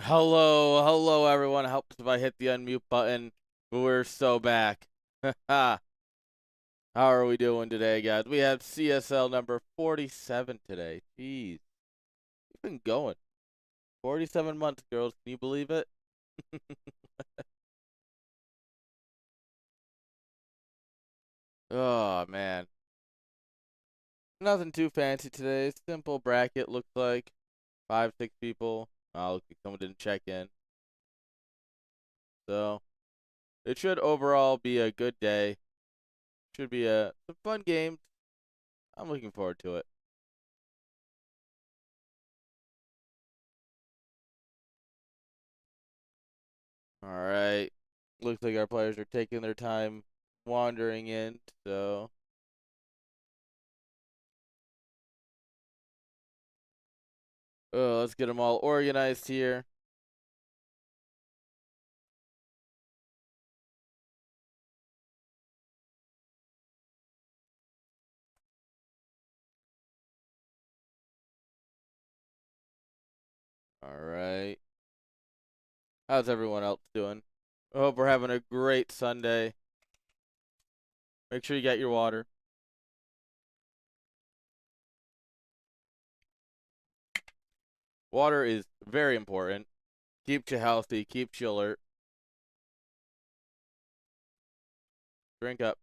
Hello everyone. Helps if I hit the unmute button. But we're so back. How are we doing today, guys? We have CSL number 47 today. Jeez, we've been going 47 months, girls. Can you believe it? Oh man, nothing too fancy today. Simple bracket looks like 5, 6 people. Looks like someone didn't check in, so it should overall be a good day. Should be some fun games. I'm looking forward to it. All right. Looks like our players are taking their time wandering in, so let's get them all organized here. All right. How's everyone else doing? I hope we're having a great Sunday. Make sure you get your water. Water is very important. Keeps you healthy, keeps you alert. Drink up.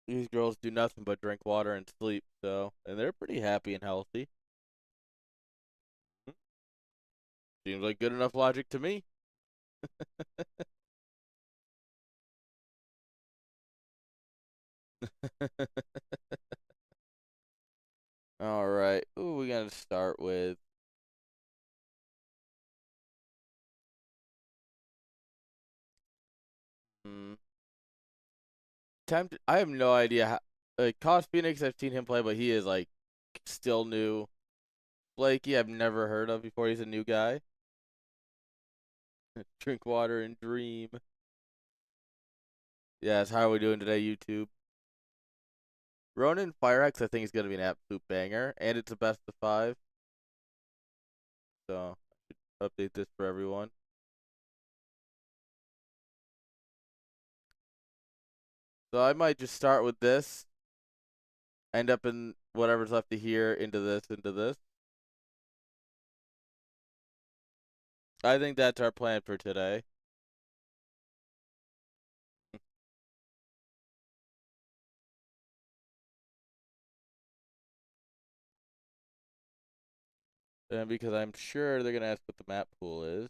These girls do nothing but drink water and sleep, and they're pretty happy and healthy. Seems like good enough logic to me. All right. Who are we gonna start with? Hmm. I have no idea how. Like Cos Phoenix, I've seen him play, but he is like still new. Blakey, I've never heard of before. He's a new guy. Drink water and dream. Yes, how are we doing today, YouTube? Ronin Firehex, I think is gonna be an absolute banger, and it's a best of 5. So update this for everyone. So I might just start with this, end up in whatever's left to here, into this, into this. I think that's our plan for today. And because I'm sure they're gonna ask what the map pool is.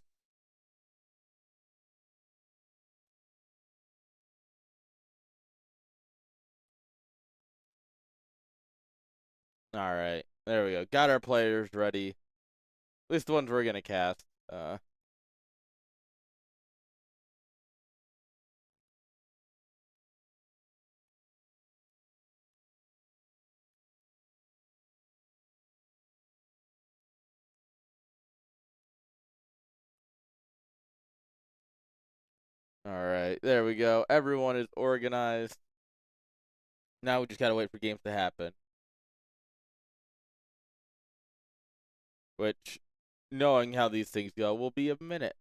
All right, there we go. Got our players ready. At least the ones we're gonna cast. All right, there we go. Everyone is organized. Now we just gotta wait for games to happen. Which, knowing how these things go, will be a minute.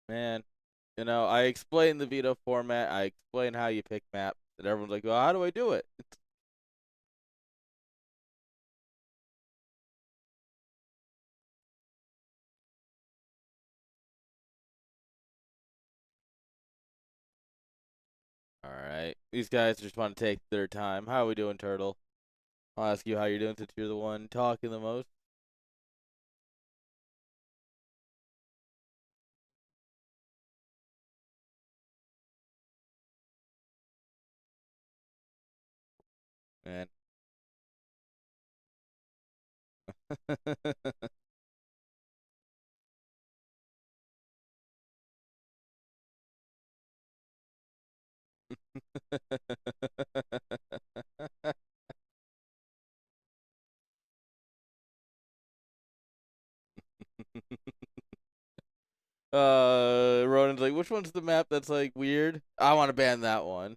Man, I explained the veto format. I explained how you pick maps, and everyone's like, "Well, how do I do it?" All right, these guys just want to take their time. How are we doing, Turtle? I'll ask you how you're doing since you're the one talking the most. Man. Ronan's like, which one's the map that's like weird? I want to ban that one.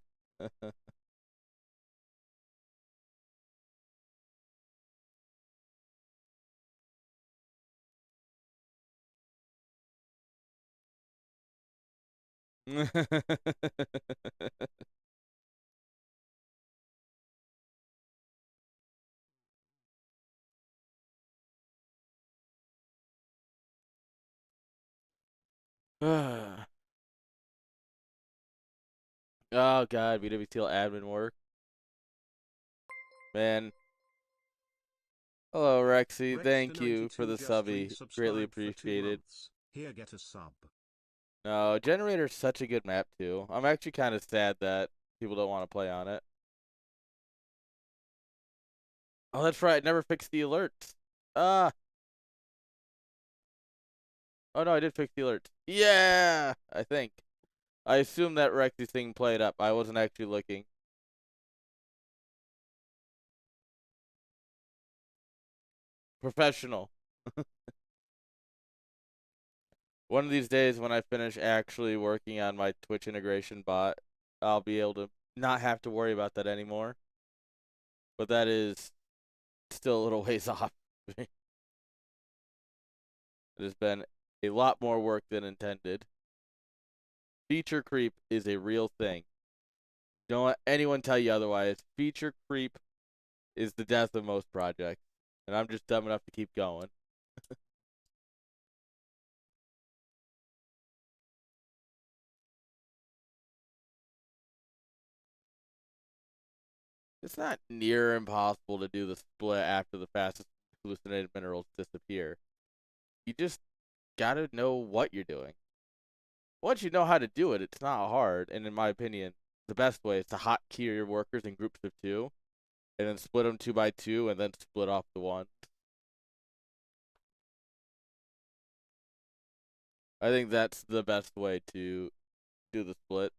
Oh God, BWTL admin work. Man. Hello, Rexy. Thank you for the subby. Greatly appreciated. Here, get a sub. No, Generator's such a good map too. I'm actually kind of sad that people don't want to play on it. Oh, that's right. I never fixed the alerts. Ah. Oh no, I did fix the alerts. Yeah, I think. I assume that Rexy thing played up. I wasn't actually looking. Professional. One of these days when I finish actually working on my Twitch integration bot, I'll be able to not have to worry about that anymore. But that is still a little ways off. It has been a lot more work than intended. Feature creep is a real thing. Don't let anyone tell you otherwise. Feature creep is the death of most projects. And I'm just dumb enough to keep going. It's not near impossible to do the split after the fastest hallucinated minerals disappear. You just gotta know what you're doing. Once you know how to do it, it's not hard. And in my opinion, the best way is to hotkey your workers in groups of two, and then split them 2 by 2, and then split off the one. I think that's the best way to do the split.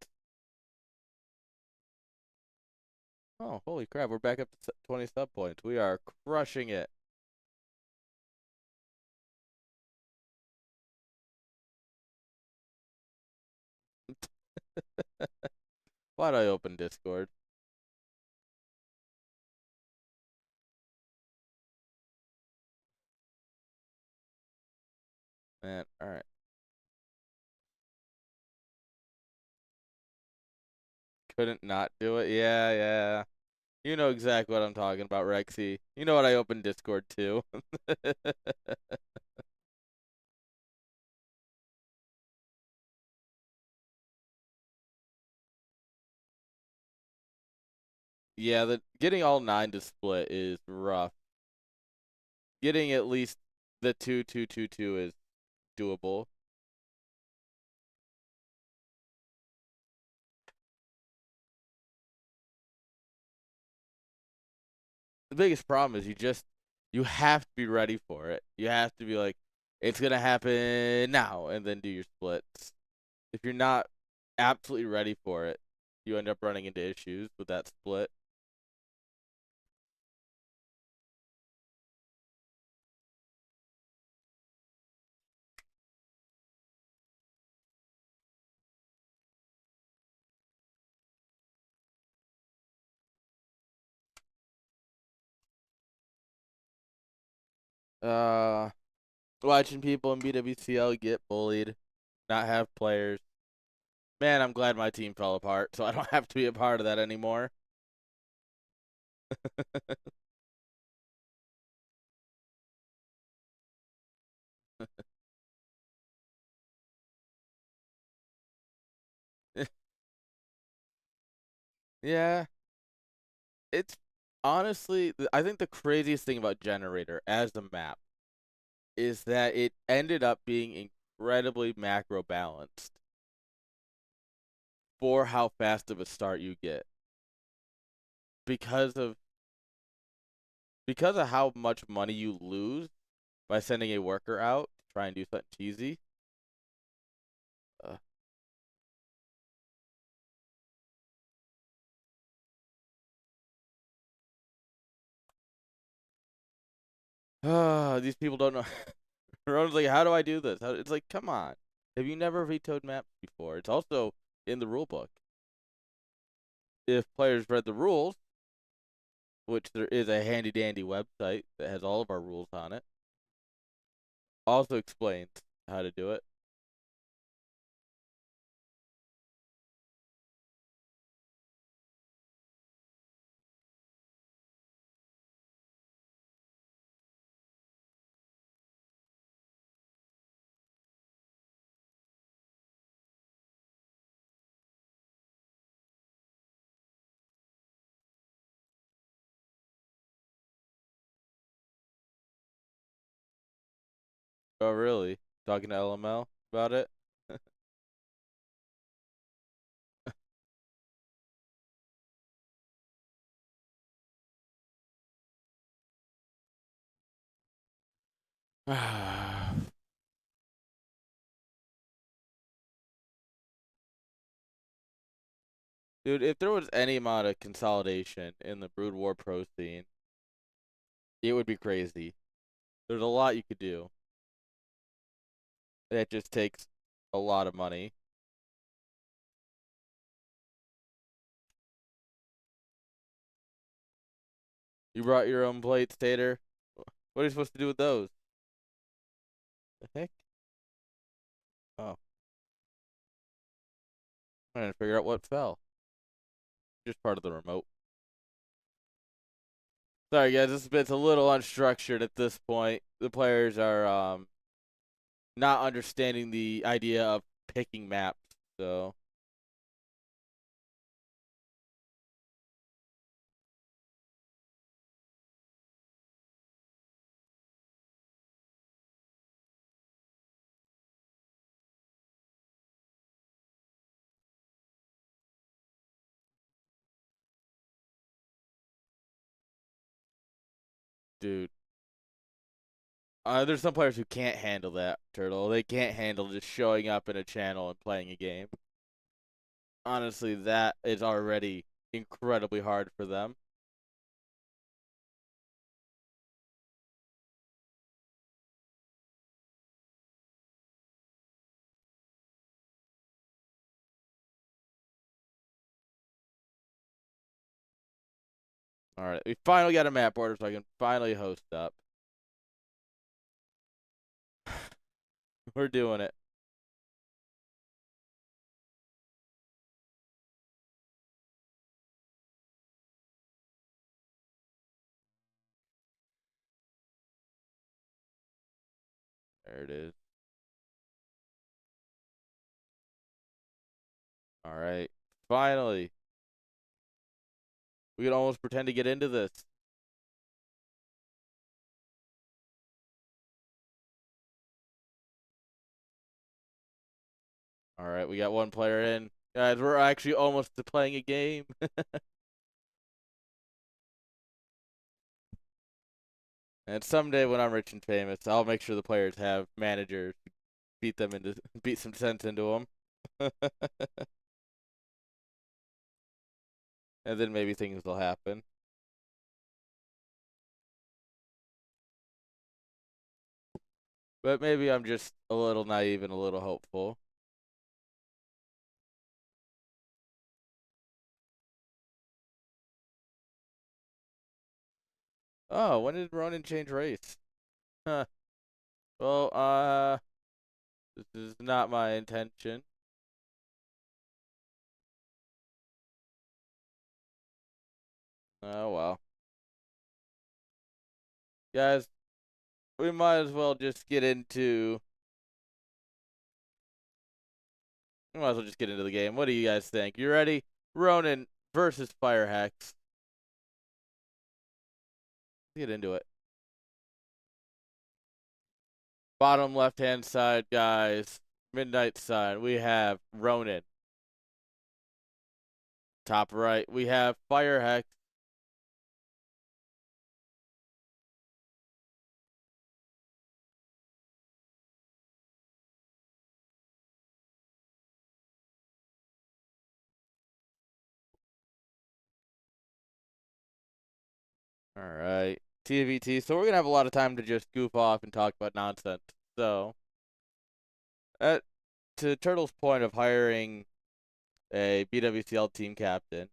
Oh, holy crap! We're back up to 20 sub points. We are crushing it. Why'd I open Discord? Man, alright. Couldn't not do it? Yeah, yeah. You know exactly what I'm talking about, Rexy. You know what I opened Discord too. Yeah, the getting all 9 to split is rough. Getting at least the 2-2-2-2 is doable. The biggest problem is you have to be ready for it. You have to be like, it's gonna happen now, and then do your splits. If you're not absolutely ready for it, you end up running into issues with that split. Uh, Watching people in BWCL get bullied, not have players. Man, I'm glad my team fell apart, so I don't have to be a part of that anymore. Yeah, it's honestly, I think the craziest thing about Generator as a map is that it ended up being incredibly macro balanced for how fast of a start you get because of how much money you lose by sending a worker out to try and do something cheesy. Uh, these people don't know. Ronan's like, how do I do this? It's like, come on. Have you never vetoed maps before? It's also in the rule book. If players read the rules, which there is a handy dandy website that has all of our rules on it, also explains how to do it. Oh, really? Talking to LML about it? Dude, if there was any amount of consolidation in the Brood War Pro scene, it would be crazy. There's a lot you could do. That just takes a lot of money. You brought your own plates, Tater. What are you supposed to do with those? The heck? Oh, I'm trying to figure out what fell. Just part of the remote. Sorry, guys. This bit's a little unstructured at this point. The players are not understanding the idea of picking maps. So, dude, there's some players who can't handle that, Turtle. They can't handle just showing up in a channel and playing a game. Honestly, that is already incredibly hard for them. All right, we finally got a map order, so I can finally host up. We're doing it. There it is. All right, finally. We can almost pretend to get into this. All right, we got one player in. Guys, we're actually almost to playing a game. And someday when I'm rich and famous, I'll make sure the players have managers to beat them into beat some sense into them. And then maybe things will happen. But maybe I'm just a little naive and a little hopeful. Oh, when did Ronan change race? Huh. Well, this is not my intention. Oh well. Guys, we might as well just get into we might as well just get into the game. What do you guys think? You ready? Ronan versus Firehacks. Let's get into it. Bottom left hand side, guys. Midnight side. We have Ronan. Top right, we have Firehacks. All right. TVT, so we're going to have a lot of time to just goof off and talk about nonsense. So, to Turtle's point of hiring a BWCL team captain.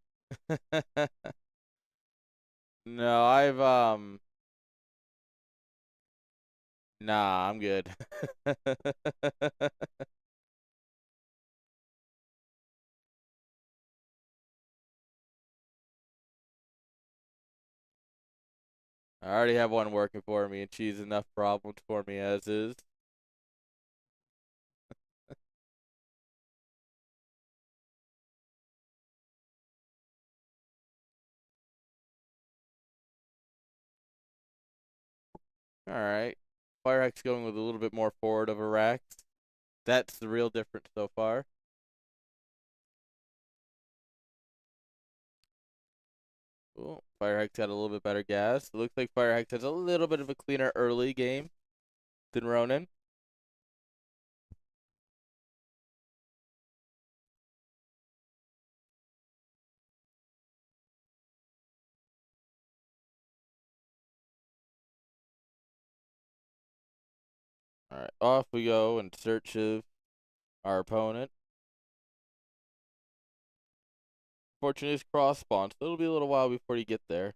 No, nah, I'm good. I already have one working for me, and she's enough problems for me as is. Alright. Firehack's going with a little bit more forward of a rack. That's the real difference so far. Cool. Firehack's got a little bit better gas. It looks like Firehack has a little bit of a cleaner early game than Ronin. Alright, off we go in search of our opponent. Fortunately, it's cross spawn, so it'll be a little while before you get there.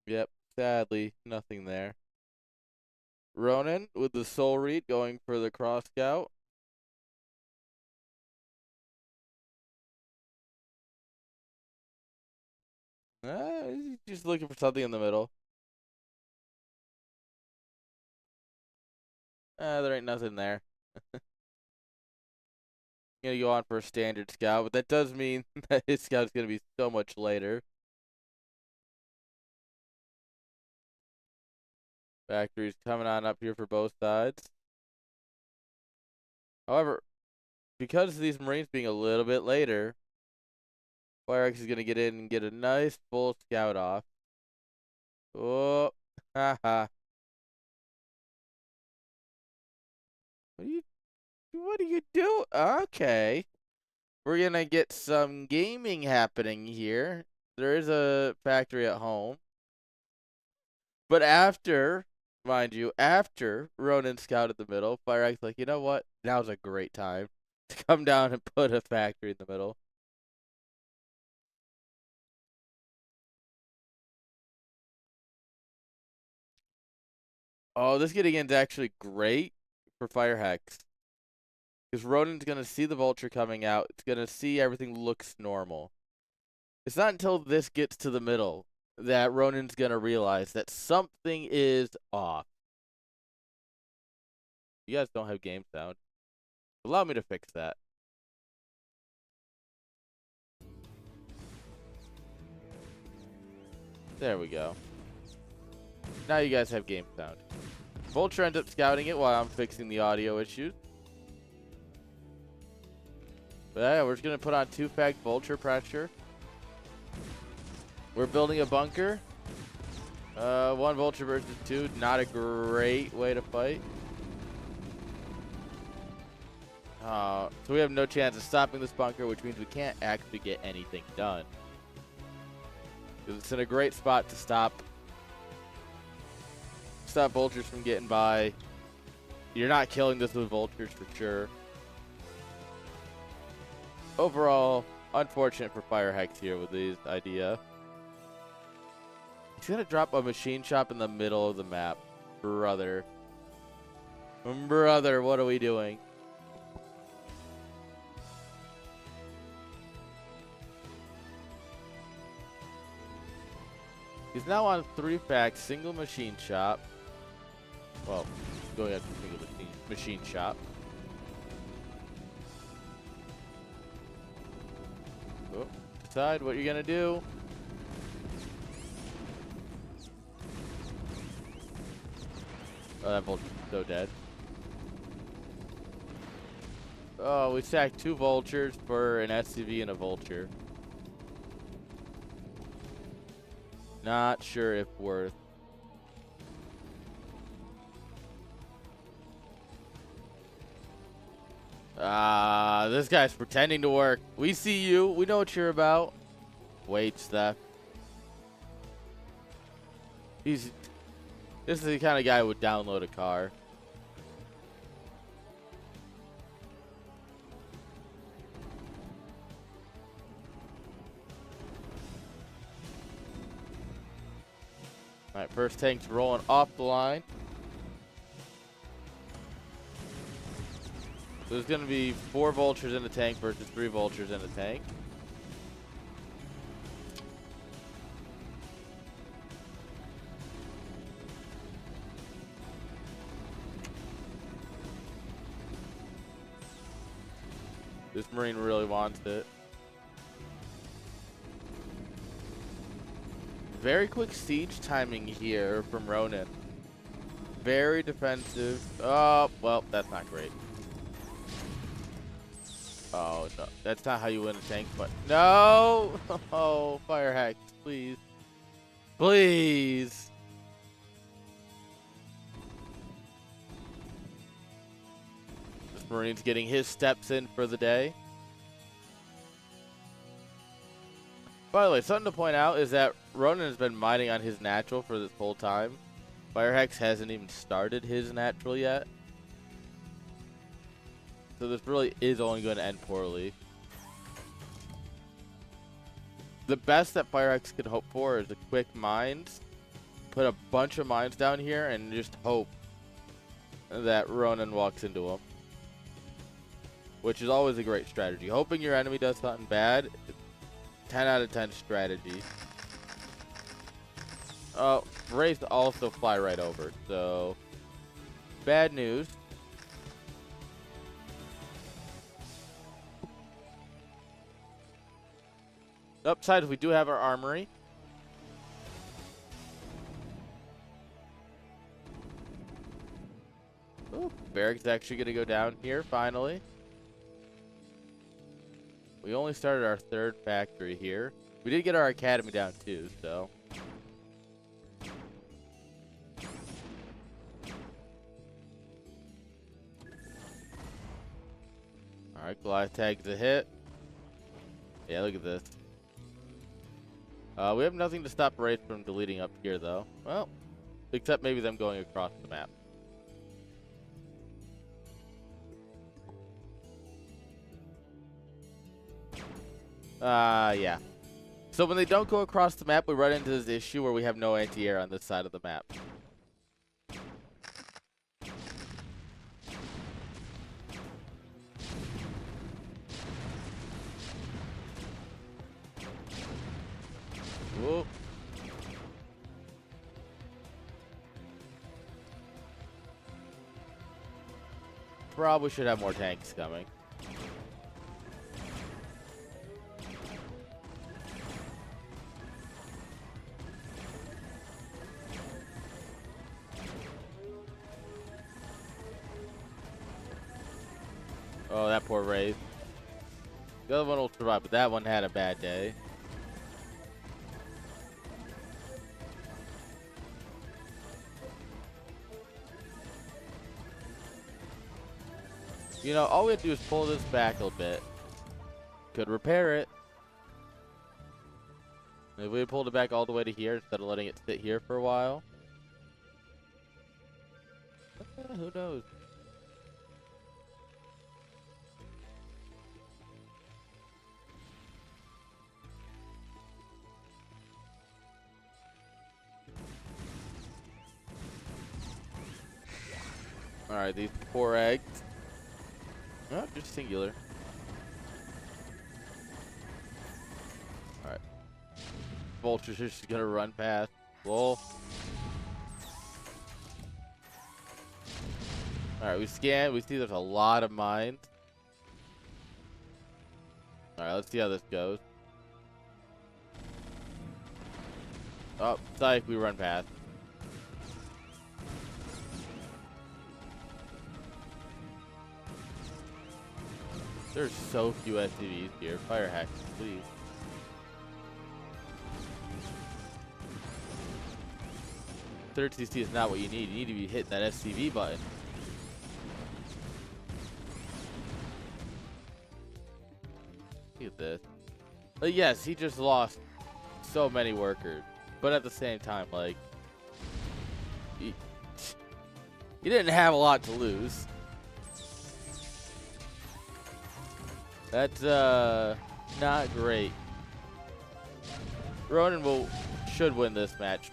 Yep, sadly, nothing there. Ronin with the soul read going for the cross scout. He's just looking for something in the middle. There ain't nothing there. Gonna go on for a standard scout, but that does mean that his scout's gonna be so much later. Factory's coming on up here for both sides. However, because of these Marines being a little bit later, Firex is gonna get in and get a nice full scout off. Oh, haha. What are you doing? Okay. We're gonna get some gaming happening here. There is a factory at home. But after, mind you, after Ronin scouted the middle, Firex like, you know what? Now's a great time to come down and put a factory in the middle. Oh, this getting in is actually great for Firehex. Because Ronin's going to see the Vulture coming out. It's going to see everything looks normal. It's not until this gets to the middle that Ronin's going to realize that something is off. You guys don't have game sound. Allow me to fix that. There we go. Now you guys have game sound. Vulture ends up scouting it while I'm fixing the audio issues. But yeah, we're just going to put on 2-fag Vulture pressure. We're building a bunker. 1 Vulture versus 2. Not a great way to fight. So we have no chance of stopping this bunker, which means we can't actually get anything done. It's in a great spot to stop Vultures from getting by. You're not killing this with Vultures for sure. Overall, unfortunate for Firehex here with his idea. He's gonna drop a machine shop in the middle of the map. Brother. Brother, what are we doing? He's now on 3-fact single machine shop. Well, going after single machine shop. Oh, decide what you're gonna do. Oh, that Vulture's so dead. Oh, we sacked 2 Vultures for an SCV and a Vulture. Not sure if worth. This guy's pretending to work. We see you. We know what you're about. Wait, Steph. This is the kind of guy who would download a car. Alright, first tank's rolling off the line. There's going to be 4 vultures in the tank versus 3 vultures in the tank. This Marine really wants it. Very quick siege timing here from Ronan. Very defensive. Oh, well, that's not great. Oh, no. That's not how you win a tank fight. No! Oh, fire hacks, please. Please! This Marine's getting his steps in for the day. By the way, something to point out is that Ronan has been mining on his natural for this whole time. Firehex hasn't even started his natural yet. So this really is only going to end poorly. The best that Firehex could hope for is a quick mines. Put a bunch of mines down here and just hope that Ronan walks into them. Which is always a great strategy. Hoping your enemy does something bad. 10 out of 10 strategy. Oh, Wraiths also fly right over. So, bad news. Upside is we do have our armory. Oh, Barrack's actually going to go down here finally. We only started our 3rd factory here. We did get our academy down too, so. Alright, Goliath tag's a hit. Yeah, look at this. We have nothing to stop Wraith from deleting up here, though. Well, except maybe them going across the map. Yeah. So when they don't go across the map, we run into this issue where we have no anti-air on this side of the map. Whoa. Probably should have more tanks coming. Oh, that poor Wraith. The other one will survive, but that one had a bad day. You know, all we have to do is pull this back a little bit. Could repair it. If we pulled it back all the way to here instead of letting it sit here for a while. Who knows? Alright, these poor eggs. Oh, just singular. Alright. Vulture's just gonna run past. Lol. Alright, we scan. We see there's a lot of mines. Alright, let's see how this goes. Oh, psych, we run past. There's so few SCVs here. Fire hacks, please. Third CC is not what you need. You need to be hitting that SCV button. this. But yes, he just lost so many workers. But at the same time, like, he didn't have a lot to lose. That's not great. Ronan should win this match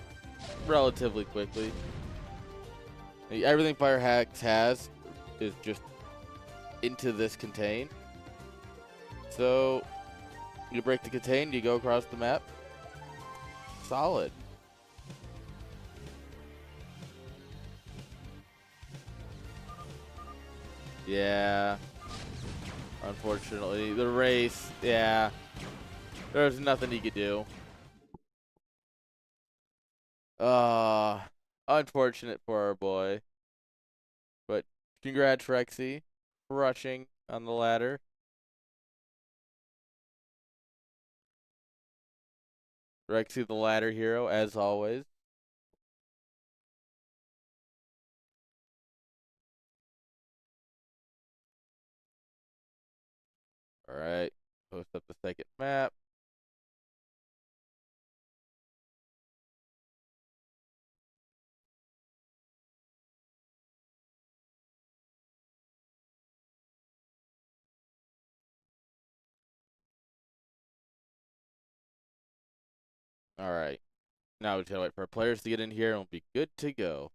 relatively quickly. Everything Firehex has is just into this contain. So you break the contain, you go across the map. Solid. Yeah. Unfortunately, the race, yeah. There's nothing he could do. Unfortunate for our boy. But congrats, Rexy. Crushing on the ladder. Rexy the ladder hero, as always. Alright. Post up the second map. Alright. Now we just gotta wait for our players to get in here and we'll be good to go.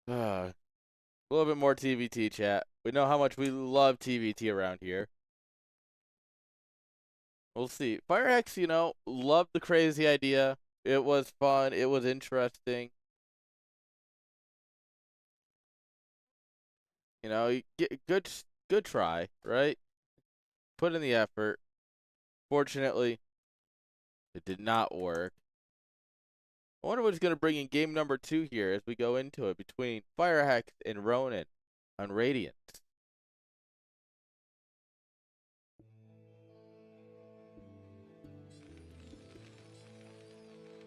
A little bit more TVT chat. We know how much we love TVT around here. We'll see. Firehex, you know, loved the crazy idea. It was fun. It was interesting. You know, good try, right? Put in the effort. Fortunately, it did not work. I wonder what's going to bring in game number 2 here as we go into it between Firehex and Ronan on Radiant.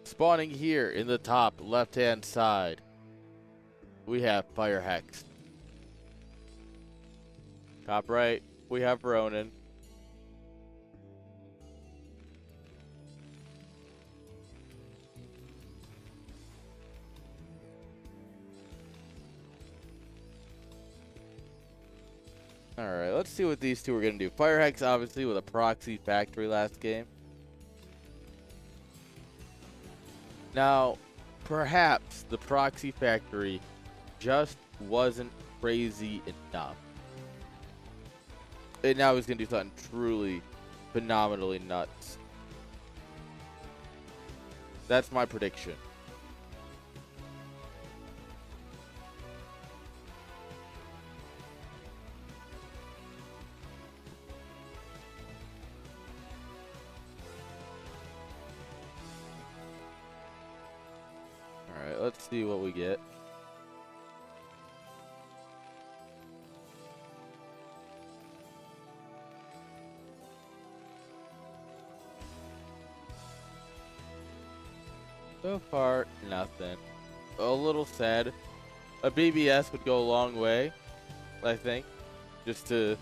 Spawning here in the top left-hand side, we have Firehex. Top right, we have Ronan. Alright, let's see what these two are going to do. Firehex, obviously, with a proxy factory last game. Now, perhaps the proxy factory just wasn't crazy enough. And now he's going to do something truly phenomenally nuts. That's my prediction. Alright, let's see what we get. So far, nothing. A little sad. A BBS would go a long way, I think. Just to...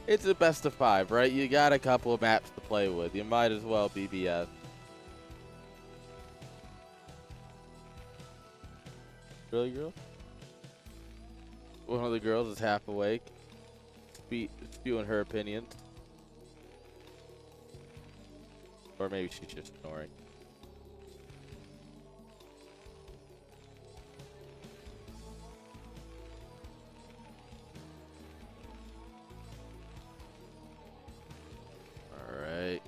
It's a best of 5, right? You got a couple of maps to play with. You might as well BBS. Really, girl? One of the girls is half awake. Spewing her opinions. Or maybe she's just snoring. Alright.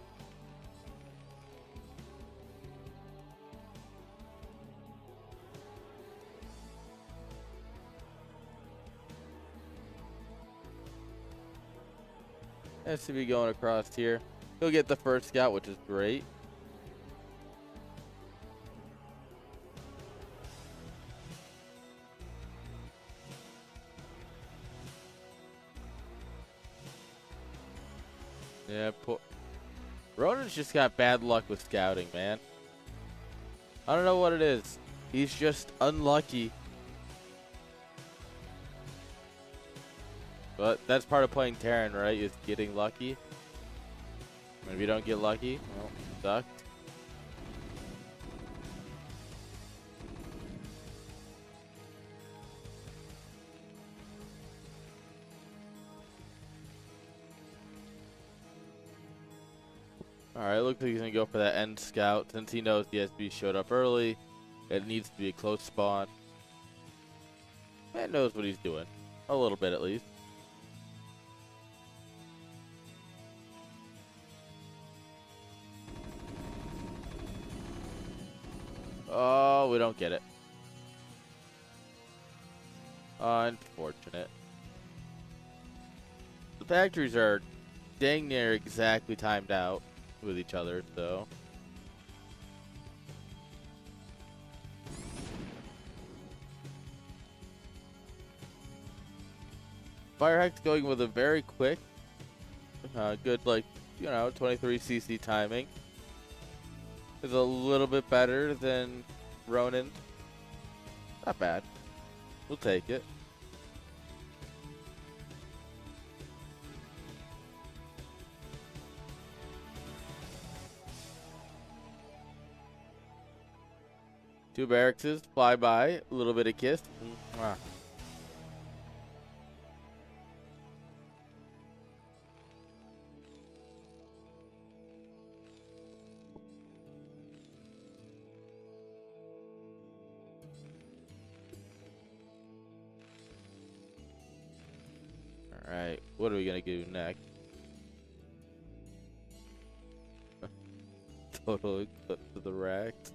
SCB going across here. He'll get the first scout, which is great. Yeah, Ronan's just got bad luck with scouting, man. I don't know what it is. He's just unlucky. But that's part of playing Terran, right? Is getting lucky. And if you don't get lucky, well, you suck. Alright, looks like he's going to go for that end scout. Since he knows the SB showed up early, it needs to be a close spawn. Man knows what he's doing. A little bit, at least. Oh, we don't get it. Unfortunate. The factories are dang near exactly timed out with each other, so. Firehack's going with a very quick, good, like, 23 CC timing. Is a little bit better than Ronin. Not bad. We'll take it. Two barracks, fly by, a little bit of kiss. Mwah. Alright, what are we gonna do next? Total eclipse of the racks.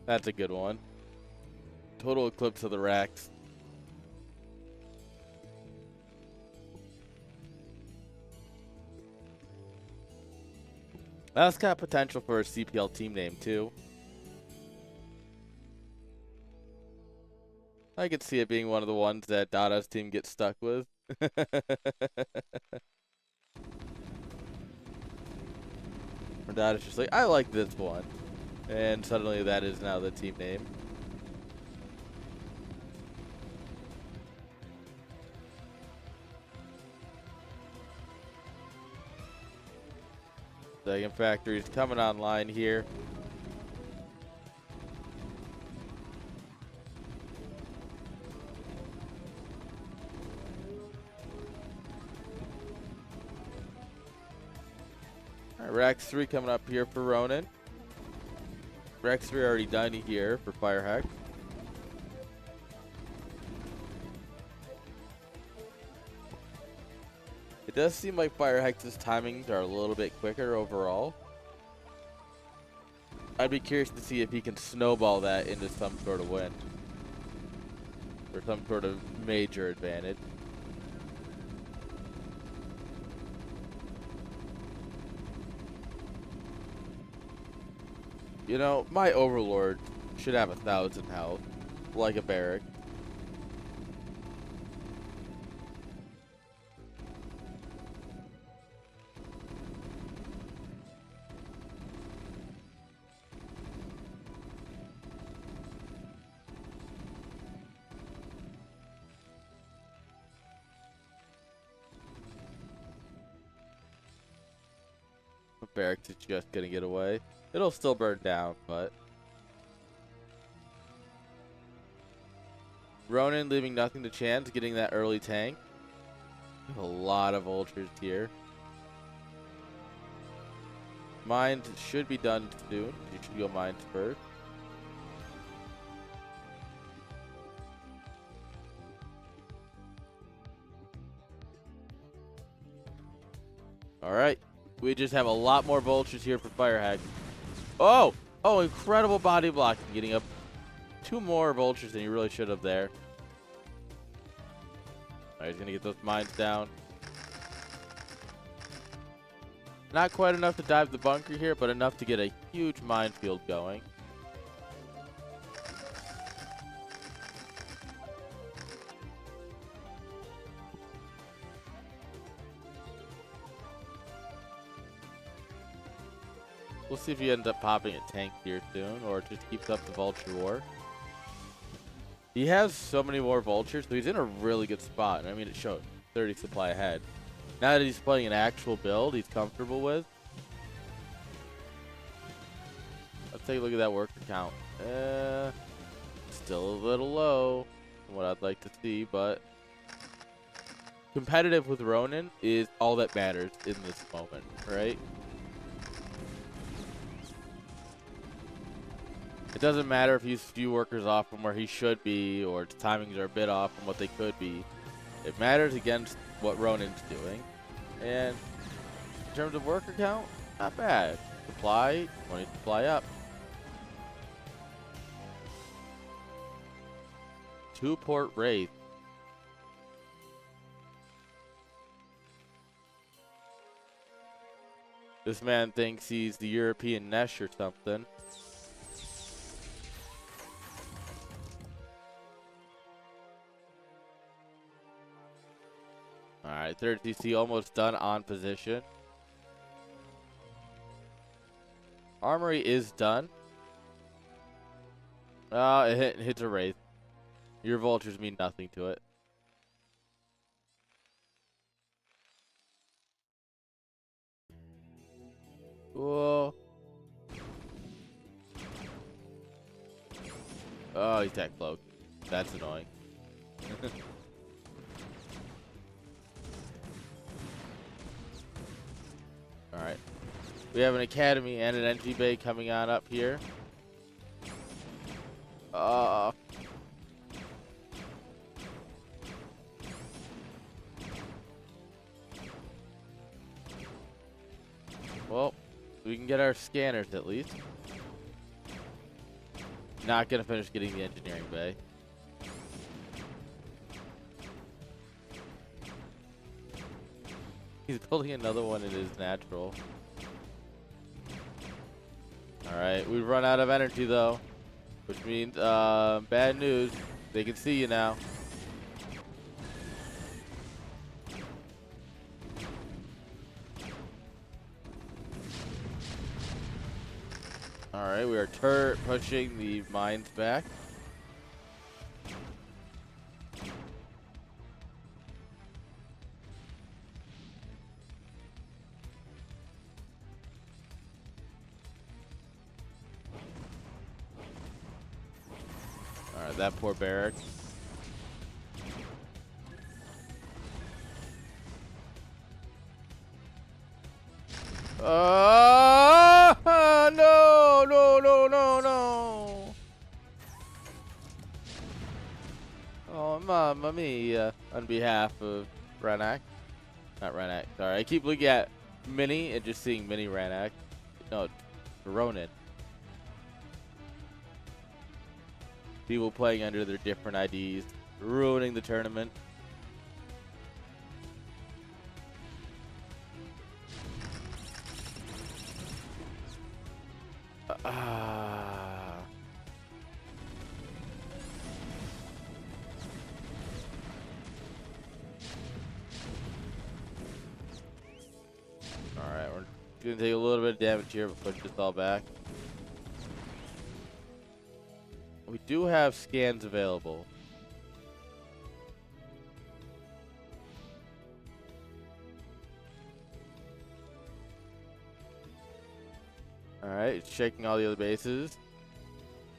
That's a good one. Total eclipse of the racks. That's got potential for a CPL team name too. I could see it being one of the ones that Dada's team gets stuck with. Or Dada's just like, I like this one. And suddenly that is now the team name. Second factory is coming online here. Alright, Rax 3 coming up here for Ronin. Rax 3 already done here for Firehack. It does seem like Firehack's timings are a little bit quicker overall. I'd be curious to see if he can snowball that into some sort of win. Or some sort of major advantage. You know, my Overlord should have 1,000 health, like a barrack. Barracks is just gonna get away. It'll still burn down, but Ronin leaving nothing to chance, getting that early tank. A lot of vultures here. Mines should be done soon. You should go mines first. Alright. We just have a lot more vultures here for Firehack. Oh! Oh, incredible body blocking. Getting up 2 more vultures than you really should have there. Alright, he's going to get those mines down. Not quite enough to dive the bunker here, but enough to get a huge minefield going. We'll see if he ends up popping a tank here soon, or just keeps up the vulture war. He has so many more vultures, so he's in a really good spot. I mean, it showed 30 supply ahead. Now that he's playing an actual build he's comfortable with. Let's take a look at that worker count. Still a little low from what I'd like to see, but competitive with Ronin is all that matters in this moment, right? It doesn't matter if he's a few workers off from where he should be, or his timings are a bit off from what they could be. It matters against what Ronin's doing. And in terms of worker count, not bad. Supply, 20 supply up. 2 port Wraith. This man thinks he's the European Nesh or something. Alright, third TC almost done on position. Armory is done. It hits a Wraith. Your vultures mean nothing to it. Whoa. Oh, he's that cloak. That's annoying. Alright. We have an academy and an entry bay coming on up here. Well, we can get our scanners at least. Not gonna finish getting the engineering bay. He's building another one in his natural. Alright, we've run out of energy though. Which means, bad news. They can see you now. Alright, we are turret pushing the mines back. Alright, that poor barrack. No. Oh, mamma mia. On behalf of Ranak. Not Ranak, sorry. I keep looking at Mini and just seeing Mini Ranak. No, Ronin. People playing under their different IDs, ruining the tournament. Alright, we're gonna take a little bit of damage here, but push this all back. We do have scans available. Alright, it's checking all the other bases.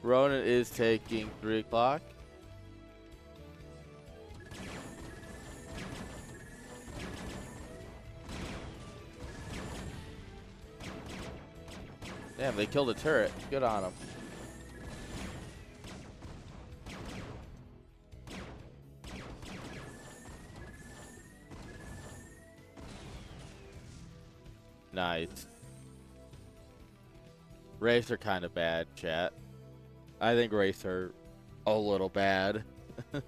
Ronin is taking 3 o'clock. Damn, they killed a turret. Good on them. Nice. Wraiths are kind of bad, chat. I think Wraiths are a little bad. This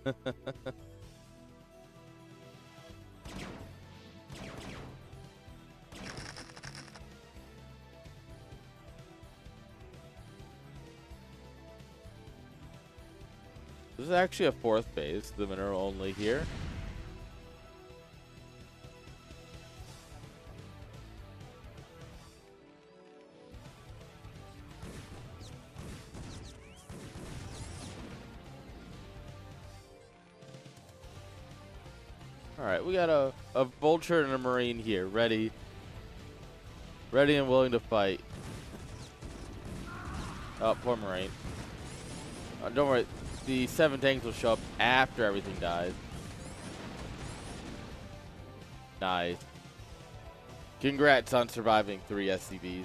is actually a 4th base, the mineral only here. Alright, we got a vulture and a marine here, ready and willing to fight. Oh, poor marine. Don't worry, the 7 tanks will show up after everything dies. Nice. Congrats on surviving 3 SCVs.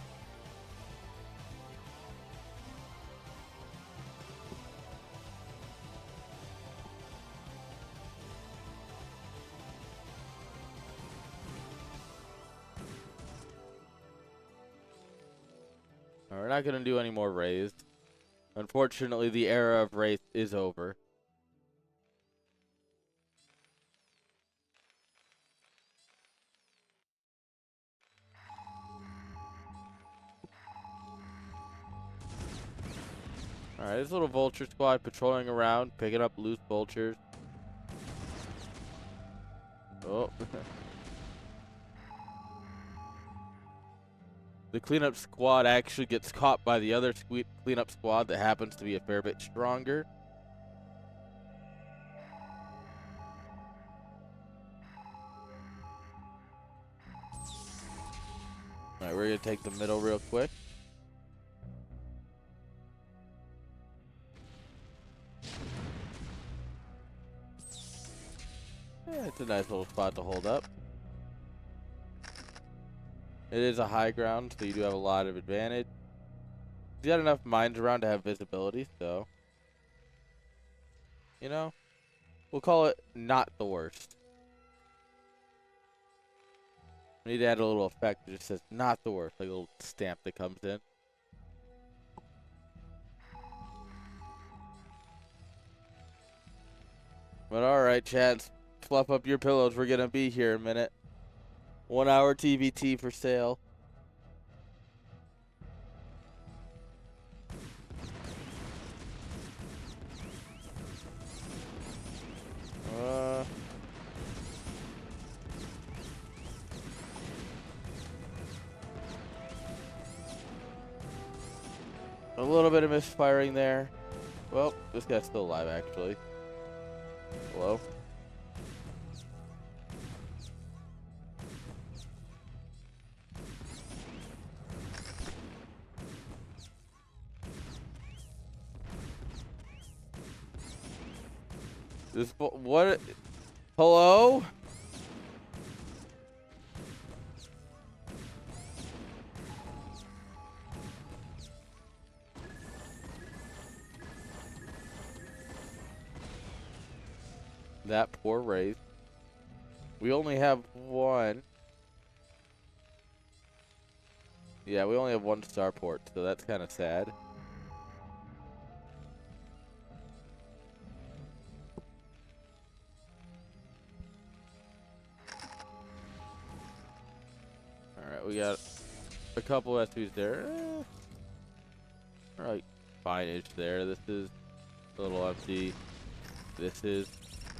We're not going to do any more raised. Unfortunately, the era of Wraith is over. Alright, this little vulture squad patrolling around, picking up loose vultures. Oh. The cleanup squad actually gets caught by the other cleanup squad that happens to be a fair bit stronger. Alright, we're going to take the middle real quick. Yeah, it's a nice little spot to hold up. It is a high ground, so you do have a lot of advantage. You got enough mines around to have visibility, so you know, we'll call it not the worst. We need to add a little effect that just says not the worst, like a little stamp that comes in. But alright, Chad, fluff up your pillows. We're gonna be here in a minute. 1 hour TVT for sale. A little bit of misfiring there. Well, this guy's still alive, actually. Hello? This what? Hello? That poor Wraith. We only have one. Yeah, we only have 1 starport, so that's kind of sad. Alright, we got a couple SUs there. Alright, fine-ish there. This is a little empty. This is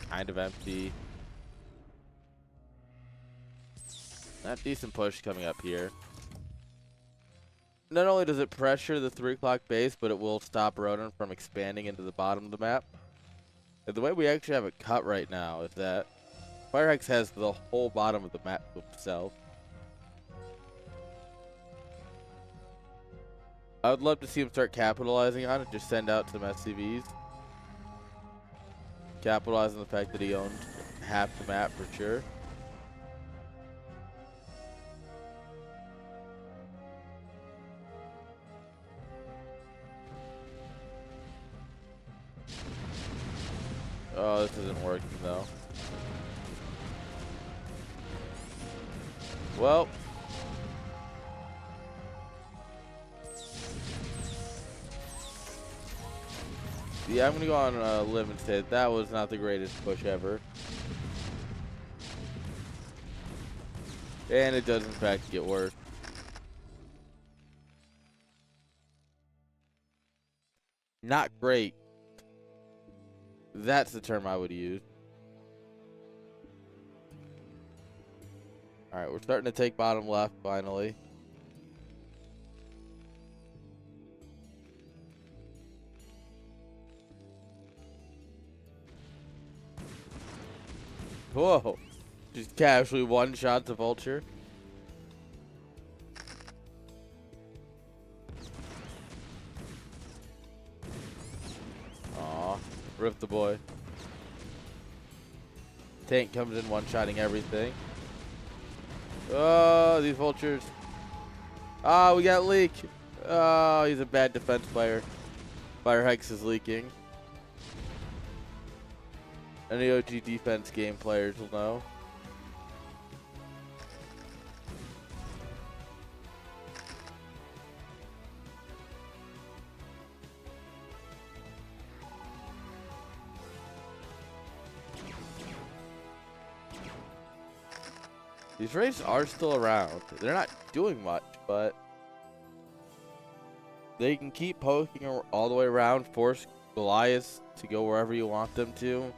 kind of empty. Not decent push coming up here. Not only does it pressure the 3 o'clock base, but it will stop Ronan from expanding into the bottom of the map. And the way we actually have it cut right now is that Firehex has the whole bottom of the map to himself. I would love to see him start capitalizing on it, just send out some SCVs. Capitalize on the fact that he owns half the map for sure. Oh, this isn't working though. Well. Yeah, I'm going to go on a limb and say that was not the greatest push ever. And it does in fact get worse. Not great. That's the term I would use. Alright, we're starting to take bottom left finally. Whoa. Just casually one-shot the vulture. Aw, rip the boy. Tank comes in one-shotting everything. Oh, these vultures. Ah, we got leak. Oh, he's a bad defense player. Fire Hex is leaking. Any OG defense game players will know. These raids are still around. They're not doing much, but they can keep poking all the way around, force Goliaths to go wherever you want them to.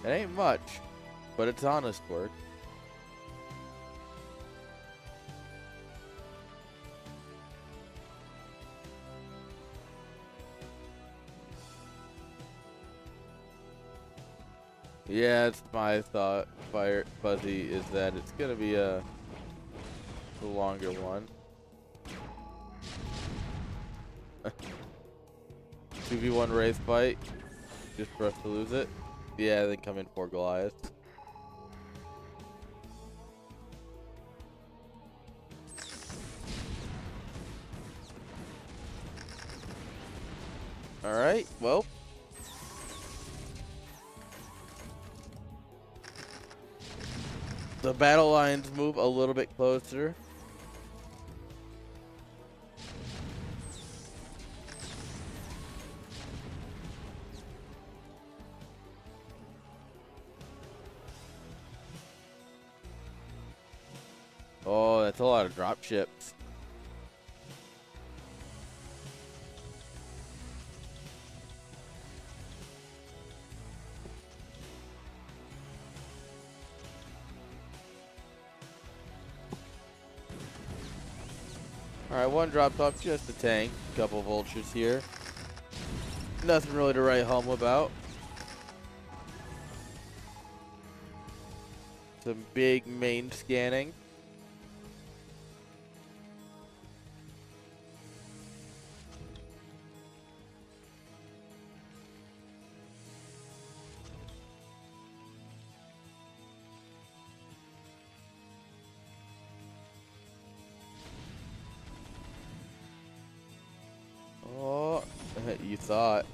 It ain't much, but it's honest work. Yeah, it's my thought, Fuzzy, is that it's gonna be a longer one. 2v1 race fight, just for us to lose it. Yeah, then come in for Goliath. Alright, well. The battle lines move a little bit closer. Oh, that's a lot of drop ships. Alright, one dropped off, just a tank. Couple vultures here. Nothing really to write home about. Some big main scanning. Oh, you thought.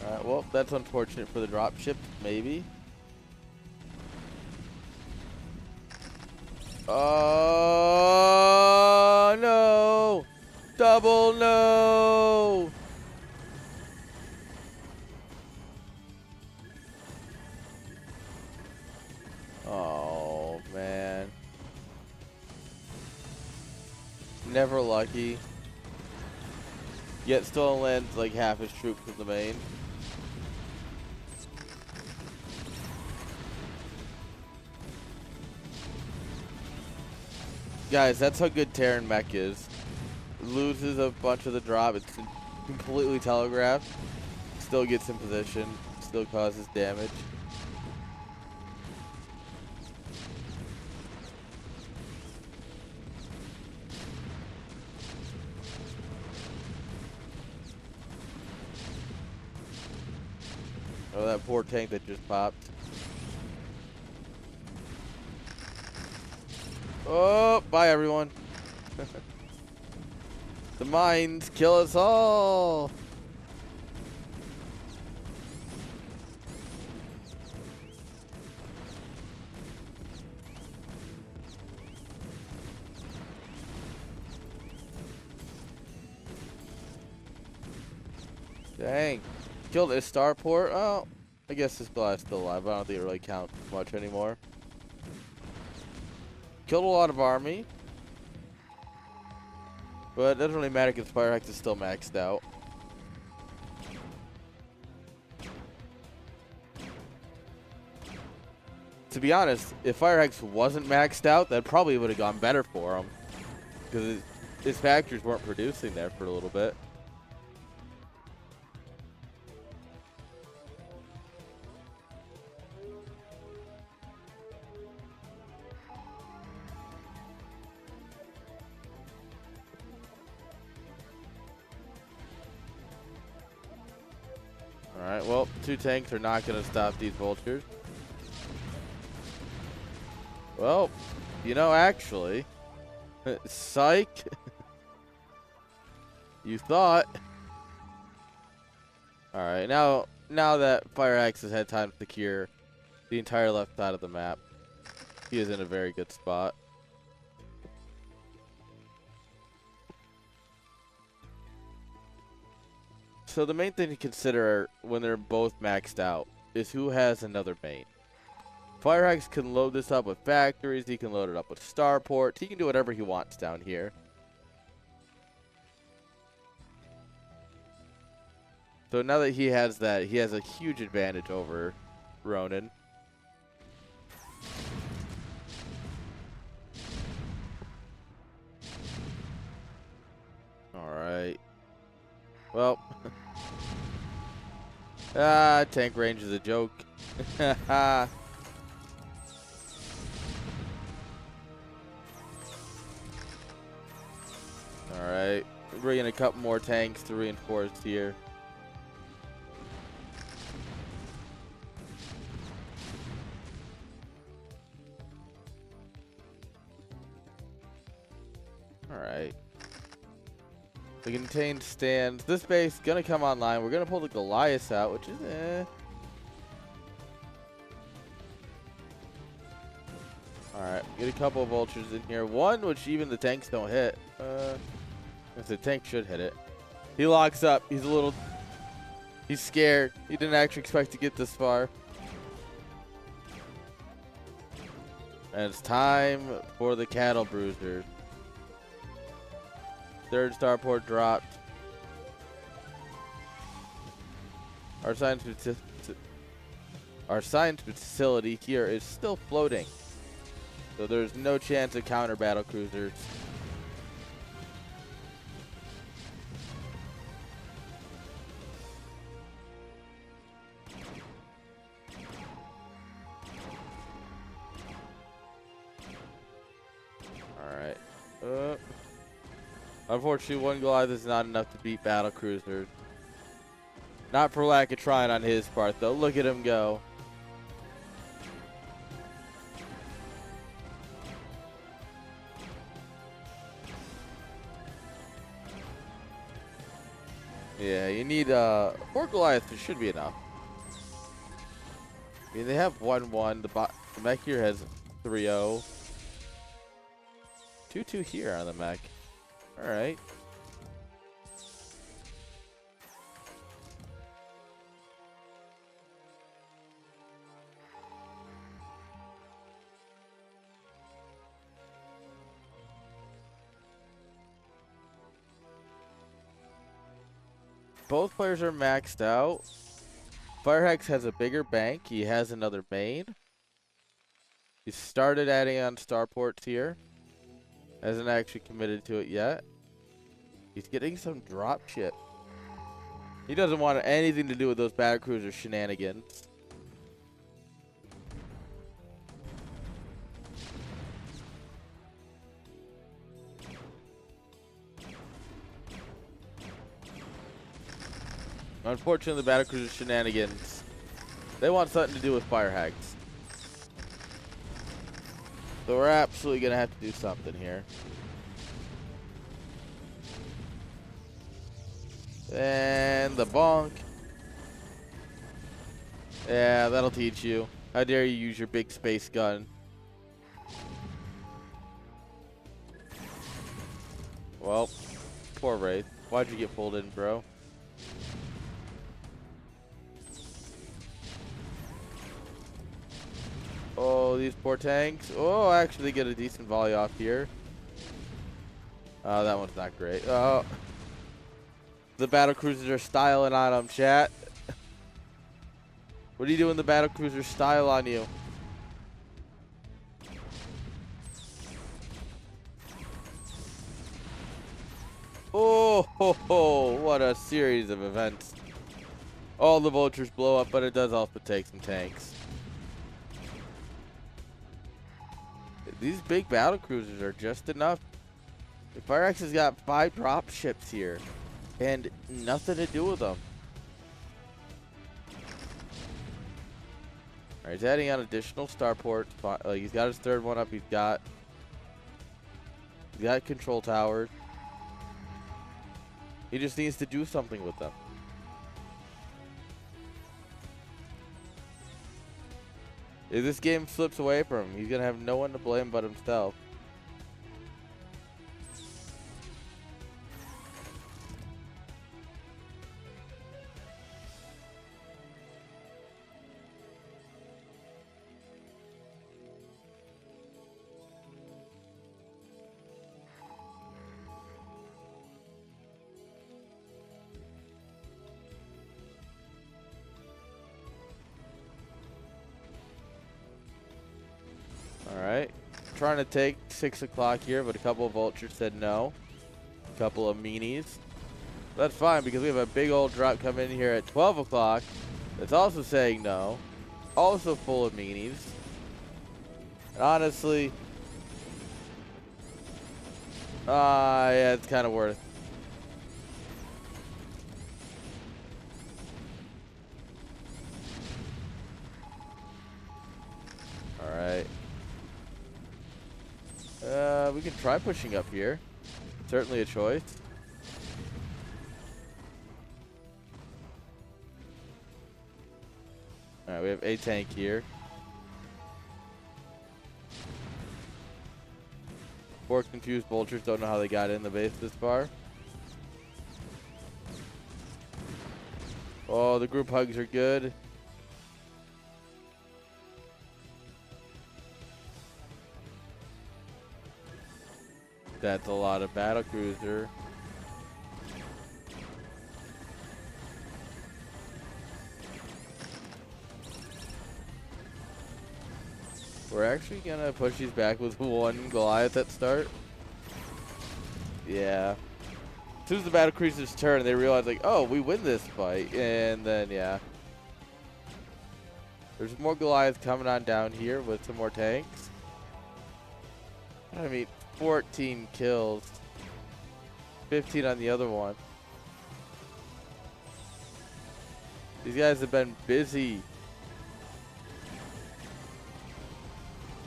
Alright, well, that's unfortunate for the drop ship, maybe. Oh, no! Double no! Oh, man. Never lucky. Yet still lands like half his troops in the main. Guys, that's how good Terran mech is. Loses a bunch of the drop. It's completely telegraphed. Still gets in position. Still causes damage. Oh, that poor tank that just popped. Oh, bye everyone. The mines kill us all. Dang. Killed a starport. Oh, I guess this guy's still alive. I don't think it really counts much anymore. Killed a lot of army. But it doesn't really matter because Fire Hex is still maxed out. To be honest, if Fire Hex wasn't maxed out, that probably would have gone better for him. Because his factories weren't producing there for a little bit. Alright, well, 2 tanks are not going to stop these vultures. Well, you know, actually, psych. You thought. Alright, now that Fireaxe has had time to secure the entire left side of the map, he is in a very good spot. So the main thing to consider when they're both maxed out is who has another main. Fireaxe can load this up with factories, he can load it up with starports, he can do whatever he wants down here. So now that he has that, he has a huge advantage over Ronin. Alright. Well. Tank range is a joke. Alright. Bringing a couple more tanks to reinforce here. Alright. The contained stands. This base gonna come online. We're gonna pull the Goliath out, which is Alright, get a couple of vultures in here. One which even the tanks don't hit. The tank should hit it. He locks up. He's scared. He didn't actually expect to get this far. And it's time for the cattle bruisers. Third starport dropped. Our science facility here is still floating. So there's no chance of counter battle cruisers. Alright. Unfortunately, one Goliath is not enough to beat battle cruisers. Not for lack of trying on his part, though. Look at him go. Yeah, you need 4 Goliaths should be enough. I mean, they have 1-1. The mech here has 3-0. 2-2 here on the mech. Alright. Both players are maxed out. Fireaxe has a bigger bank. He has another main. He started adding on starports here. Hasn't actually committed to it yet. He's getting some drop ship. He doesn't want anything to do with those battlecruiser shenanigans. Unfortunately, the battlecruiser shenanigans, they want something to do with Fireaxe. So we're absolutely going to have to do something here. And the bonk. Yeah, that'll teach you. How dare you use your big space gun. Well, poor Wraith. Why'd you get pulled in, bro? Oh, these poor tanks. Oh, actually they get a decent volley off here. Oh, that one's not great. Oh. The battle cruisers are styling on them, chat. What are you doing? The battle cruisers style on you. What a series of events. All the vultures blow up, but it does also take some tanks. These big battle cruisers are just enough. The Firex has got 5 drop ships here and nothing to do with them. Alright, he's adding on additional starports. He's got his 3rd one up. He's got control towers. He just needs to do something with them. If this game slips away from him, he's going to have no one to blame but himself. Alright, trying to take 6 o'clock here, but a couple of vultures said no. A couple of meanies. That's fine because we have a big old drop coming in here at 12 o'clock that's also saying no. Also full of meanies. And honestly, yeah, it's kind of worth. Alright. We can try pushing up here. Certainly a choice. Alright, we have a tank here. 4 confused vultures, don't know how they got in the base this far. Oh, the group hugs are good. That's a lot of battle cruiser. We're actually gonna push these back with 1 Goliath at start. Yeah. As soon as the battle cruiser's turn, they realize like, oh, we win this fight, and then yeah. There's more Goliath coming on down here with some more tanks. I mean, 14 kills. 15 on the other one. These guys have been busy.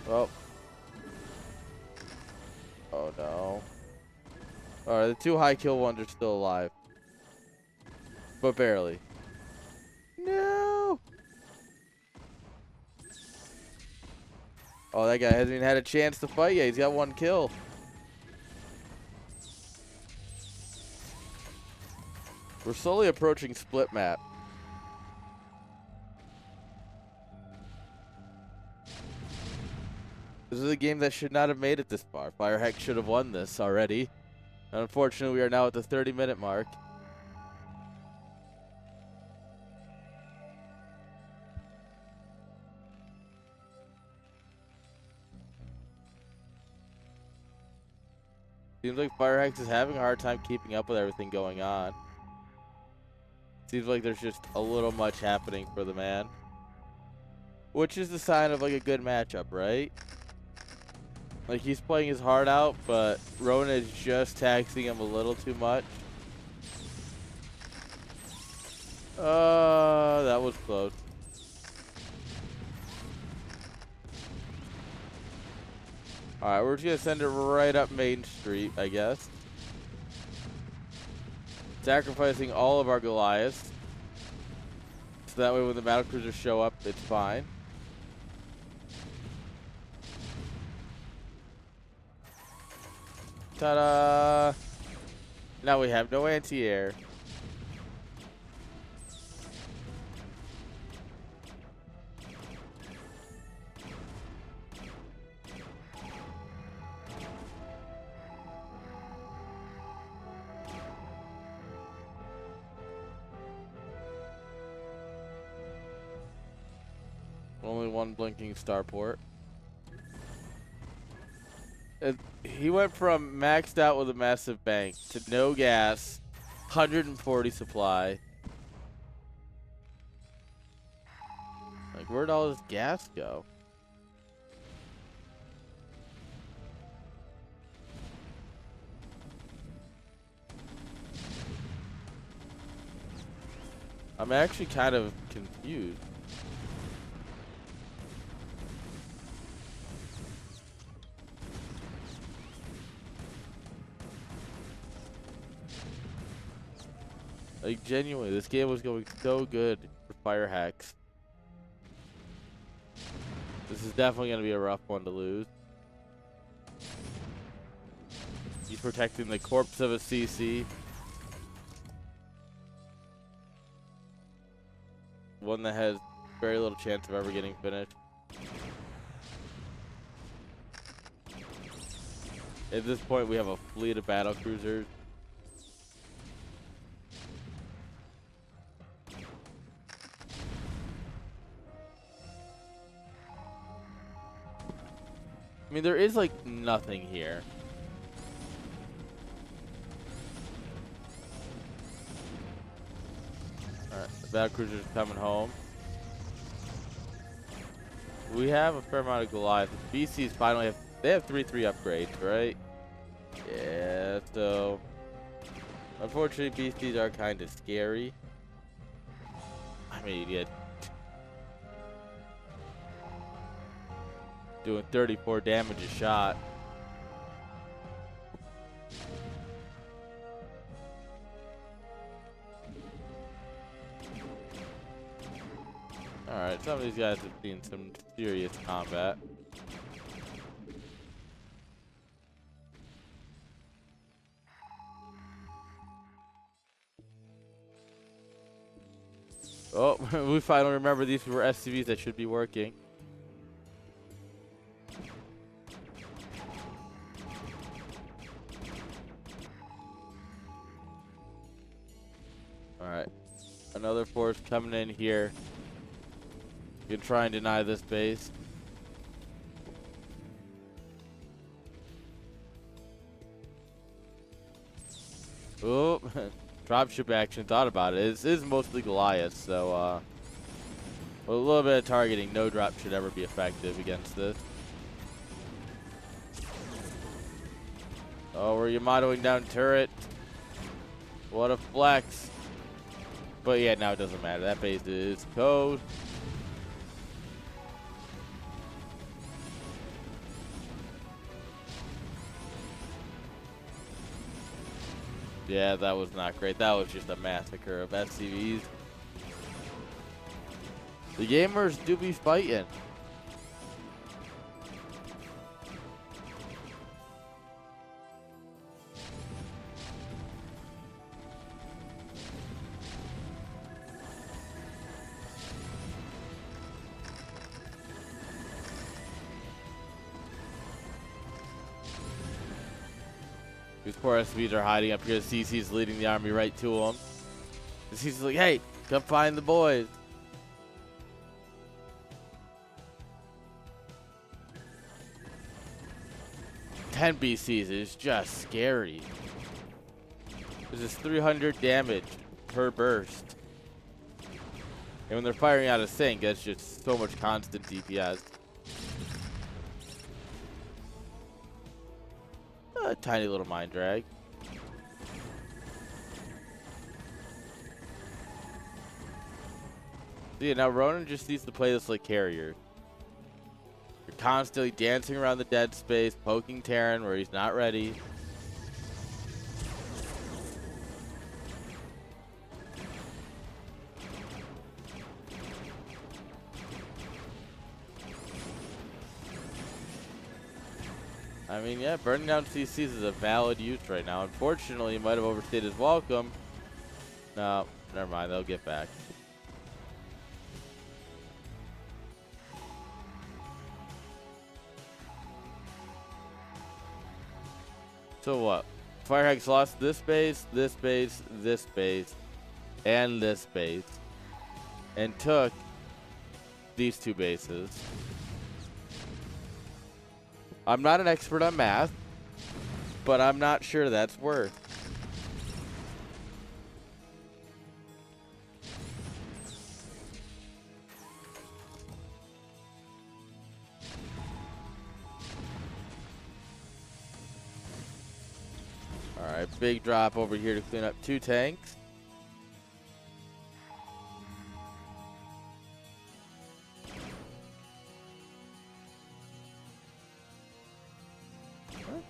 Oh. Oh no. Alright, the 2 high kill ones are still alive. But barely. No! Oh, that guy hasn't even had a chance to fight yet. He's got 1 kill. We're slowly approaching split map. This is a game that should not have made it this far. Firehex should have won this already. Unfortunately, we are now at the 30-minute mark. Seems like Firehex is having a hard time keeping up with everything going on. Seems like there's just a little much happening for the man. Which is the sign of like a good matchup, right? Like he's playing his heart out, but Rona is just taxing him a little too much. That was close. Alright, we're just gonna send it right up Main Street, I guess. Sacrificing all of our Goliaths. So that way when the battle cruisers show up, it's fine. Ta-da! Now we have no anti-air. Only 1 blinking starport. He went from maxed out with a massive bank to no gas 140 supply. Like, where'd all this gas go? I'm actually kind of confused. Like, genuinely, this game was going so good for fire hacks. This is definitely going to be a rough one to lose. He's protecting the corpse of a CC. One that has very little chance of ever getting finished. At this point, we have a fleet of battle cruisers. I mean, there is like nothing here. Alright, the battle cruiser's coming home. We have a fair amount of Goliath. BCs finally have, they have 3-3 upgrades, right? Yeah, so unfortunately BCs are kind of scary. I mean, yeah. Doing 34 damage a shot. Alright, some of these guys have seen some serious combat. Oh, we finally remember these were SCVs that should be working. Alright. Another force coming in here. You can try and deny this base. Oh, dropship action. Thought about it. It is mostly Goliath, so with a little bit of targeting, no drop should ever be effective against this. Oh, we're Yamatoing down turret. What a flex. But yeah, now it doesn't matter. That base is code. Yeah, that was not great. That was just a massacre of SCVs. The gamers do be fighting. These poor SCVs are hiding up here. CC's leading the army right to them. The CC's like, hey, come find the boys. Ten BCs is just scary. This is 300 damage per burst. And when they're firing out of sync, that's just so much constant DPS. A tiny little mind drag. So yeah, now Ronan just needs to play this like carrier. You're constantly dancing around the dead space, poking Terran where he's not ready. I mean, yeah, burning down CCs is a valid use right now. Unfortunately, he might have overstayed his welcome. No, never mind. They'll get back. So what? Firehacks lost this base, this base, this base, and this base, and took these two bases. I'm not an expert on math, but I'm not sure that's worth. big drop over here to clean up 2 tanks.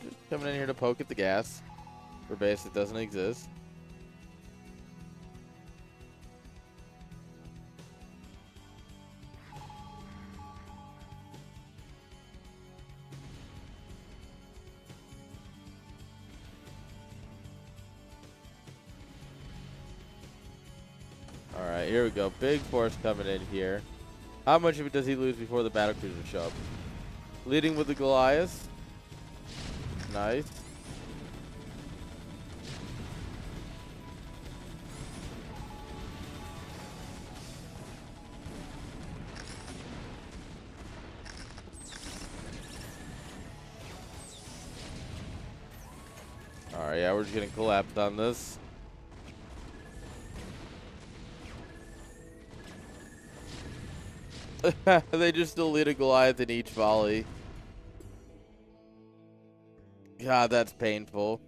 Just coming in here to poke at the gas for base that doesn't exist. Alright, here we go. Big force coming in here. How much of it does he lose before the battlecruiser show up? Leading with the Goliath. Nice. Alright, yeah, we're just getting collapsed on this. They just delete a Goliath in each volley. God, that's painful.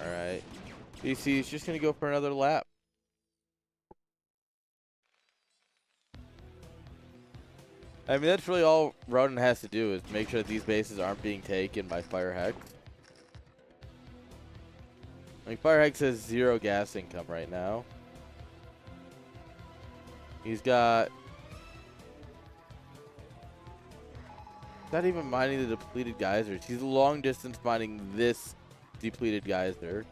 Alright. BC is just going to go for another lap. I mean, that's really all Ronin has to do is make sure that these bases aren't being taken by Fire Hex. Like, Fire Hex has 0 gas income right now. He's got... not even mining the depleted geysers. He's long distance mining this depleted geyser.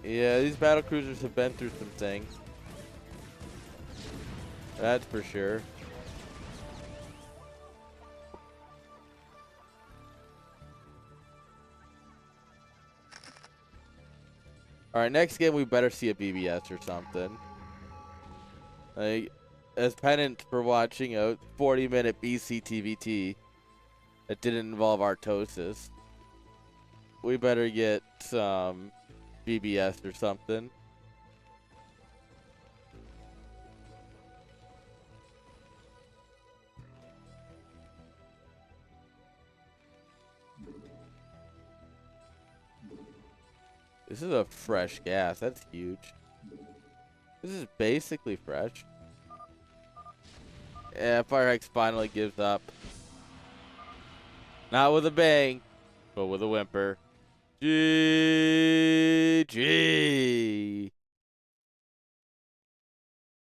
Yeah, these battle cruisers have been through some things. That's for sure. Alright, next game we better see a BBS or something. Like, as penance for watching a 40-minute BC TVT that didn't involve Artosis, we better get some BBS or something. This is a fresh gas. That's huge. This is basically fresh. Yeah, Firehex finally gives up. Not with a bang, but with a whimper. GG.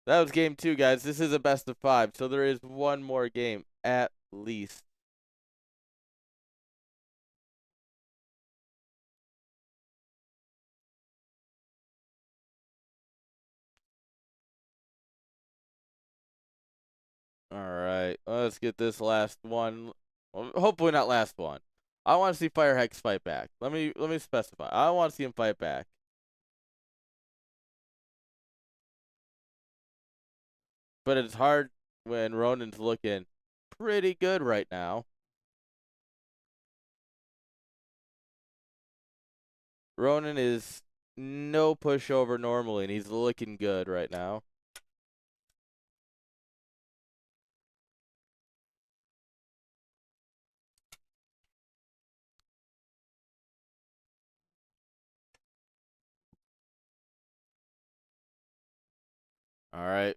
That was game 2, guys. This is a best of 5, so there is one more game at least. All right, let's get this last one. Well, hopefully not last one. I want to see Firehex fight back. Let me specify. I want to see him fight back. But it's hard when Ronin's looking pretty good right now. Ronin is no pushover normally, and he's looking good right now. All right.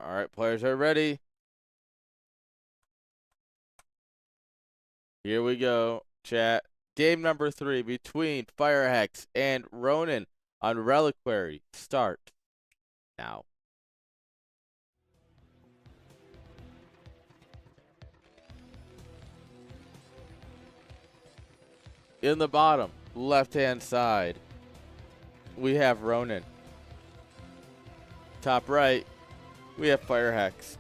All right, players are ready. Here we go, chat. Game number 3 between Firehex and Ronin on Reliquary. Start now. In the bottom left-hand side, we have Ronin. Top right, we have Fire Hex.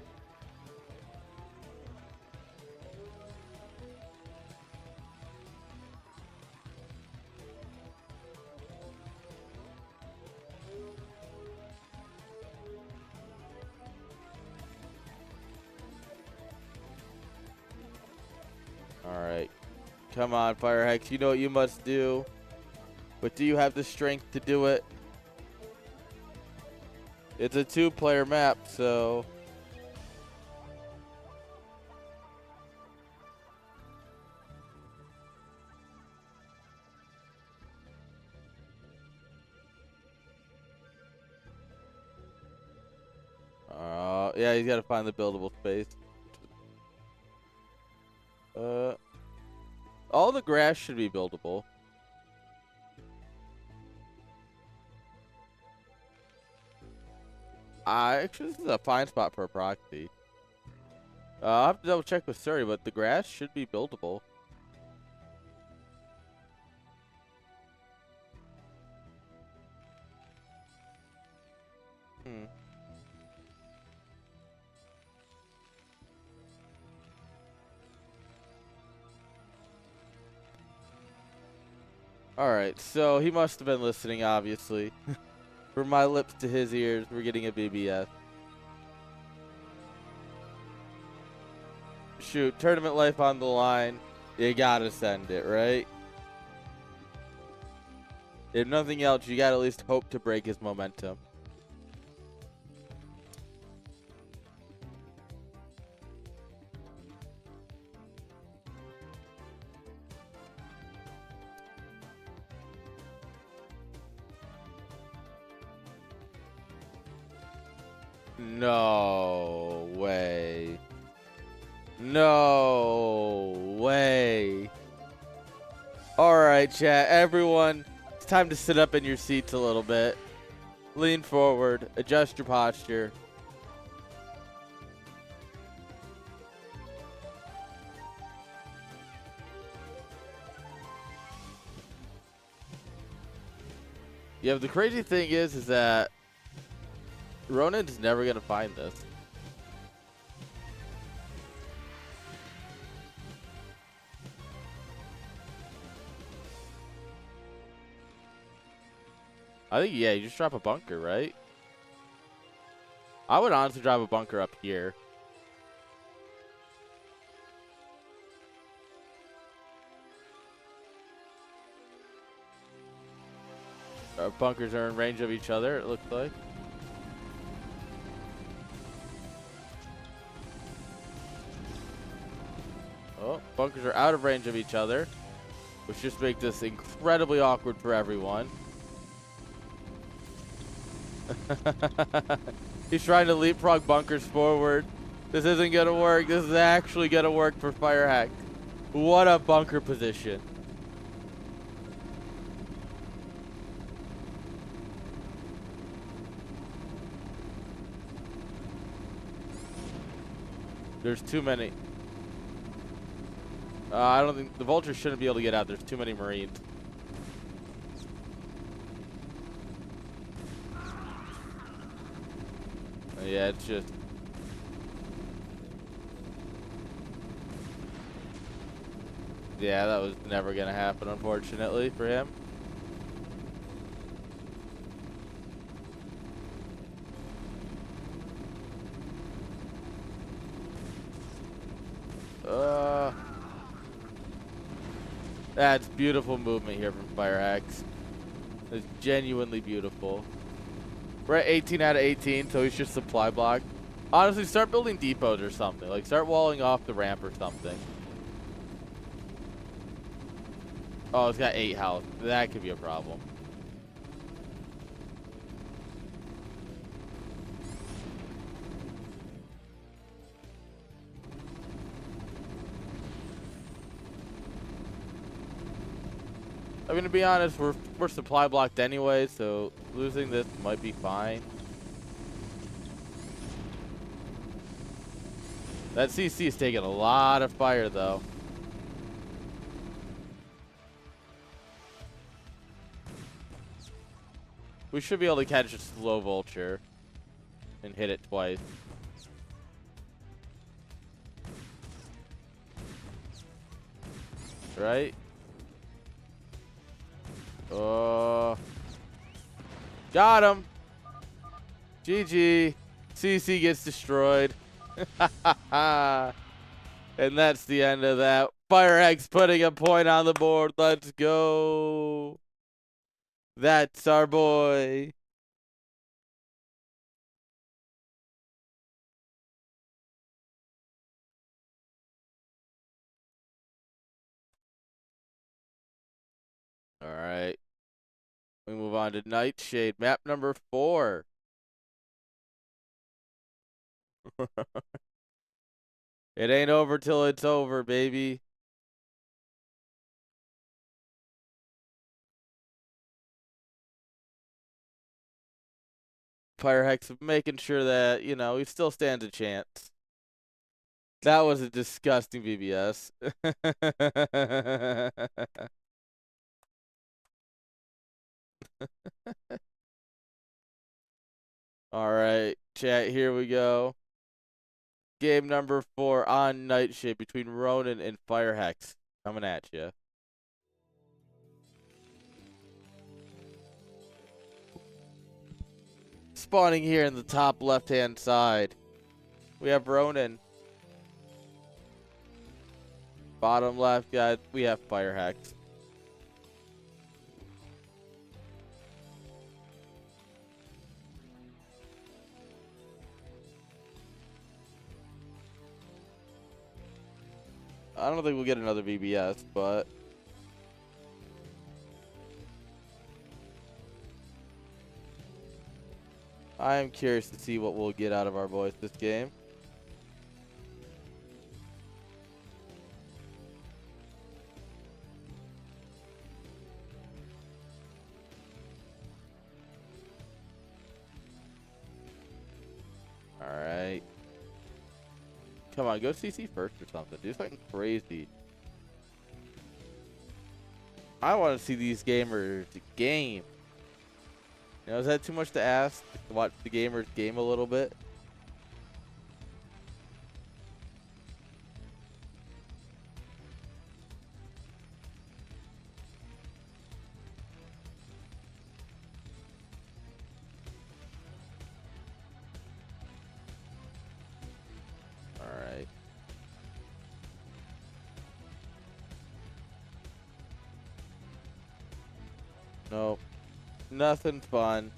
Alright. Come on, Fire Hex. You know what you must do. But do you have the strength to do it? It's a 2-player map, so... yeah, he's got to find the buildable space. All the grass should be buildable. Actually, this is a fine spot for a proxy. I'll have to double check with Surrey, but the grass should be buildable. Alright, so he must have been listening, obviously. From my lips to his ears, we're getting a BBS. Shoot, tournament life on the line. You gotta send it, right? If nothing else, you gotta at least hope to break his momentum. No way. No way. Alright, chat. Everyone, it's time to sit up in your seats a little bit. Lean forward. Adjust your posture. Yeah, the crazy thing is that Ronin's never going to find this. I think, yeah, you just drop a bunker, right? I would honestly drop a bunker up here. Our bunkers are in range of each other, it looks like. Oh, bunkers are out of range of each other, which just makes this incredibly awkward for everyone. He's trying to leapfrog bunkers forward. This isn't going to work. This is actually going to work for Fire Hack. What a bunker position. There's too many. I don't think the vultures shouldn't be able to get out. There's too many marines. Yeah, it's just. Yeah, that was never going to happen, unfortunately, for him. That's beautiful movement here from Fire Axe. It's genuinely beautiful. We're at 18 out of 18, so he's just supply block. Honestly, start building depots or something. Like, start walling off the ramp or something. Oh, it's got 8 health. That could be a problem. I mean, to be honest, we're supply blocked anyway, so losing this might be fine. That CC is taking a lot of fire, though. We should be able to catch a slow vulture and hit it twice. Right? Oh. Got him. GG. CC gets destroyed. And that's the end of that. Firehex putting a point on the board. Let's go. That's our boy. All right. We move on to Nightshade, map number 4. It ain't over till it's over, baby. Firehex making sure that, you know, he still stands a chance. That was a disgusting BBS. All right, chat, here we go. Game number 4 on Nightshade between Ronan and Firehex. Coming at you. Spawning here in the top left-hand side. We have Ronan. Bottom left, guys, we have Firehex. I don't think we'll get another VBS, but I am curious to see what we'll get out of our boys this game. All right. Come on, go CC first or something. Do something crazy. I want to see these gamers game. You know, is that too much to ask? To watch the gamers game a little bit? Alright. Nope. Nothing fun.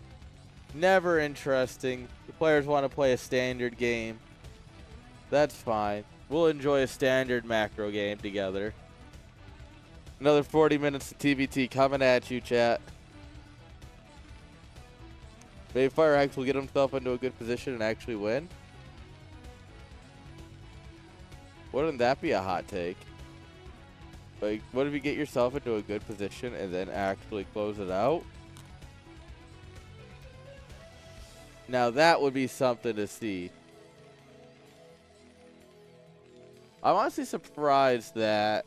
Never interesting. The players want to play a standard game. That's fine. We'll enjoy a standard macro game together. Another 40 minutes of TVT coming at you, chat. Maybe Firehex will get himself into a good position and actually win. Wouldn't that be a hot take? Like, what if you get yourself into a good position and then actually close it out? Now that would be something to see. I'm honestly surprised that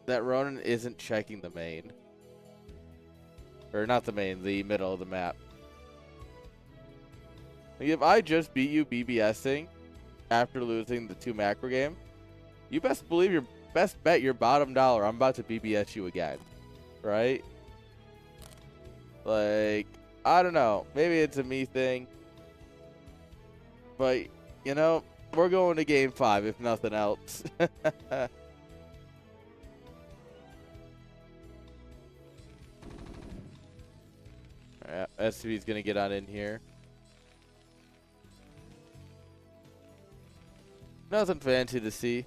Ronan isn't checking the main. Or not the main, the middle of the map. Like, if I just beat you BBSing after losing the 2 macro game, you best believe your best bet your bottom dollar I'm about to BBS you again. Right? Like, I don't know. Maybe it's a me thing. But, you know, we're going to game 5 if nothing else. Alright, SCV's gonna get on in here. Nothing fancy to see.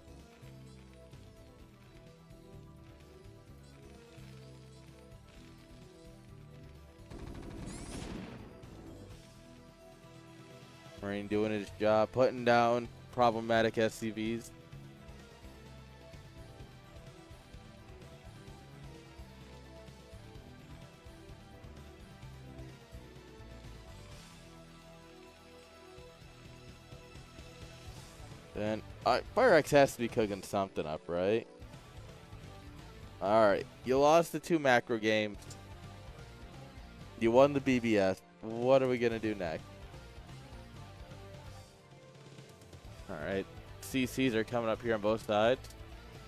Marine doing his job, putting down problematic SCVs. And Firex has to be cooking something up, right? Alright, you lost the 2 macro games. You won the BBS. What are we going to do next? Alright. CCs are coming up here on both sides.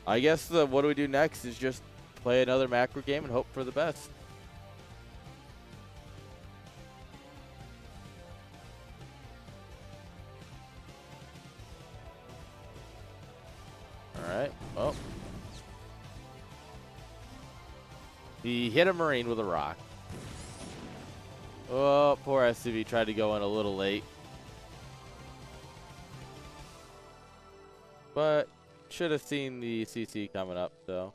I guess what do we do next is just play another macro game and hope for the best. Alright, well. He hit a Marine with a rock. Oh, poor SCV tried to go in a little late. But should have seen the CC coming up, so.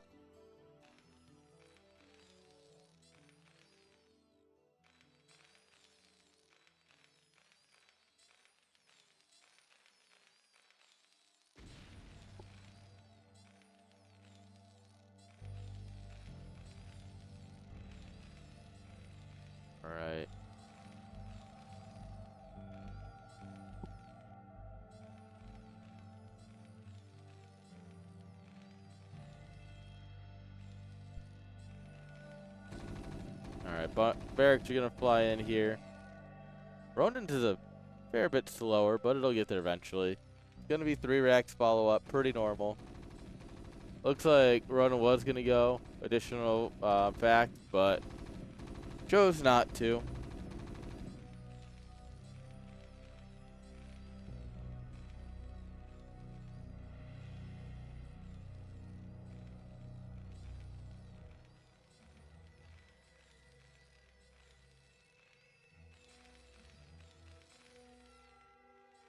Alright. Alright, but Barracks are going to fly in here. Ronin's is a fair bit slower, but it'll get there eventually. It's going to be 3 racks follow-up, pretty normal. Looks like Ronin was going to go, additional fact, but chose not to.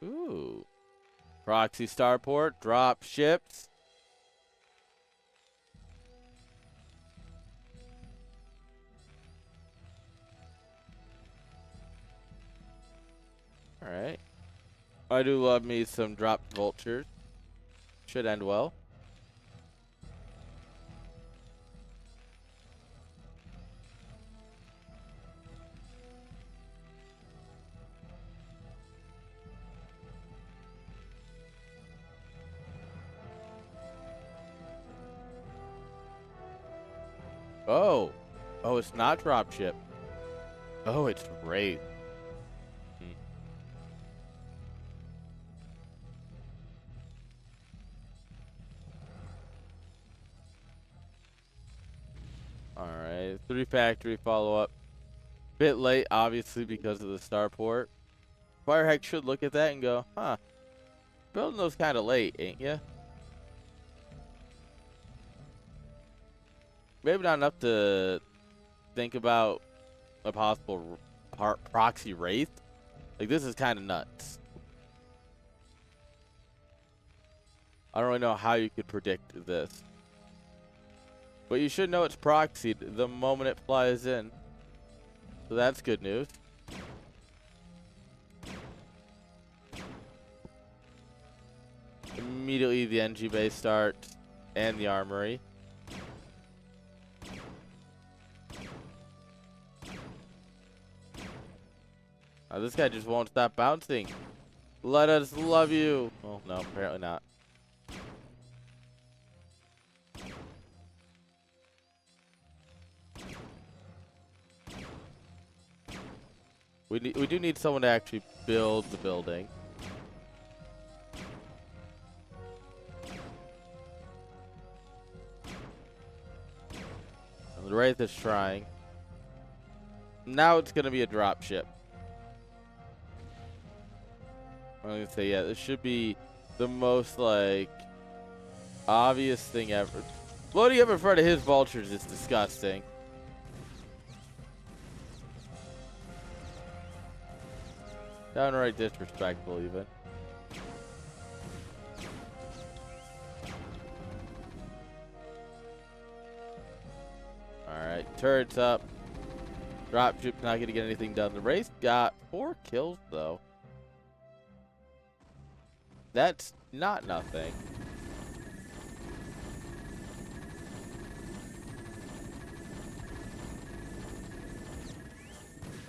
Ooh. Proxy starport, drop ships. Alright. I do love me some dropped vultures. Should end well. Oh. Oh, it's not dropship. Oh, it's Wraith. Alright. 3 factory follow-up. Bit late, obviously, because of the starport. Firehack should look at that and go, huh. Building those kind of late, ain't ya? Maybe not enough to think about a possible proxy Wraith. Like, this is kind of nuts. I don't really know how you could predict this. But you should know it's proxied the moment it flies in. So that's good news. Immediately the NG base starts and the armory. This guy just won't stop bouncing. Let us love you. Oh, no, apparently not. We do need someone to actually build the building. And the Wraith is trying. Now it's going to be a drop ship. I'm going to say, yeah, this should be the most, like, obvious thing ever. Loading up in front of his vultures is disgusting. Downright disrespectful, even. Alright, turrets up. Dropship's not going to get anything done. The Wraith got 4 kills, though. That's not nothing.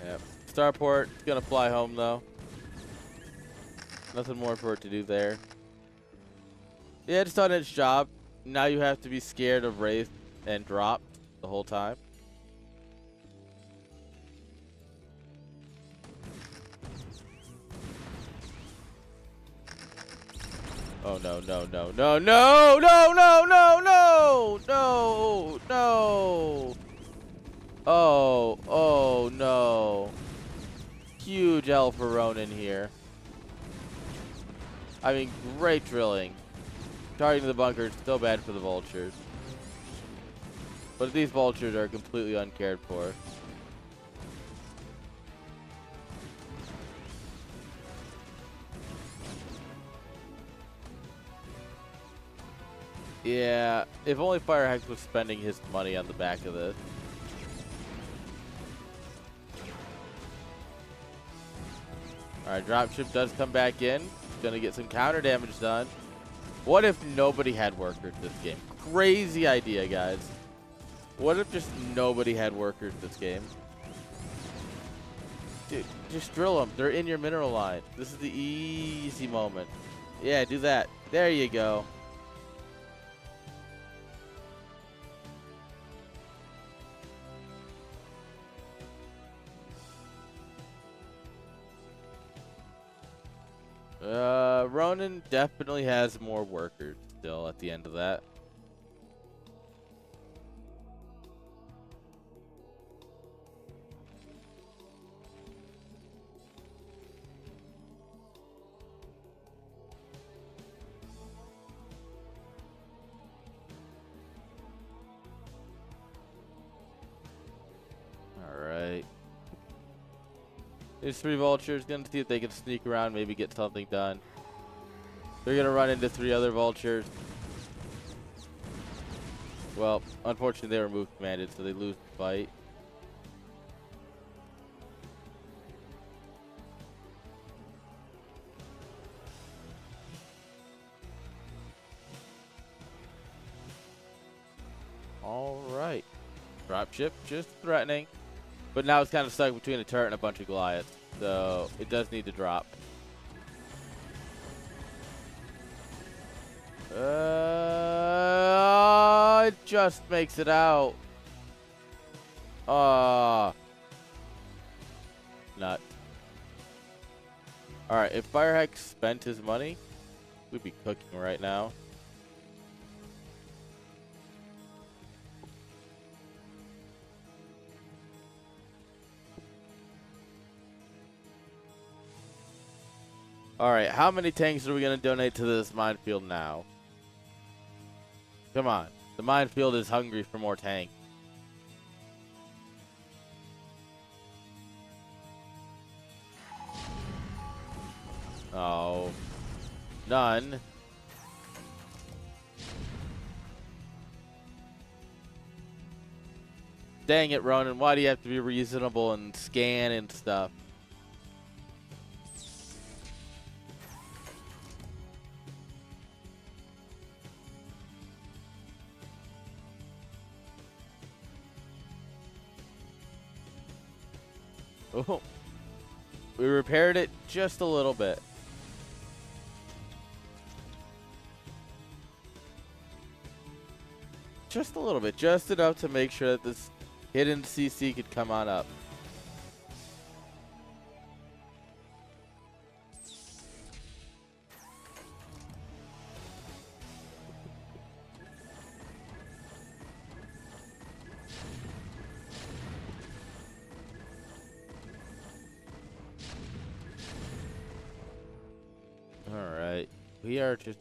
Yep. Starport is going to fly home, though. Nothing more for it to do there. Yeah, it's done its job. Now you have to be scared of Wraith and drop the whole time. Oh no, no, no, no, no, no, no, no, no, no, no. Oh, oh no. Huge L for Ronin here. I mean, great drilling. Targeting the bunker is still bad for the vultures. But these vultures are completely uncared for. Yeah, if only Firehex was spending his money on the back of this. Alright, dropship does come back in. It's gonna get some counter damage done. What if nobody had workers this game? Crazy idea, guys. What if just nobody had workers this game? Dude, just drill them. They're in your mineral line. This is the easy moment. Yeah, do that. There you go. Ronin definitely has more workers still at the end of that. Alright. There's 3 vultures. Gonna see if they can sneak around, maybe get something done. They're gonna run into 3 other vultures. Well, unfortunately they were move commanded, so they lose the fight. Alright. Dropship just threatening. But now it's kind of stuck between a turret and a bunch of Goliaths. So it does need to drop. It just makes it out. Nut. Alright, if Firehex spent his money, we'd be cooking right now. Alright, how many tanks are we going to donate to this minefield now? Come on. The minefield is hungry for more tanks. Oh. None. Dang it, Ronin. Why do you have to be reasonable and scan and stuff? Oh, we repaired it just a little bit. Just a little bit. Just enough to make sure that this hidden CC could come on up. Alright. We are just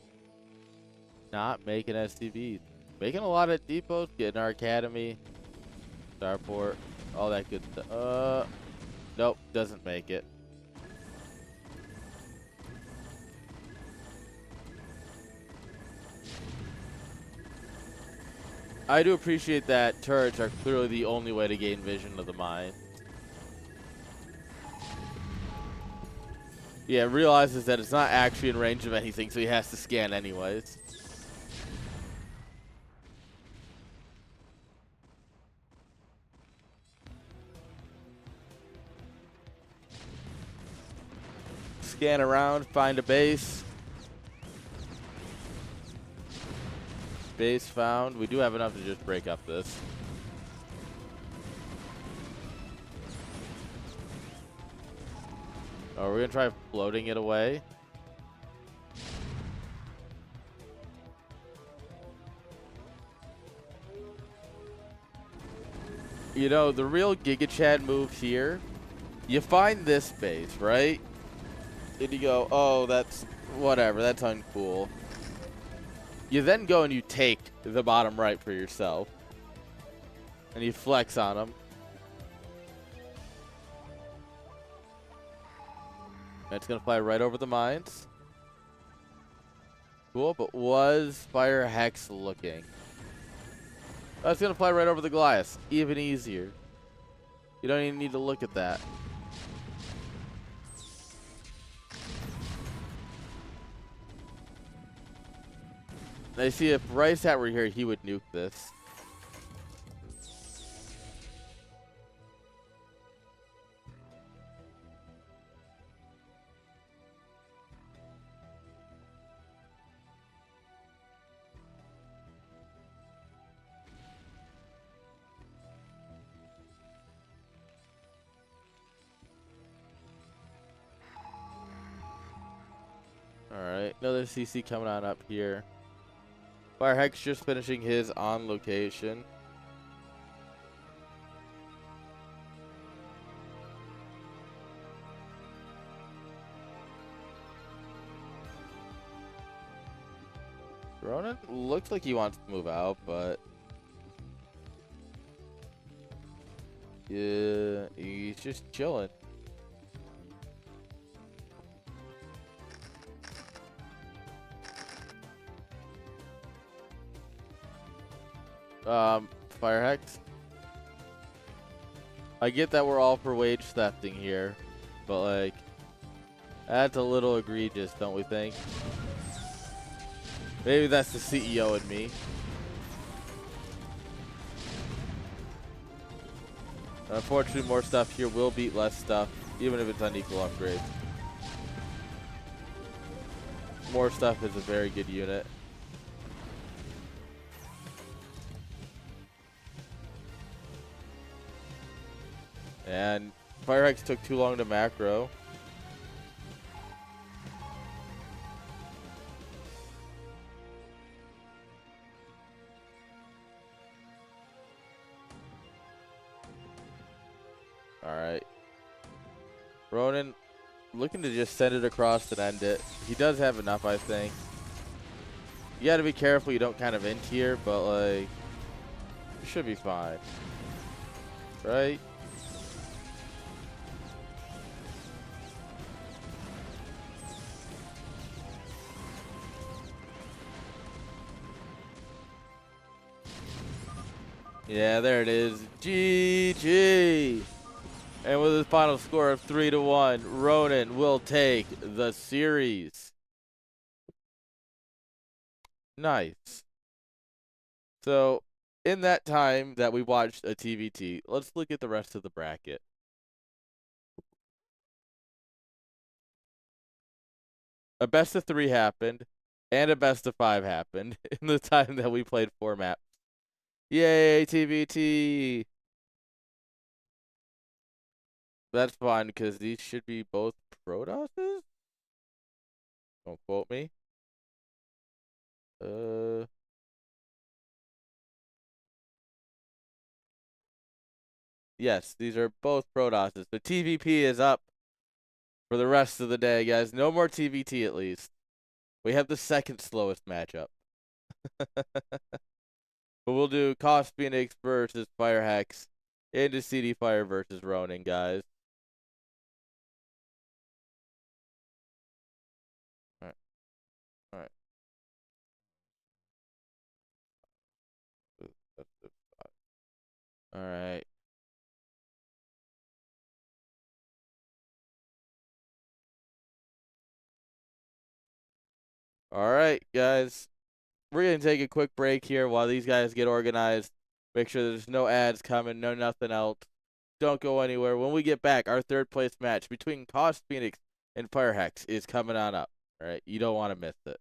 not making SCVs. Making a lot of depots, getting our academy, starport, all that good stuff. Nope, doesn't make it. I do appreciate that turrets are clearly the only way to gain vision of the mine. Yeah, realizes that it's not actually in range of anything, so he has to scan anyways. Scan around, find a base. Base found. We do have enough to just break up this. Oh, we're gonna try floating it away. You know, the real Giga Chad move here, you find this base, right? And you go, oh, that's whatever, that's uncool. You then go and you take the bottom right for yourself. And you flex on them. That's going to fly right over the mines. Cool, but was Fire Hex looking? That's going to fly right over the Goliath. Even easier. You don't even need to look at that. I see if Rice Hat were here, he would nuke this. Alright, another CC coming on up here. Fire Hex just finishing his on location. Ronan looks like he wants to move out, but yeah, he's just chilling. Fire Hex. I get that we're all for wage thefting here, but like, that's a little egregious, don't we think? Maybe that's the CEO in me. Unfortunately, more stuff here will beat less stuff, even if it's unequal upgrades. More stuff is a very good unit. And Fire Hex took too long to macro. Alright. Ronan looking to just send it across and end it. He does have enough, I think. You gotta be careful you don't kind of end here, but like, you should be fine. Right? Yeah, there it is. GG. And with his final score of 3-1, Ronan will take the series. Nice. So, in that time that we watched a TVT, let's look at the rest of the bracket. A best of 3 happened, and a best of 5 happened in the time that we played 4 maps. Yay, TVT! That's fine, because these should be both Protosses? Don't quote me. Yes, these are both Protosses. The TVP is up for the rest of the day, guys. No more TVT, at least. We have the second slowest matchup. But we'll do Cost Phoenix versus Fire Hex into CD Fire versus Ronin, guys. Alright. Alright. Alright. Alright, guys. We're going to take a quick break here while these guys get organized. Make sure there's no ads coming, no nothing else. Don't go anywhere. When we get back, our third place match between Cost Phoenix and Fire Hex is coming on up. Alright, you don't want to miss it.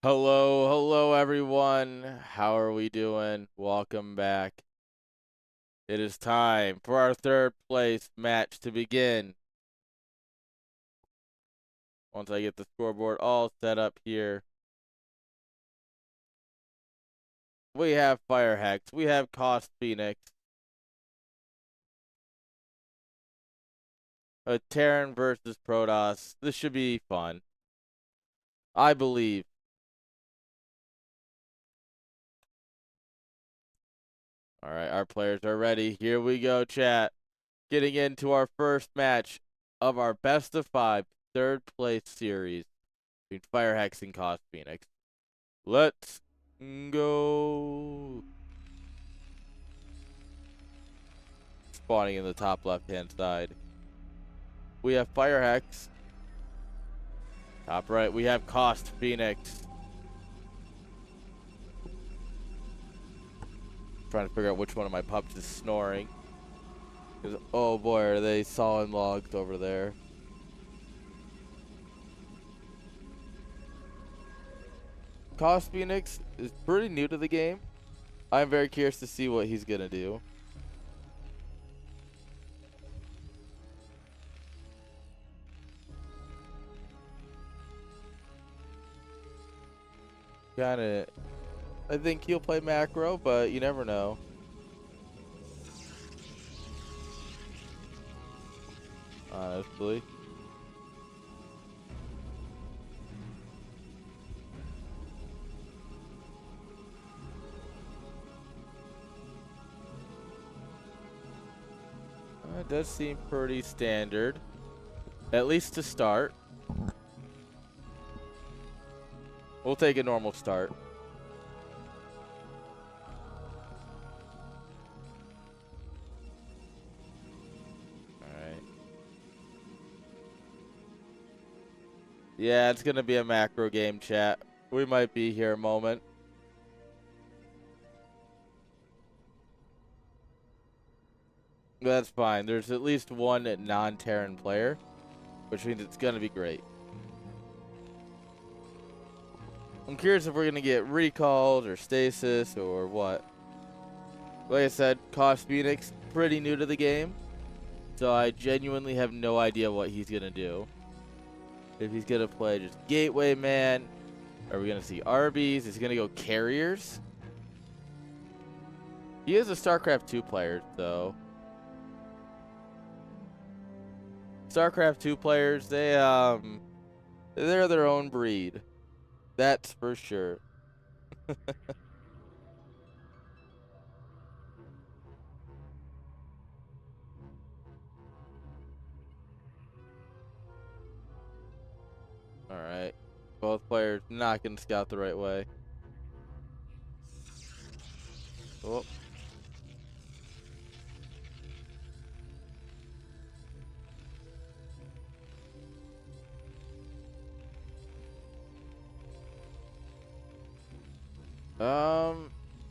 Hello everyone. How are we doing? Welcome back. It is time for our third place match to begin. Once I get the scoreboard all set up here. We have Fire Hex. We have Cost Phoenix. A Terran versus Protoss. This should be fun. I believe. Alright, our players are ready. Here we go, chat. Getting into our first match of our best of 5 third place series between Fire Hex and Cost Phoenix. Let's go. Spawning in the top left-hand side. We have Fire Hex. Top right, we have Cost Phoenix. Trying to figure out which one of my pups is snoring. Oh boy, are they sawing logs over there. Cost Phoenix is pretty new to the game. I'm very curious to see what he's gonna do. Kinda, I think he'll play macro, but you never know. Honestly. It does seem pretty standard. At least to start. We'll take a normal start. Alright. Yeah, it's gonna be a macro game, chat. We might be here a moment. That's fine. There's at least one non-Terran player, which means it's gonna be great. I'm curious if we're gonna get recalled or stasis or what. Like I said, Cost Phoenix, pretty new to the game, so I genuinely have no idea what he's gonna do. If he's gonna play just Gateway Man, are we gonna see Arby's? Is he gonna go Carriers? He is a StarCraft 2 player, though. StarCraft 2 players, they're their own breed. That's for sure. Alright. Both players not gonna scout the right way. Oh.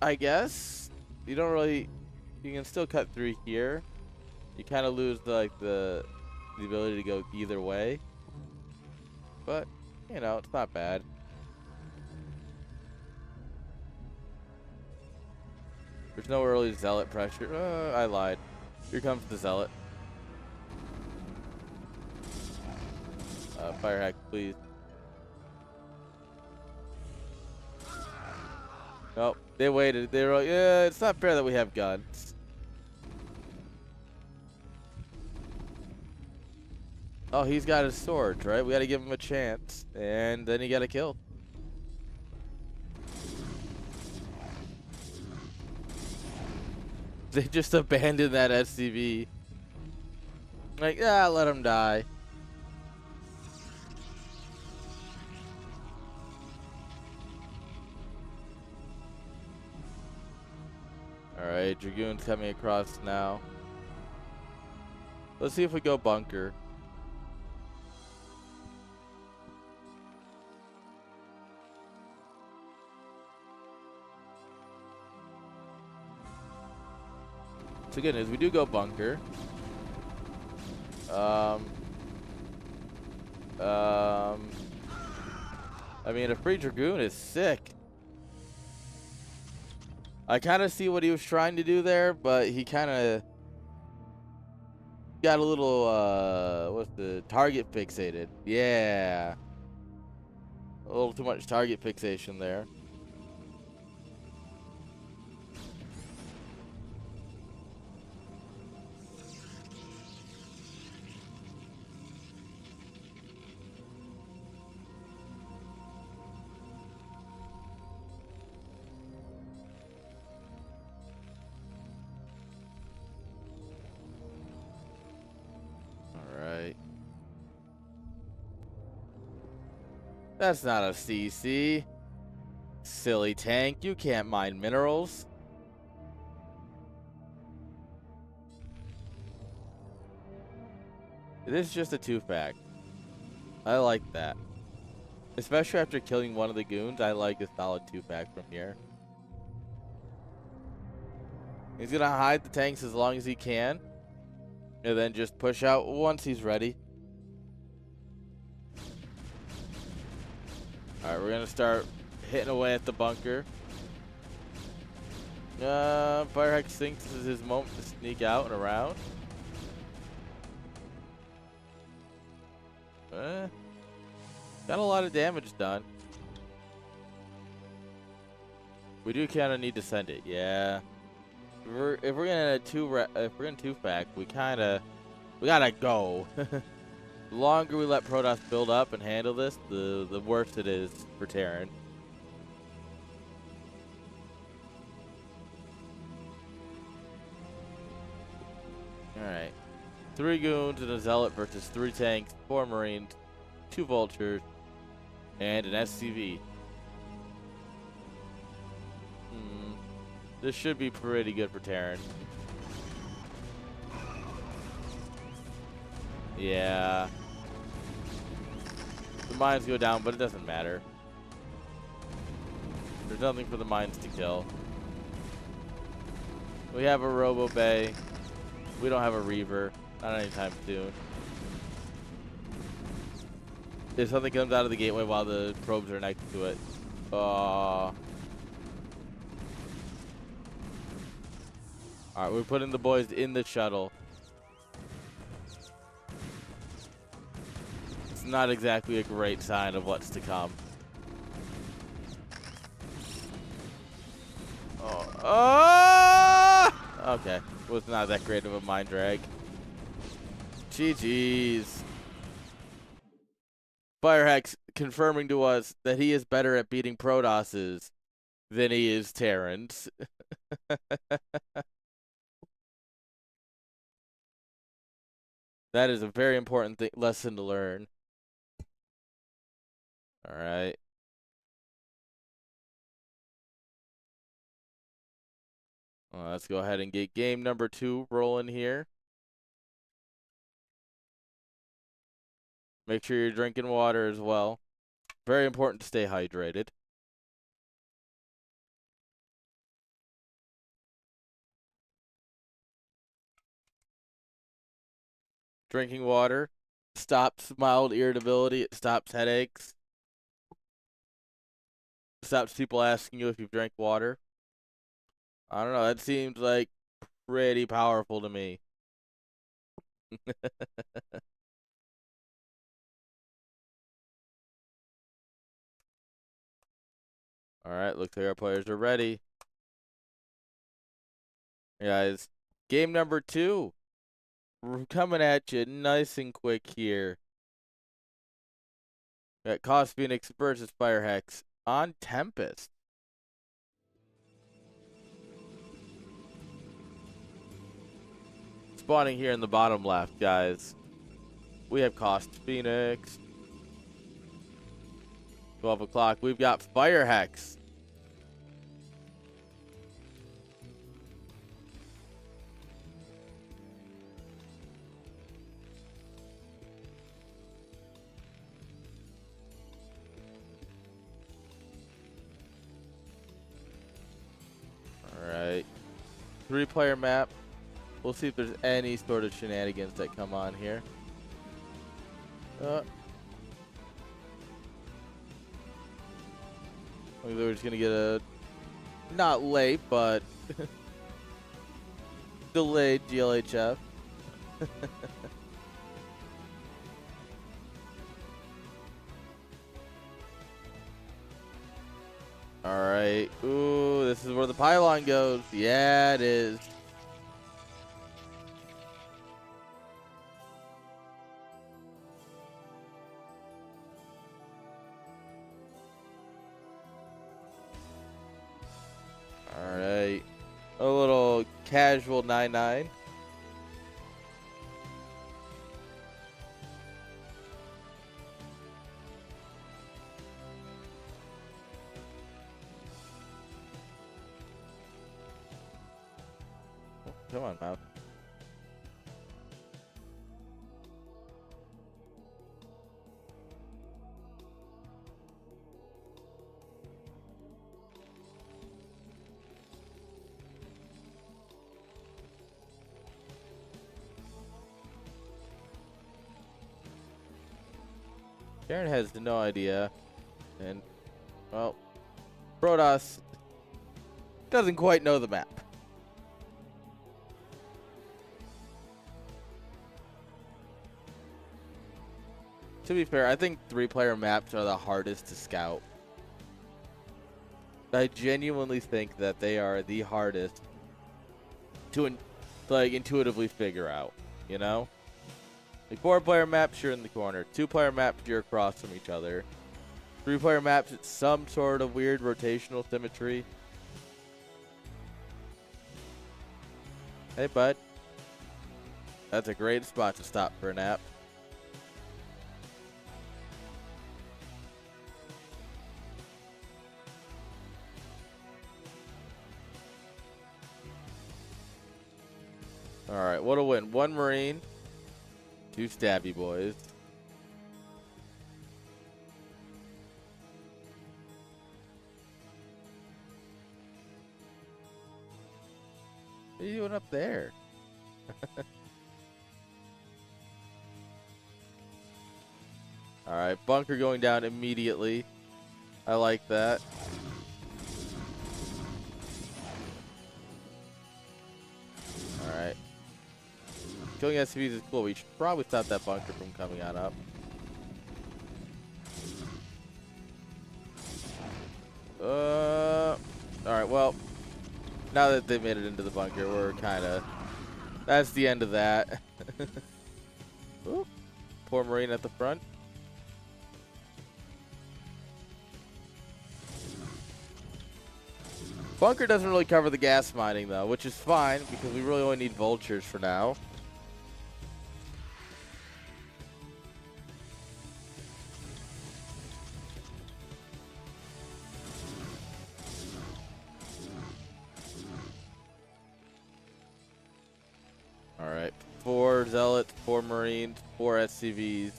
I guess you don't really. You can still cut through here. You kind of lose the ability to go either way, but you know it's not bad. There's no early zealot pressure. I lied. Here comes the zealot. Fire hack, please. Nope, they waited. They were like, yeah, it's not fair that we have guns. Oh, he's got his swords, right? We gotta give him a chance. And then he got a kill. They just abandoned that SCV. Like, yeah, let him die. Alright, Dragoon's coming across now. Let's see if we go bunker. So good news, we do go bunker. I mean, a free Dragoon is sick. I kind of see what he was trying to do there, but he kind of got a little, what's the target fixated? Yeah. A little too much target fixation there. Alright. That's not a CC. Silly tank, you can't mine minerals. It is just a 2-fact. I like that. Especially after killing one of the goons, I like a solid 2-fact from here. He's gonna hide the tanks as long as he can, and then just push out once he's ready. Alright, we're gonna start hitting away at the bunker. Firehex thinks this is his moment to sneak out and around. Got a lot of damage done. We do kind of need to send it, yeah. If we're gonna 2-fact, we gotta go. The longer we let Protoss build up and handle this, the worse it is for Terran. Alright. 3 goons and a zealot versus 3 tanks, 4 marines, 2 vultures, and an SCV. This should be pretty good for Terran. Yeah. The mines go down, but it doesn't matter. There's nothing for the mines to kill. We have a Robo Bay. We don't have a Reaver. Not anytime soon. If something comes out of the gateway while the probes are next to it. Alright, we're putting the boys in the shuttle. It's not exactly a great sign of what's to come. Okay. Was not that great of a mind drag. GG's. Firehex confirming to us that he is better at beating Protosses than he is Terrans. That is a very important lesson to learn. All right. Well, let's go ahead and get game number 2 rolling here. Make sure you're drinking water as well. Very important to stay hydrated. Drinking water stops mild irritability. It stops headaches. Stops people asking you if you've drank water. I don't know. That seems like pretty powerful to me. All right. Looks like our players are ready. Guys, game number 2. We're coming at you nice and quick here. Got Cos Phoenix versus Firehex on Tempest. Spawning here in the bottom left, guys. We have Cost Phoenix. 12 o'clock. We've got Firehex. Alright. 3-player map. We'll see if there's any sort of shenanigans that come on here. We're just gonna get a not late, but delayed GLHF. Alright. Ooh, this is where the pylon goes. Yeah, it is. Alright. A little casual 9-9. Come on, mouse. Karen has no idea. And, well, Protoss doesn't quite know the map. To be fair, I think 3-player maps are the hardest to scout. I genuinely think that they are the hardest to like intuitively figure out, you know? Like 4-player maps, you're in the corner. 2-player maps, you're across from each other. 3-player maps, it's some sort of weird rotational symmetry. Hey, bud. That's a great spot to stop for a nap. Alright, what a win. 1 Marine, 2 stabby boys. What are you doing up there? Alright, bunker going down immediately. I like that. Alright. Killing SCVs is cool. We should probably stop that bunker from coming on up. Alright, well, now that they've made it into the bunker, we're kind of... That's the end of that. Ooh, poor Marine at the front. Bunker doesn't really cover the gas mining, though, which is fine, because we really only need vultures for now. Alright, 4 Zealots, 4 Marines, 4 SCVs.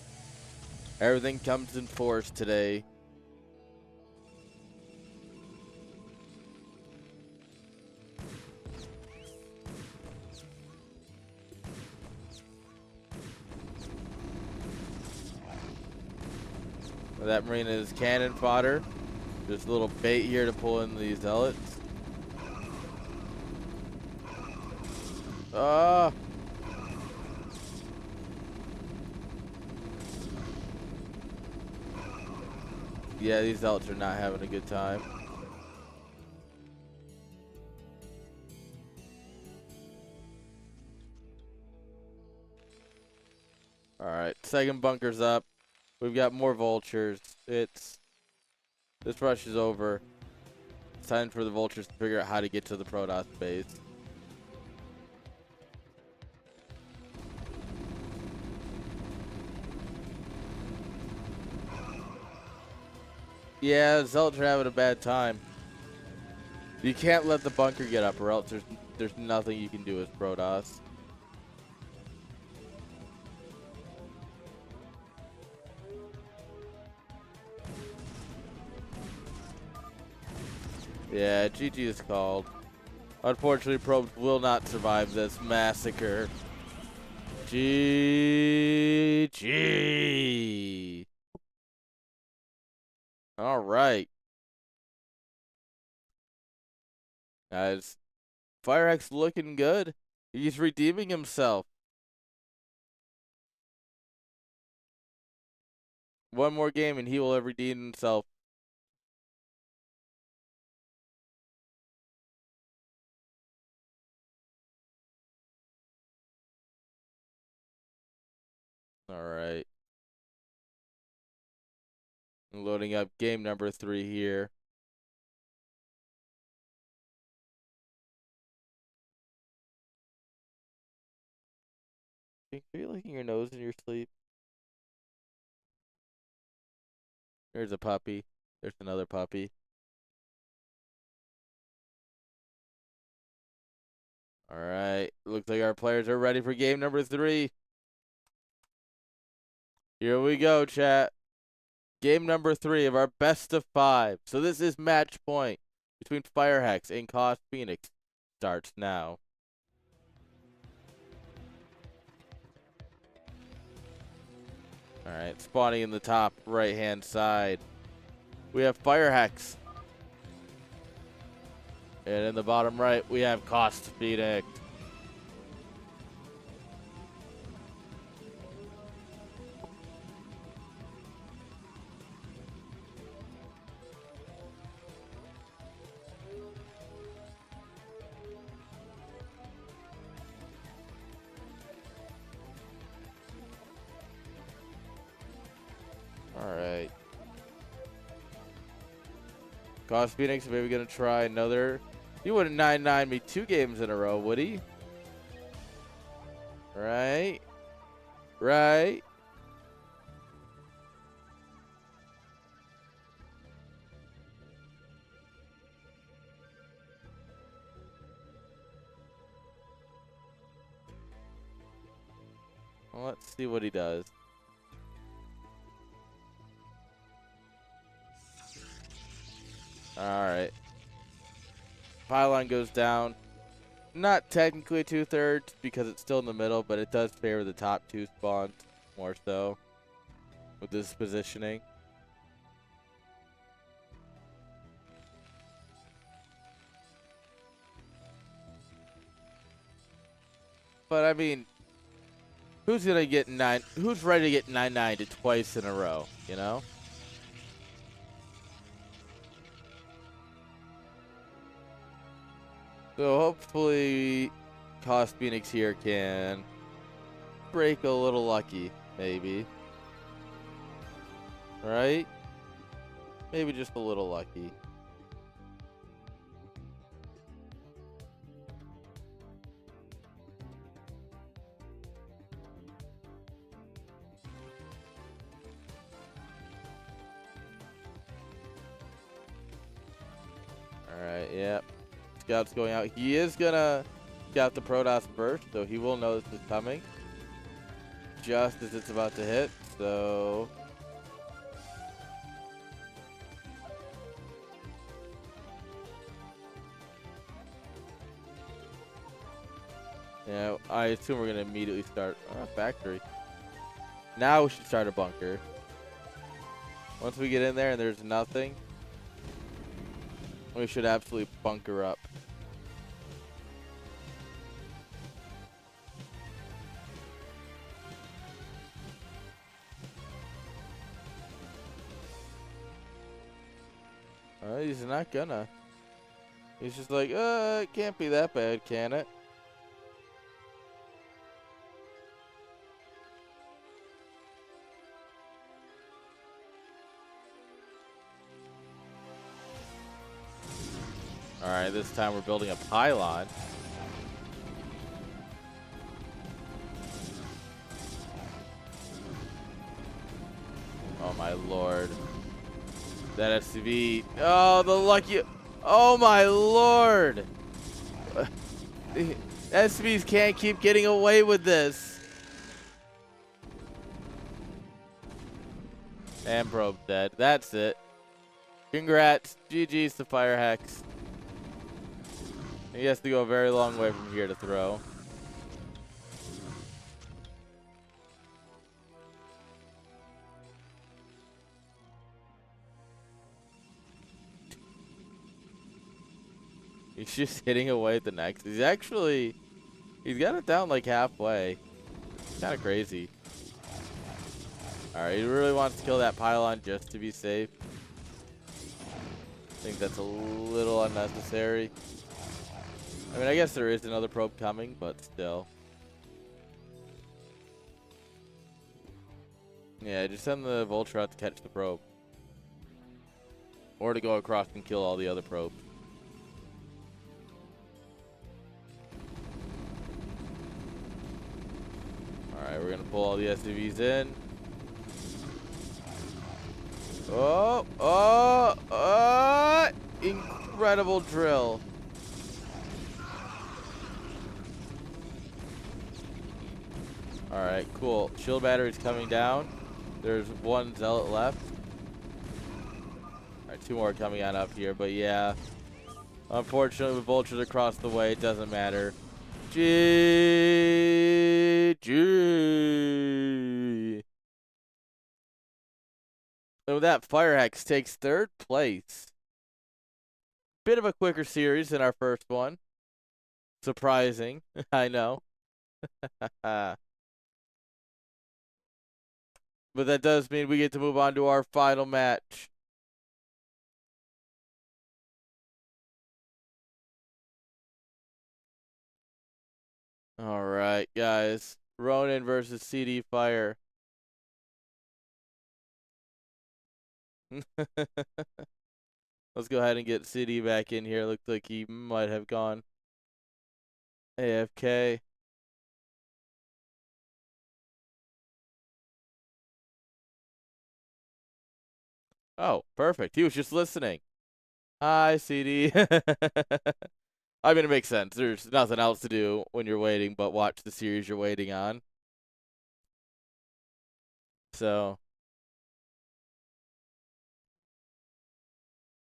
Everything comes in force today. That Marine is cannon fodder. There's a little bait here to pull in these Zealots. Yeah, these Zealots are not having a good time. Alright, second bunker's up. We've got more vultures. This rush is over. It's time for the vultures to figure out how to get to the Protoss base. Yeah, Zealots are having a bad time. You can't let the bunker get up, or else there's nothing you can do as Protoss. Yeah, GG is called. Unfortunately, probes will not survive this massacre. GG. All right. Guys, Firehex looking good. He's redeeming himself. One more game and he will have redeemed himself. All right. Loading up game number 3 here. Are you licking your nose in your sleep? There's a puppy. There's another puppy. All right. Looks like our players are ready for game number 3. Here we go, chat. Game number 3 of our best of 5. So this is match point between Firehex and Cost Phoenix. Starts now. All right, spawning in the top right-hand side, we have Firehex. And in the bottom right, we have Cost Phoenix. All right. Cost Phoenix maybe going to try another. He wouldn't 9-9 me 2 games in a row, would he? Right. Right. Well, let's see what he does. All right. Pylon goes down. Not technically 2/3 because it's still in the middle, but it does favor the top 2 spawns more so with this positioning. But I mean, who's gonna get 9? Who's ready to get 9-9 twice in a row? You know. So hopefully, Cost Phoenix here can break a little lucky, maybe. Right? Maybe just a little lucky. Alright, yep. Scout's going out. He is gonna scout the Protoss first, so he will know this is coming. Just as it's about to hit, so... Yeah, I assume we're gonna immediately start a factory. Now we should start a bunker. Once we get in there and there's nothing, we should absolutely bunker up. He's not gonna. He's just like, it can't be that bad, can it? Alright, this time we're building a pylon. Oh my lord. That SCV. Oh, the lucky. Oh my lord. SCVs can't keep getting away with this. And probe dead. That's it. Congrats. GG's to Firehex. He has to go a very long way from here to throw. He's just hitting away at the next. He's got it down like halfway. Kind of crazy. Alright, he really wants to kill that pylon just to be safe. I think that's a little unnecessary. I mean, I guess there is another probe coming, but still. Yeah, just send the vulture out to catch the probe. Or to go across and kill all the other probes. Alright, we're going to pull all the SUVs in. Oh! Incredible drill. Alright, cool. Shield battery's coming down. There's one zealot left. Alright, 2 more coming on up here, but yeah. Unfortunately, with vultures across the way, it doesn't matter. GG. And with that, Firehex takes 3rd place. Bit of a quicker series than our first one. Surprising, I know. But that does mean we get to move on to our final match. Alright, guys. Ronin versus CD Fire. Let's go ahead and get CD back in here. Looks like he might have gone AFK. Oh, perfect. He was just listening. Hi, CD. I mean, it makes sense. There's nothing else to do when you're waiting but watch the series you're waiting on. So,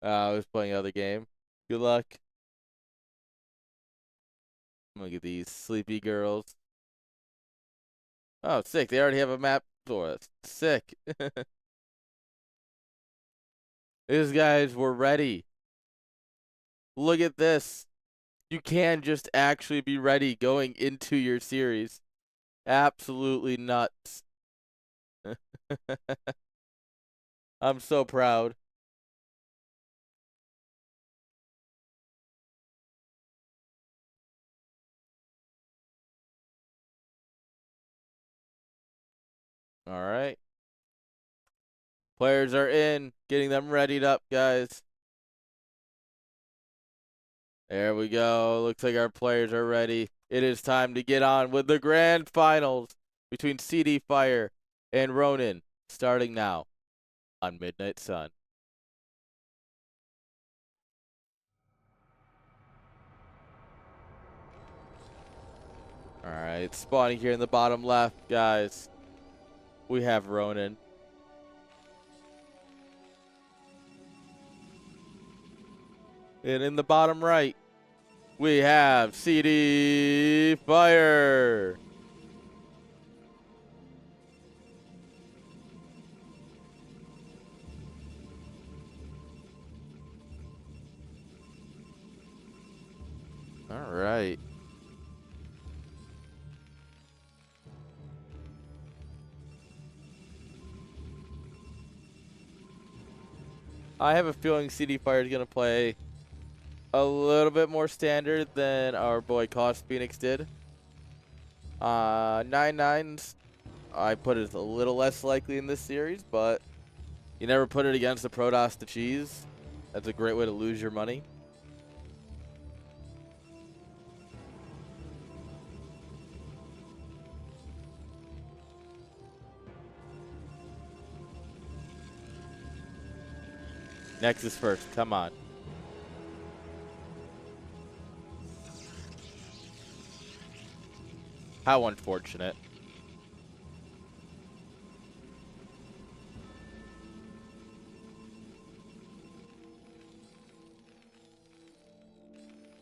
I was playing another game. Good luck. Look at these sleepy girls. Oh, sick. They already have a map for us. Sick. These guys were ready. Look at this. You can just actually be ready going into your series. Absolutely nuts. I'm so proud. All right. Players are in. Getting them readied up, guys. There we go. Looks like our players are ready. It is time to get on with the grand finals between CD Fire and Ronin, starting now on Midnight Sun. All right, spawning here in the bottom left, guys. We have Ronin. And in the bottom right, we have CD Fire. All right. I have a feeling CD Fire is going to play a little bit more standard than our boy Cost Phoenix did. 9-9s, I put it a little less likely in this series, but you never put it against the Protoss to cheese. That's a great way to lose your money. Nexus first, come on. How unfortunate.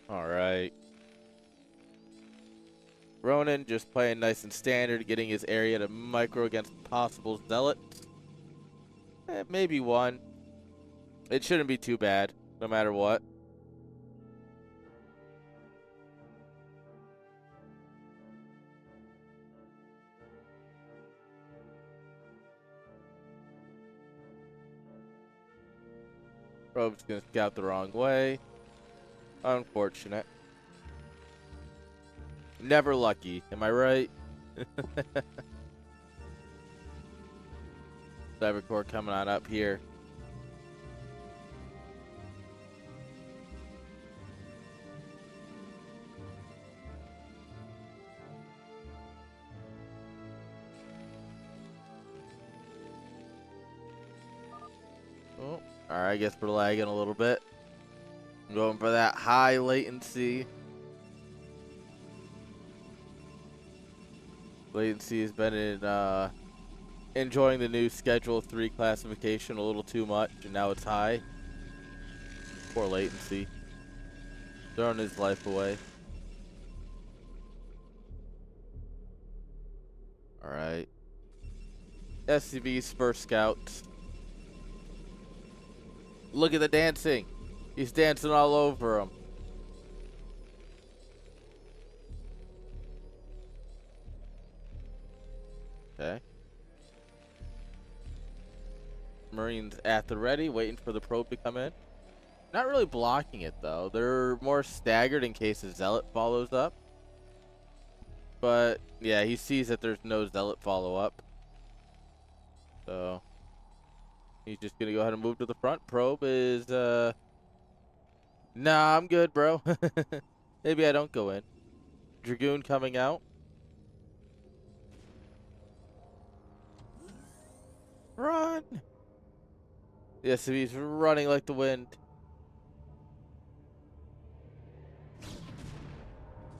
All right. Ronin just playing nice and standard, getting his area to micro against possible zealots. Maybe one. It shouldn't be too bad, no matter what. Probe's gonna scout the wrong way. Unfortunate. Never lucky, am I right? Cybercore coming on up here. Oh, alright, I guess we're lagging a little bit. I'm going for that high latency. Latency has been in, enjoying the new Schedule 3 classification a little too much, and now it's high. Poor latency. Throwing his life away. Alright. SCV's first scouts. Look at the dancing. He's dancing all over him. Okay. Marines at the ready, waiting for the probe to come in. Not really blocking it, though. They're more staggered in case a Zealot follows up. But, yeah, he sees that there's no Zealot follow-up. So, he's just going to go ahead and move to the front. Probe is, nah, I'm good, bro. Maybe I don't go in. Dragoon coming out. Run! Yes, he's running like the wind.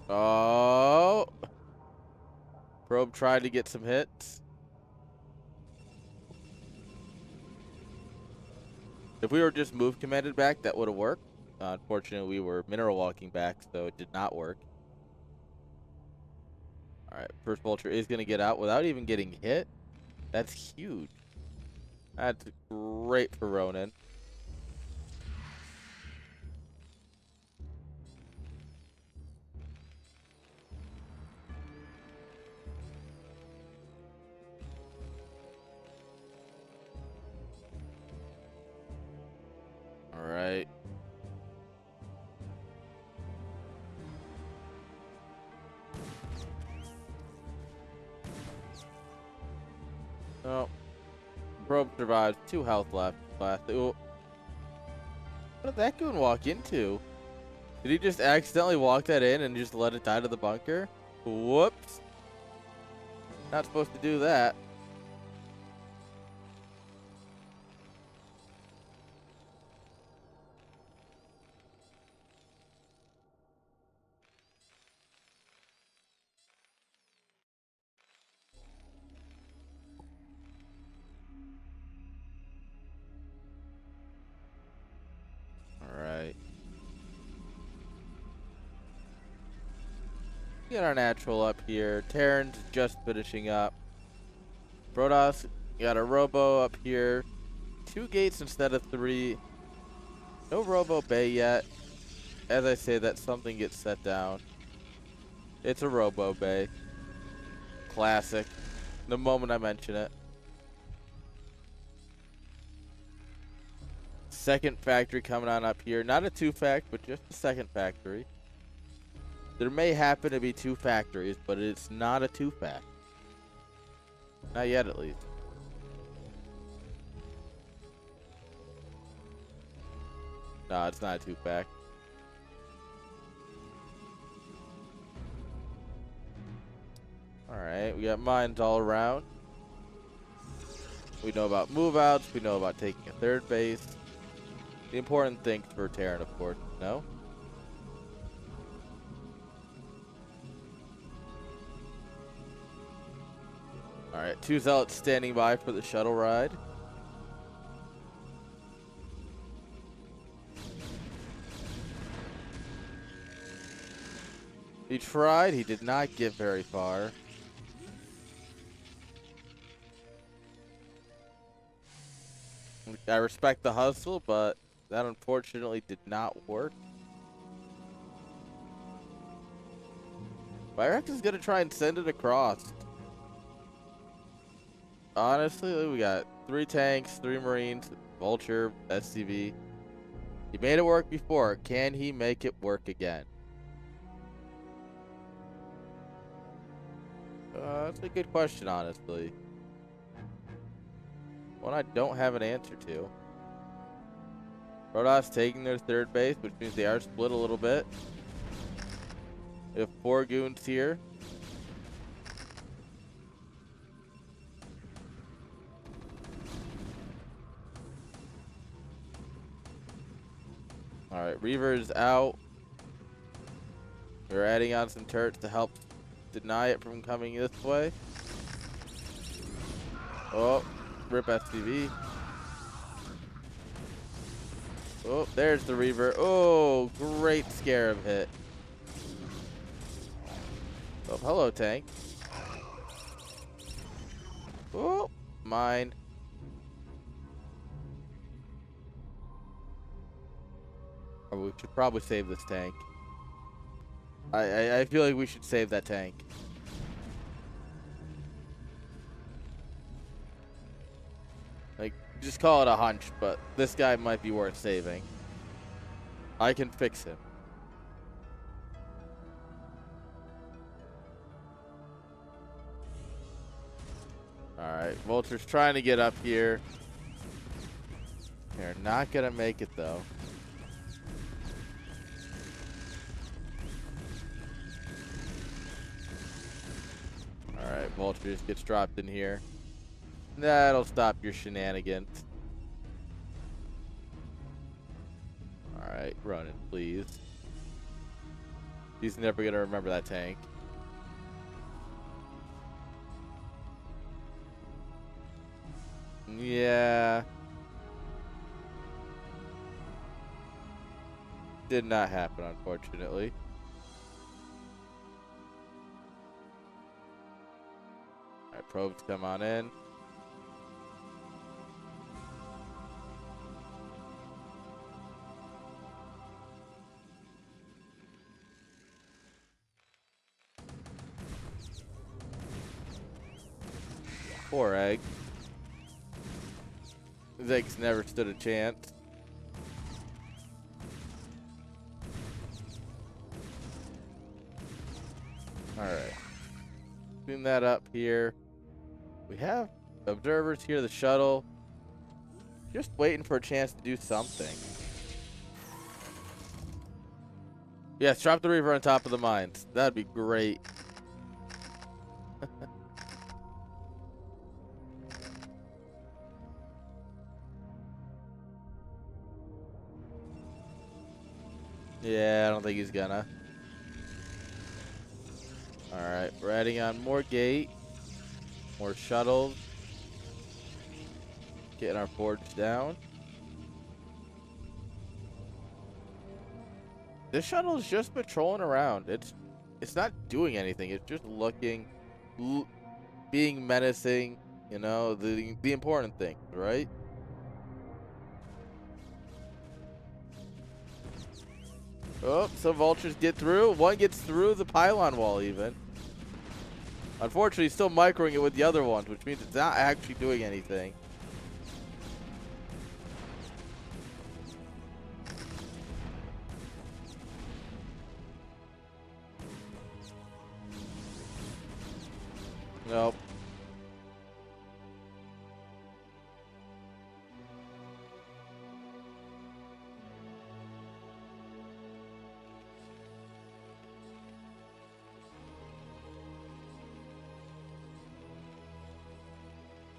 Oh! Probe tried to get some hits. If we were just move commanded back, that would have worked. Unfortunately, we were mineral walking back, so it did not work. Alright, first vulture is going to get out without even getting hit. That's huge. That's great for Ronin. Alright. Oh. Probe survives. 2 health left. Ooh. What did that goon walk into? Did he just accidentally walk that in and just let it die to the bunker? Whoops. Not supposed to do that. Alright. Get our natural up here. Terran's just finishing up. Protoss, got a Robo up here. 2 gates instead of 3. No Robo Bay yet. As I say that, something gets set down. It's a Robo Bay. Classic. The moment I mention it. Second factory coming on up here. Not a 2-fact, but just a second factory. There may happen to be 2 factories, but it's not a 2-fact. Not yet, at least. No, it's not a 2-fact. Alright, we got mines all around. We know about move-outs. We know about taking a 3rd base. The important thing for Terran, of course, no? Alright, 2 Zealots standing by for the shuttle ride. He tried, he did not get very far. I respect the hustle, but that unfortunately did not work. Vyrex is going to try and send it across. Honestly, we got 3 tanks, 3 Marines, Vulture, SCV. He made it work before. Can he make it work again? That's a good question, honestly. One I don't have an answer to. Protoss taking their third base, which means they are split a little bit. We have 4 goons here. Alright, Reaver is out. We're adding on some turrets to help deny it from coming this way. Oh, rip STV. Oh, there's the Reaver. Oh, great Scarab hit. Oh, hello, tank. Oh, mine. Oh, we should probably save this tank. I feel like we should save that tank. Like, just call it a hunch, but this guy might be worth saving. I can fix him. Alright, Vulture's trying to get up here. They're not gonna make it though. Alright, Vulture just gets dropped in here. That'll stop your shenanigans. Alright, run it, please. He's never gonna remember that tank. Yeah. Did not happen, unfortunately. Alright, probes come on in. Poor egg. His eggs never stood a chance. Alright. Clean that up here. We have observers here, the shuttle. Just waiting for a chance to do something. Yes, drop the Reaver on top of the mines. That'd be great. Yeah, I don't think he's gonna. Alright, we're adding on more gate. More shuttles. Getting our forge down. This shuttle is just patrolling around. It's not doing anything. It's just looking, being menacing. You know, the important thing, right? Oh, some vultures get through. One gets through the pylon wall even. Unfortunately, he's still microing it with the other ones, which means it's not actually doing anything. Nope.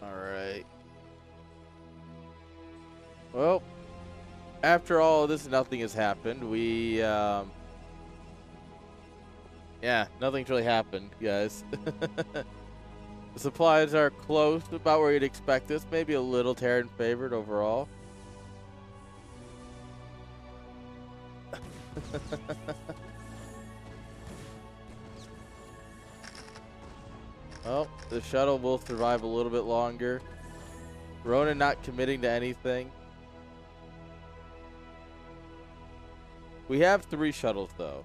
Alright. Well, after all of this, nothing has happened. Yeah, nothing's really happened, guys. The supplies are close, about where you'd expect this. Maybe a little Terran favored overall. Well, the shuttle will survive a little bit longer. Ronan not committing to anything. We have 3 shuttles, though.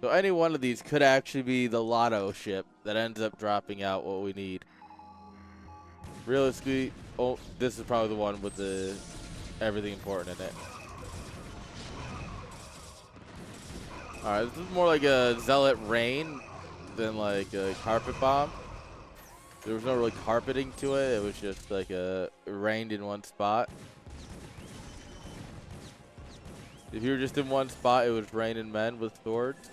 So any one of these could actually be the lotto ship that ends up dropping out what we need. Realistically, oh, this is probably the one with the everything important in it. Alright, this is more like a Zealot Rain than like a Carpet Bomb. There was no really carpeting to it. It was just like it rained in one spot. If you were just in one spot, it was raining men with swords.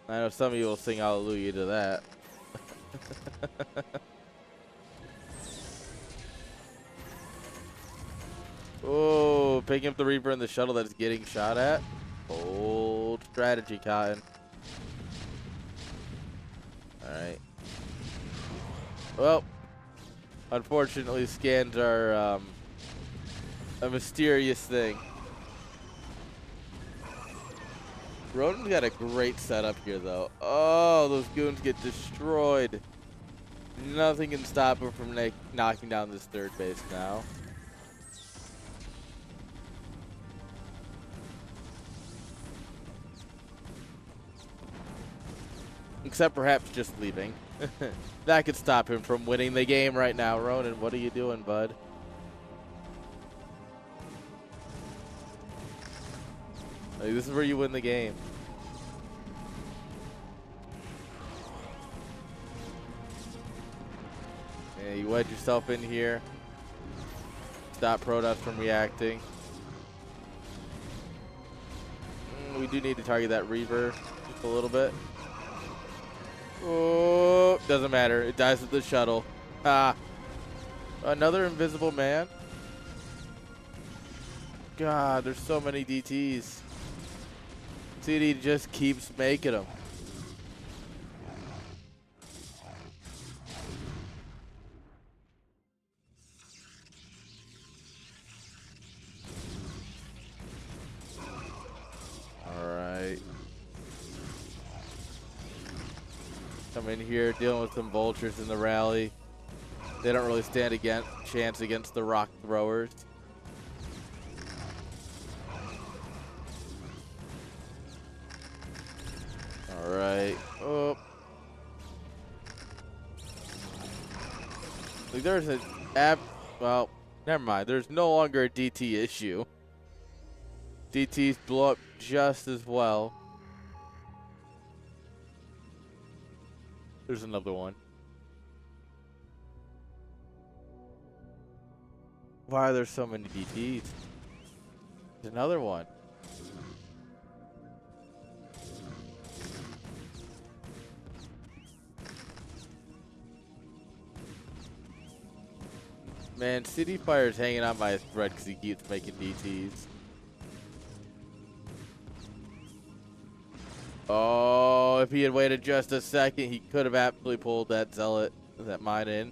I know some of you will sing hallelujah to that. Oh, picking up the Reaper in the shuttle that's getting shot at. Bold strategy, Cotton. Alright. Well, unfortunately, scans are a mysterious thing. Roden's got a great setup here, though. Oh, those goons get destroyed. Nothing can stop him from knocking down this third base now. Except perhaps just leaving. That could stop him from winning the game right now. Ronan, what are you doing, bud? Like, this is where you win the game. Yeah, you wedge yourself in here. Stop Protoss from reacting. We do need to target that Reaver just a little bit. Oh, doesn't matter. It dies with the shuttle. Ah. Another invisible man. God, there's so many DTs. CD just keeps making them. Alright. Come in here dealing with some vultures in the rally. They don't really stand a chance against the rock throwers. Alright. Oh. Like there's an well, never mind. There's no longer a DT issue. DTs blow up just as well. There's another one. Why are there so many DTs? There's another one. Man, City Fire's hanging on by a thread because he keeps making DTs. Oh, if he had waited just a second, he could have absolutely pulled that Zealot, that mine in.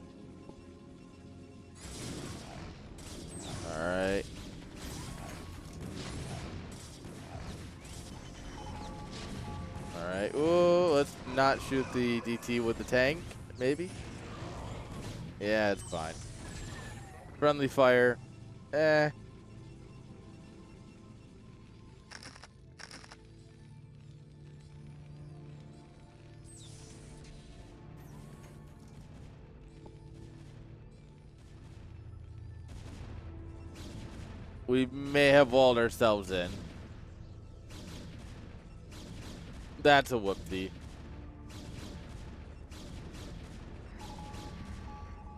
Alright. Alright. Ooh, let's not shoot the DT with the tank, maybe? Yeah, it's fine. Friendly fire. Eh. We may have walled ourselves in. That's a whoopsie.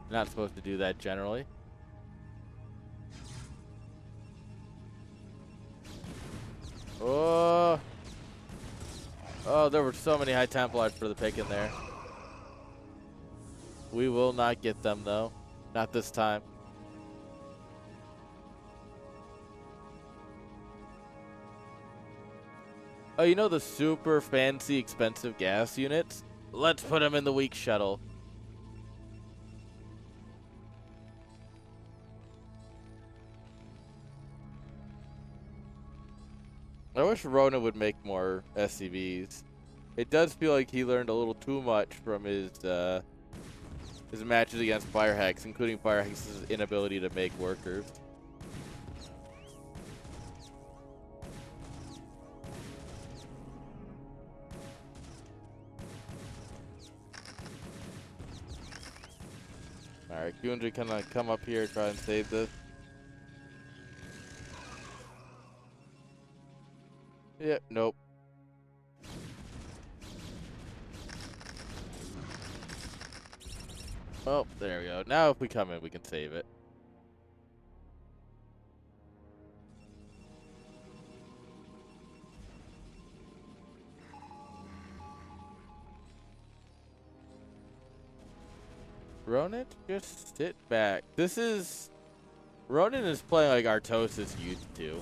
Not supposed to do that generally. Oh. Oh, there were so many High Templars for the pick in there. We will not get them, though. Not this time. Oh, you know the super fancy, expensive gas units? Let's put them in the weak shuttle. I wish Rona would make more SCVs. It does feel like he learned a little too much from his matches against Firehex, including Firehex's inability to make workers. Alright, Kundra can come up here, try and save this. Yep, nope. Oh, there we go. Now if we come in, we can save it. Ronan, just sit back. Ronan is playing like Artosis used to.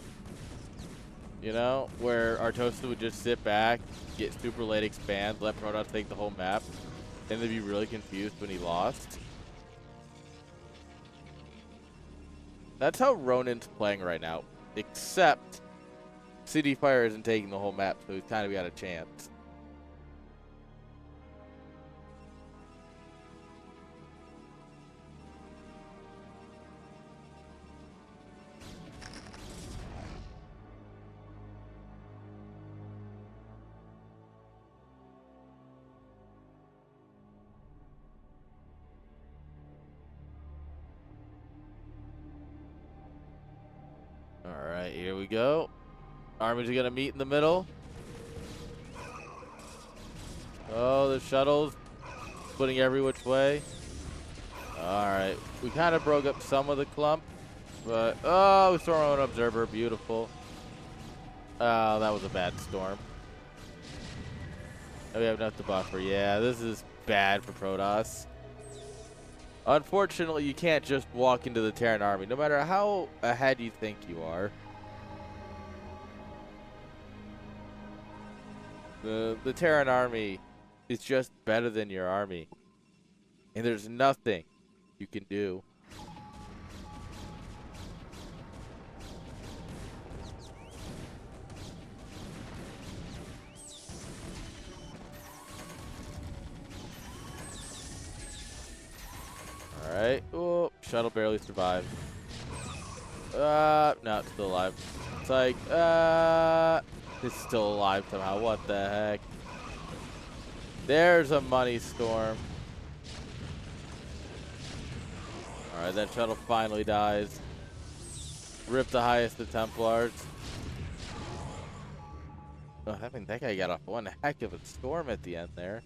You know, where Artosis would just sit back, get super late expand, let Protoss take the whole map, and they'd be really confused when he lost. That's how Ronan's playing right now, except CD Fire isn't taking the whole map, so he's kind of got a chance. Alright, here we go. Armies are going to meet in the middle. Oh, the shuttles splitting every which way. Alright, we kind of broke up some of the clump. But, oh, we stormed an observer. Beautiful. Oh, that was a bad storm. Oh, we have enough to buffer. Yeah, this is bad for Protoss. Unfortunately, you can't just walk into the Terran army, no matter how ahead you think you are. The Terran army is just better than your army. And there's nothing you can do. Alright. Oh, shuttle barely survived. No, it's still alive. It's like, it's still alive somehow. What the heck? There's a money storm. Alright, that shuttle finally dies. Rip the highest of Templars. Oh, I mean, that guy got off one heck of a storm at the end there.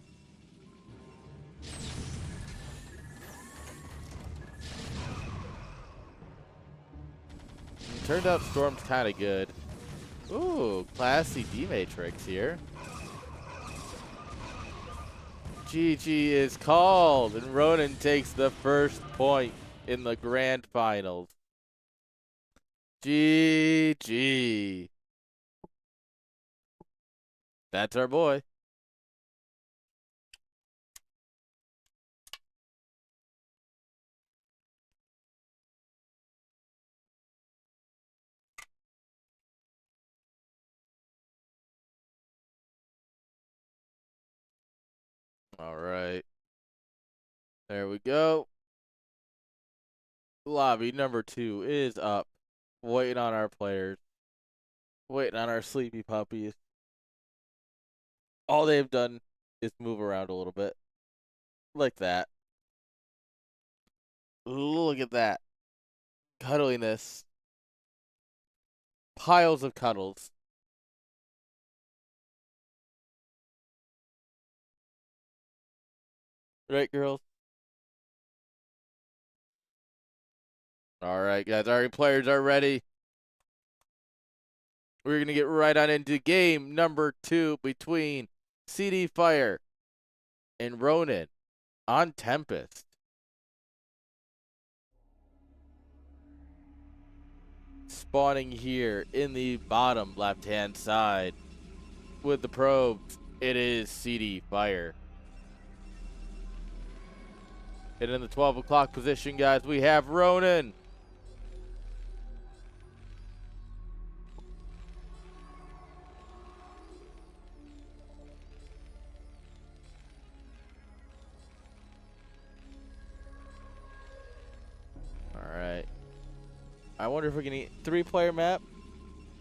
Turned out Storm's kind of good. Ooh, classy D-Matrix here. GG is called, and Ronan takes the first point in the grand finals. GG. That's our boy. All right. There we go. Lobby number 2 is up. Waiting on our players. Waiting on our sleepy puppies. All they've done is move around a little bit. Like that. Look at that. Cuddliness. Piles of cuddles. Right, girls? All right, guys. Our players are ready. We're going to get right on into game number 2 between CD Fire and Ronan on Tempest. Spawning here in the bottom left-hand side with the probes, it is CD Fire. And in the 12 o'clock position, guys, we have Ronan. Alright. I wonder if we can eat 3-player map.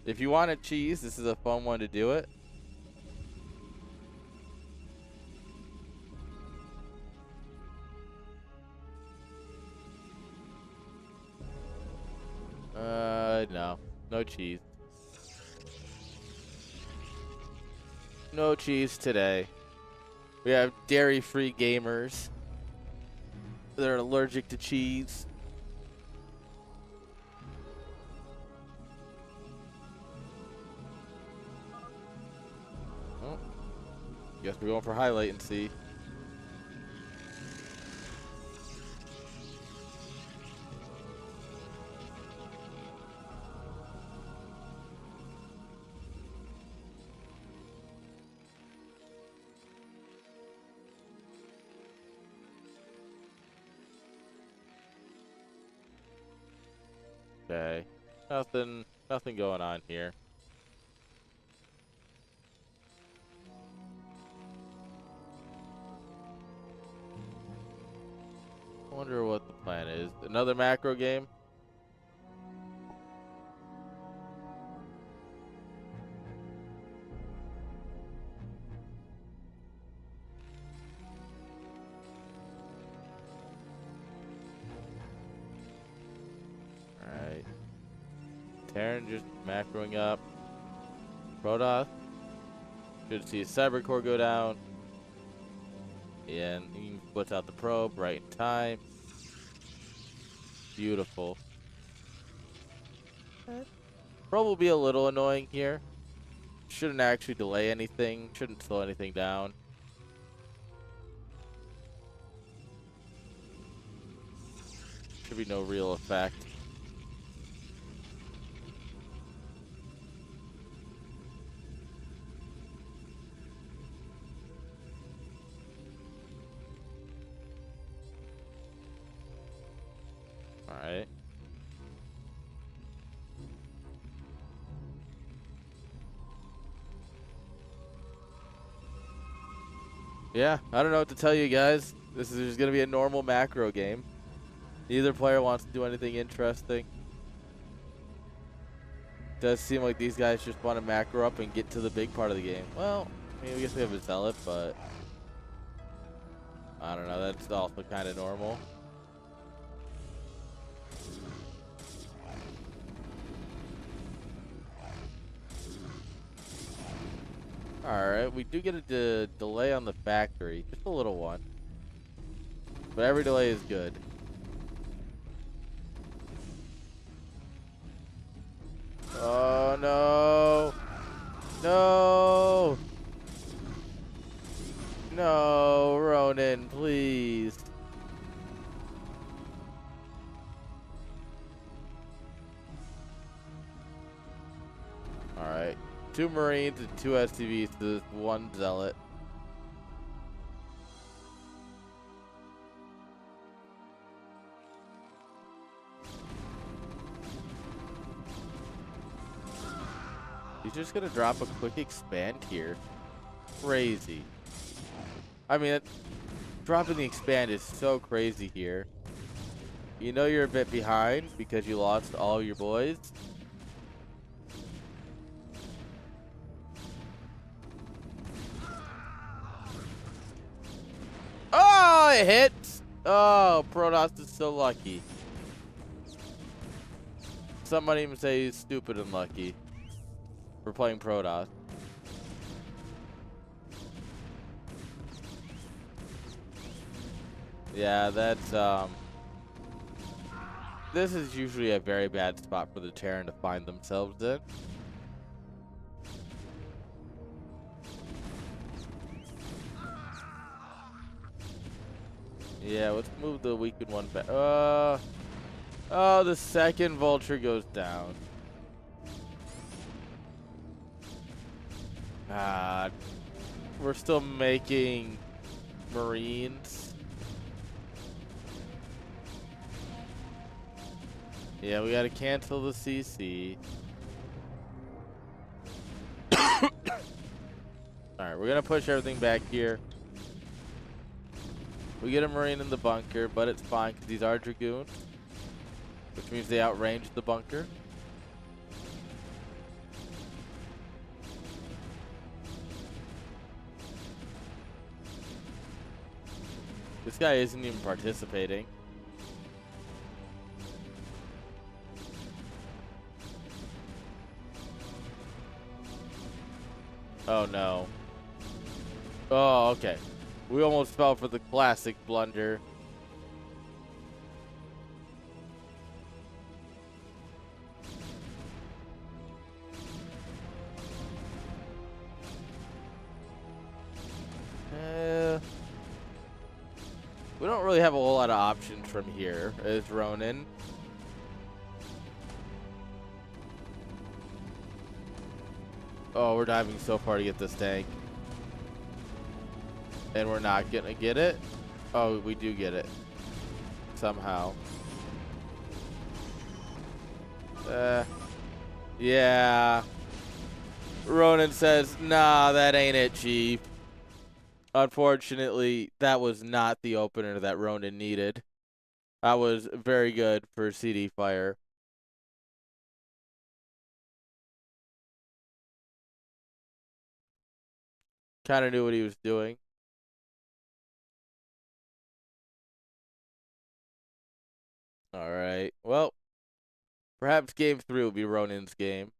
If you want to cheese, this is a fun one to do it. No. No cheese. No cheese today. We have dairy-free gamers that are allergic to cheese. Oh. Guess we're going for high latency. Okay. Nothing going on here. I wonder what the plan is. Another macro game? Alright. Terran just macroing up. Protoss. Should see a cyber core go down. And he puts out the probe right in time. Beautiful. Probe will be a little annoying here. Shouldn't actually delay anything. Shouldn't slow anything down. Should be no real effect. Alright. Yeah, I don't know what to tell you guys. This is just going to be a normal macro game. Neither player wants to do anything interesting. Does seem like these guys just want to macro up and get to the big part of the game. Well, I mean, I guess we have a zealot, but I don't know. That's also kind of normal. Alright, we do get a delay on the factory. Just a little one. But every delay is good. Oh, no. No. No, Ronin, please. Alright. 2 Marines and 2 SCVs to this 1 Zealot. He's just gonna drop a quick expand here. Crazy. I mean, dropping the expand is so crazy here. You know you're a bit behind because you lost all your boys. Oh, it hits! Oh, Protoss is so lucky. Some might even say he's stupid and lucky for playing Protoss. Yeah, that's this is usually a very bad spot for the Terran to find themselves in. Yeah, let's move the weakened one back. Oh, the second vulture goes down. God, we're still making Marines. Yeah, we gotta cancel the CC. Alright, we're gonna push everything back here. We get a Marine in the bunker, but it's fine because these are Dragoons, which means they outrange the bunker. This guy isn't even participating. Oh, no. Oh, okay. We almost fell for the classic blunder. We don't really have a whole lot of options from here as Ronin. Oh, we're diving so far to get this tank. And we're not gonna get it? Oh, we do get it. Somehow. Yeah. Ronin says, nah, that ain't it, Chief. Unfortunately, that was not the opener that Ronin needed. That was very good for CD Fire. Kind of knew what he was doing. All right. Well, perhaps game 3 will be Ronin's game.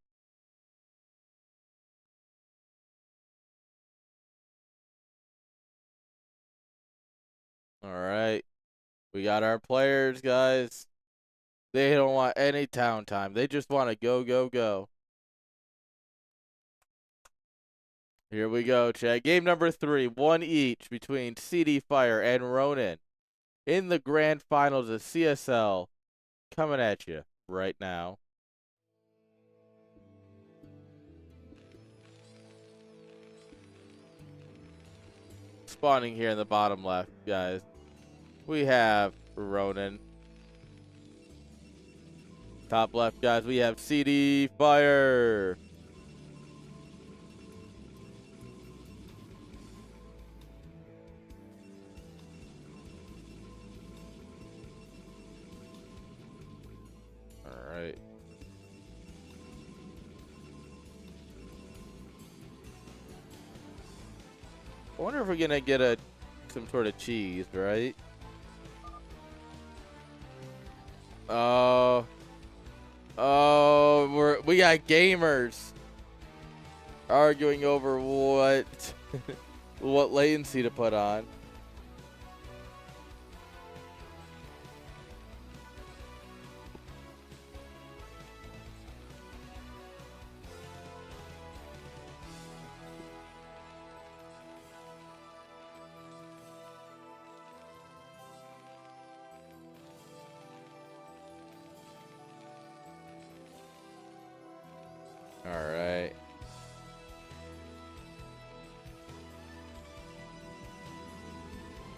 All right. We got our players, guys. They don't want any town time. They just want to go, go, go. Here we go, Chad. Game number 3, 1 each between CD Fire and Ronin in the grand finals of CSL. Coming at you right now. Spawning here in the bottom left, guys. We have Ronin. Top left, guys, we have CD Fire. All right. I wonder if we're gonna get some sort of cheese, right? Oh, we got gamers arguing over what what latency to put on. All right.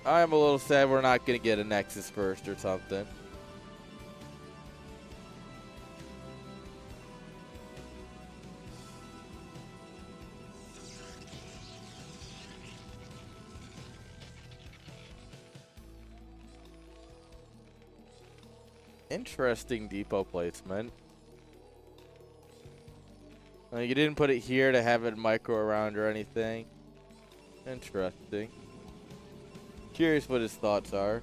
I'm a little sad we're not going to get a Nexus first or something. Interesting depot placement. Like, you didn't put it here to have it micro around or anything. Interesting. Curious what his thoughts are.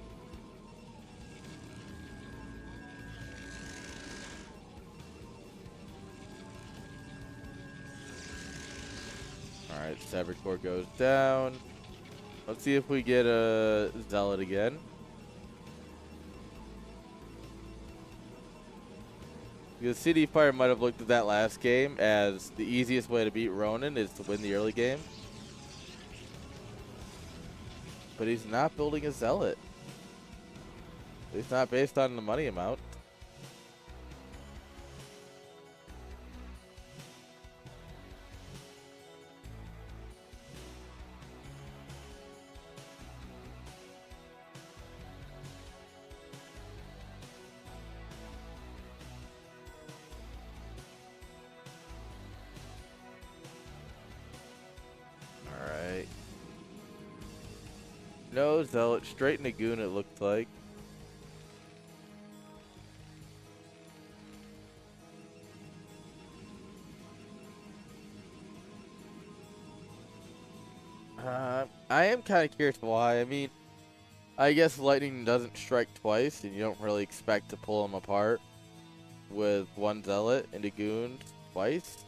Alright, Sabercore goes down. Let's see if we get a Zealot again. Because CD Fire might have looked at that last game as the easiest way to beat Ronin is to win the early game. But he's not building a Zealot. It's not based on the money amount. Alright. No Zealot, straight Nagoon it looked like. I am kind of curious why. I mean, I guess lightning doesn't strike twice, and you don't really expect to pull them apart with one Zealot and a Goon twice.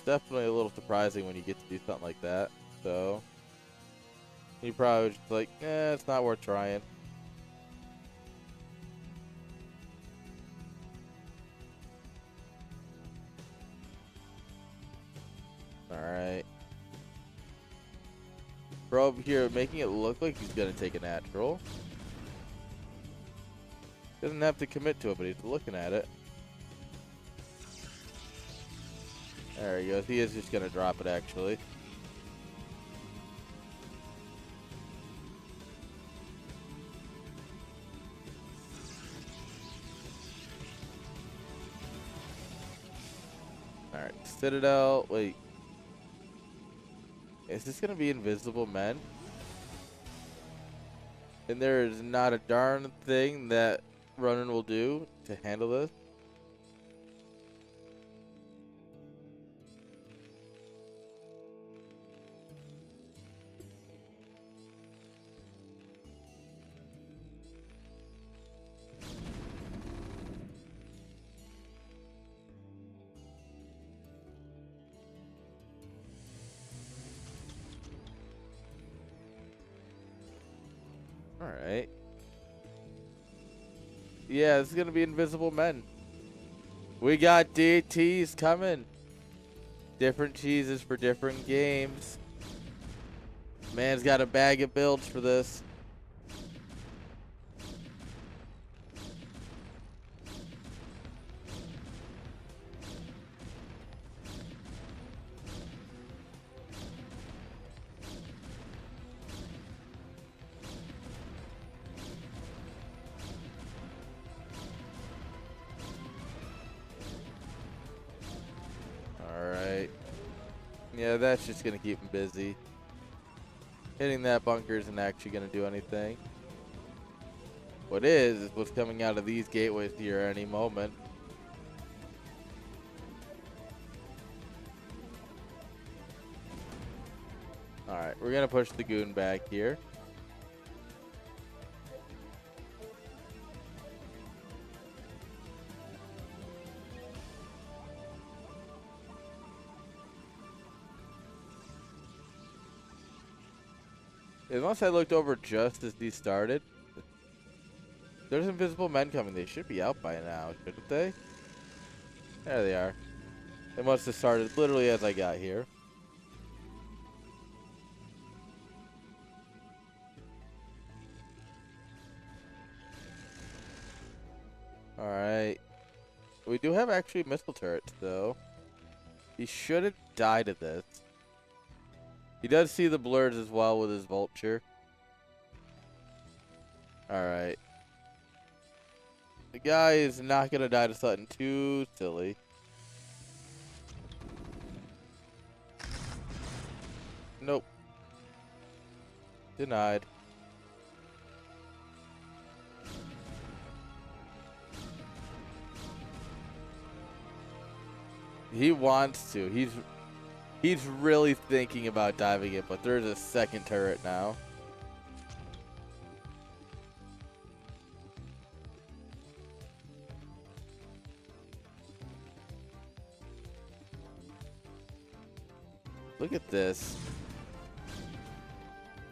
definitely a little surprising when you get to do something like that. So you probably just like, it's not worth trying. Alright. Probe here, making it look like he's gonna take a natural. Doesn't have to commit to it, but he's looking at it. There he goes. He is just gonna drop it, actually. Alright, Citadel. Wait. Is this gonna be Invisible Men? And there is not a darn thing that Ronin will do to handle this. Alright. Yeah, this is gonna be Invisible Men. We got DTs coming. Different cheeses for different games. Man's got a bag of builds for this. Alright. Yeah, that's just going to keep him busy. Hitting that bunker isn't actually going to do anything. What is what's coming out of these gateways here at any moment. Alright, we're going to push the goon back here. Unless I looked over just as these started. There's Invisible Men coming. They should be out by now, shouldn't they? There they are. They must have started literally as I got here. Alright. We do have actually missile turrets, though. He shouldn't die to this. He does see the blurs as well with his vulture. Alright. The guy is not going to die to something too silly. Nope. Denied. He wants to. He's really thinking about diving it, but there's a second turret now. Look at this.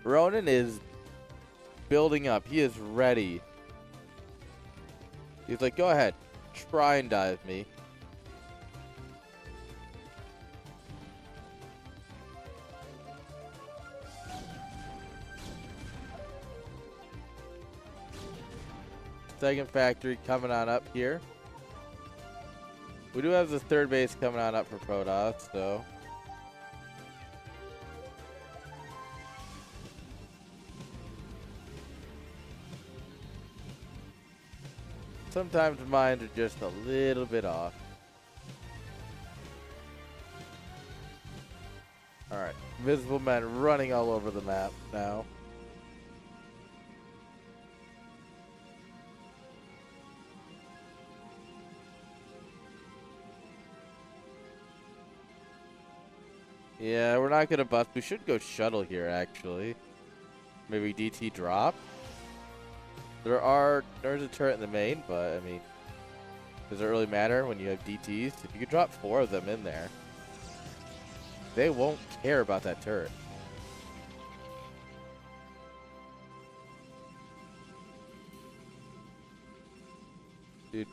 Ronin is building up. He is ready. He's like, go ahead. Try and dive me. Second factory coming on up here. We do have the third base coming on up for Protoss, so. Sometimes mine are just a little bit off. Alright, Invisible Men running all over the map now. Yeah, we're not gonna bust. We should go shuttle here, actually. Maybe DT drop. There's a turret in the main, but I mean, does it really matter when you have DTs? If you could drop 4 of them in there. they won't care about that turret. Dude,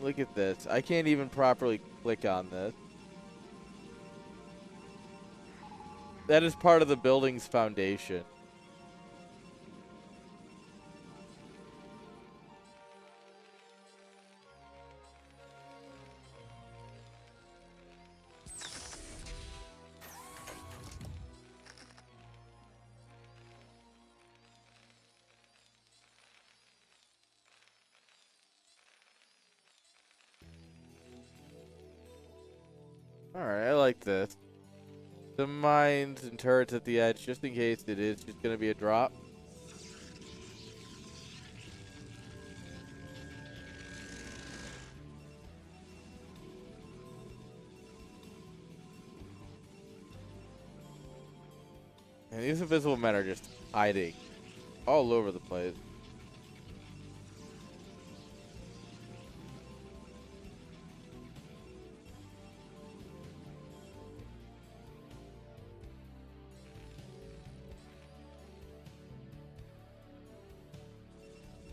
look at this. I can't even properly click on this. That is part of the building's foundation. Alright, I like this. Some mines and turrets at the edge, just in case it is just going to be a drop. And these invisible men are just hiding all over the place.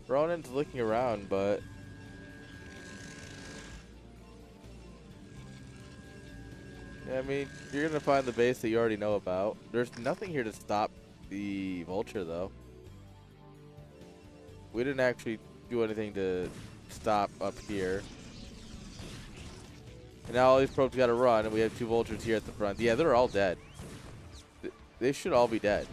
Ronin's looking around, but I mean, you're gonna find the base that you already know about. There's nothing here to stop the vulture, though. We didn't actually do anything to stop up here. And now all these probes gotta run, and we have 2 vultures here at the front. Yeah, they're all dead. They should all be dead.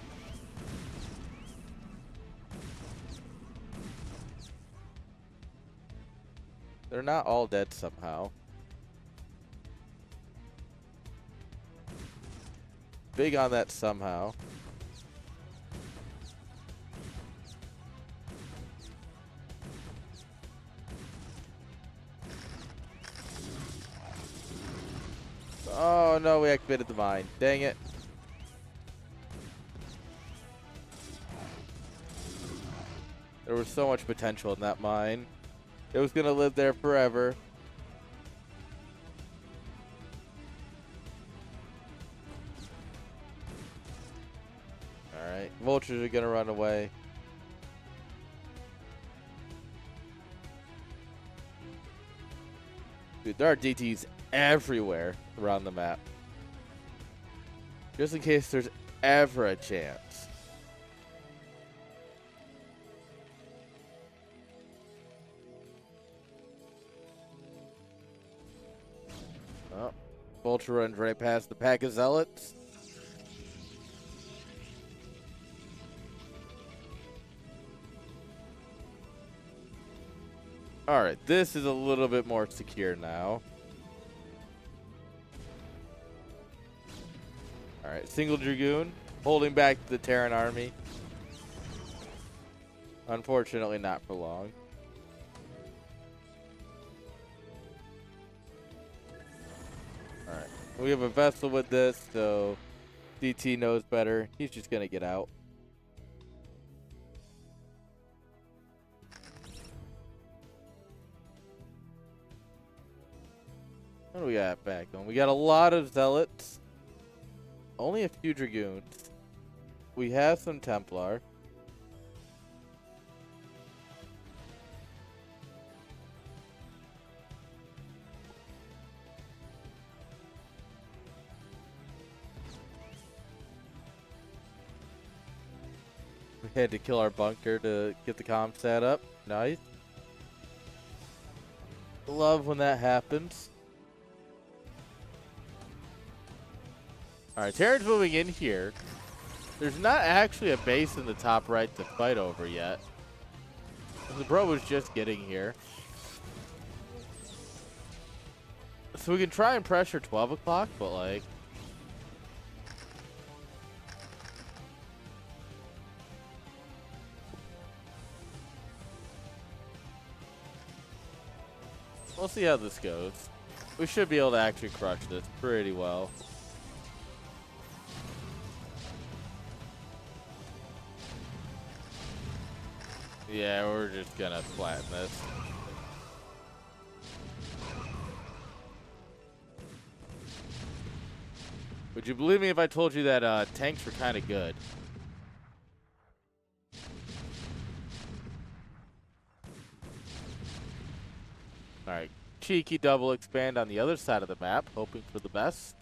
They're not all dead somehow. Big on that somehow. Oh no, we activated the mine. Dang it. There was so much potential in that mine. It was gonna live there forever. Alright, vultures are gonna run away. Dude, there are DTs everywhere around the map. Just in case there's ever a chance. Oh, vulture runs right past the pack of zealots. Alright, this is a little bit more secure now. Alright, single Dragoon holding back the Terran army. Unfortunately, not for long. Alright, we have a vessel with this, so DT knows better. He's just going to get out. What do we got back on? We got a lot of zealots. Only a few dragoons. We have some Templar. We had to kill our bunker to get the comm set up. Nice. Love when that happens. Alright, Terran's moving in here. There's not actually a base in the top right to fight over yet. The bro was just getting here. So we can try and pressure 12 o'clock, but like... we'll see how this goes. We should be able to actually crush this pretty well. Yeah, we're just gonna flatten this. Would you believe me if I told you that tanks were kind of good? Alright, cheeky double expand on the other side of the map, hoping for the best.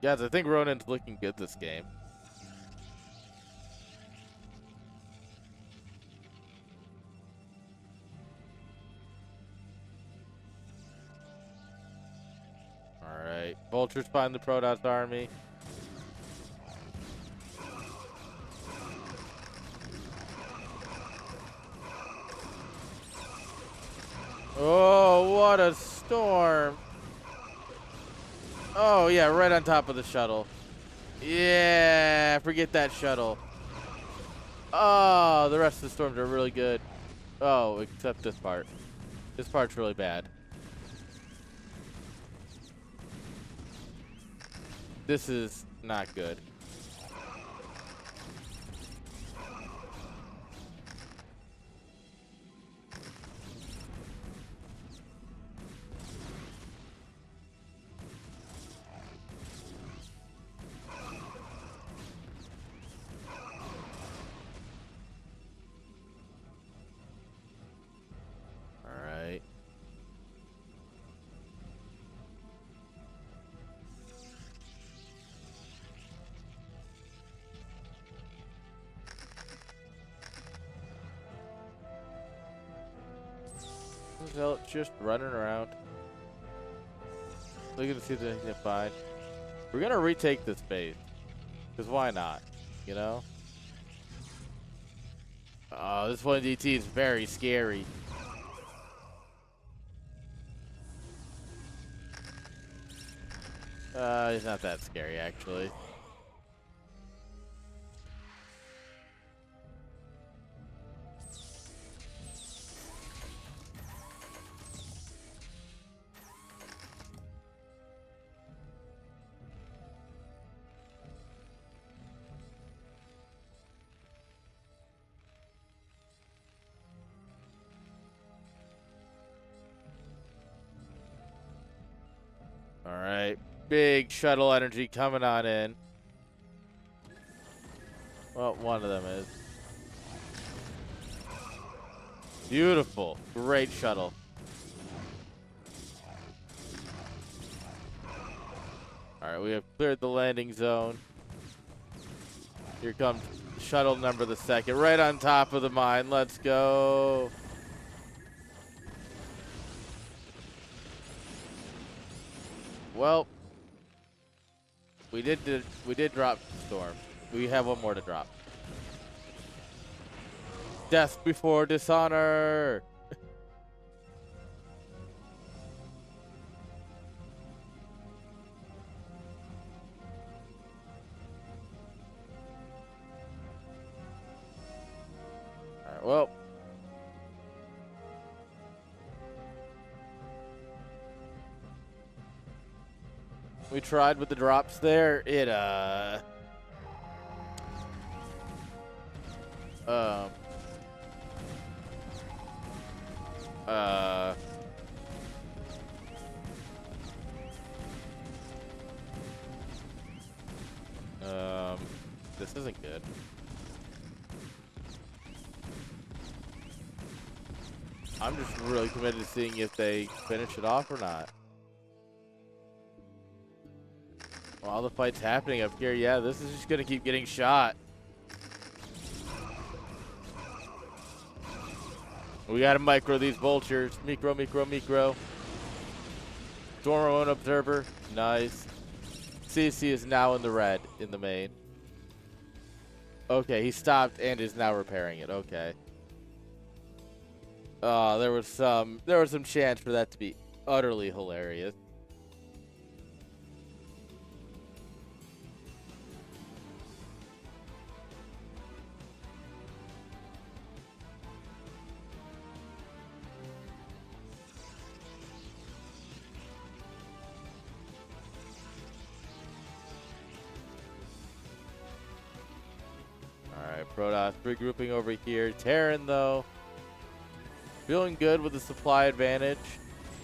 Guys, I think Ronin's looking good this game. Alright, Vultures find the Protoss army. Oh, what a storm. Oh, yeah, right on top of the shuttle. Yeah, forget that shuttle. Oh, the rest of the storms are really good. Oh, except this part. This part's really bad. This is not good. Just running around. Looking to see if there's anything to find. We're gonna retake this base. Because why not? You know? Oh, this one DT is very scary. He's not that scary actually. Alright, big shuttle energy coming on in. Well, one of them is. Beautiful. Great shuttle. Alright, we have cleared the landing zone. Here comes shuttle number the second, right on top of the mine. Let's go. Well, we did drop Storm. We have one more to drop. Death before dishonor. All right, well. We tried with the drops there. It this isn't good. I'm just really committed to seeing if they finish it off or not. While the fight's happening up here, yeah, this is just gonna keep getting shot. We gotta micro these vultures. Micro. Storm observer. Nice. CC is now in the red in the main. Okay, he stopped and is now repairing it. Okay. There was some chance for that to be utterly hilarious. Protoss regrouping over here. Terran, though, feeling good with the supply advantage.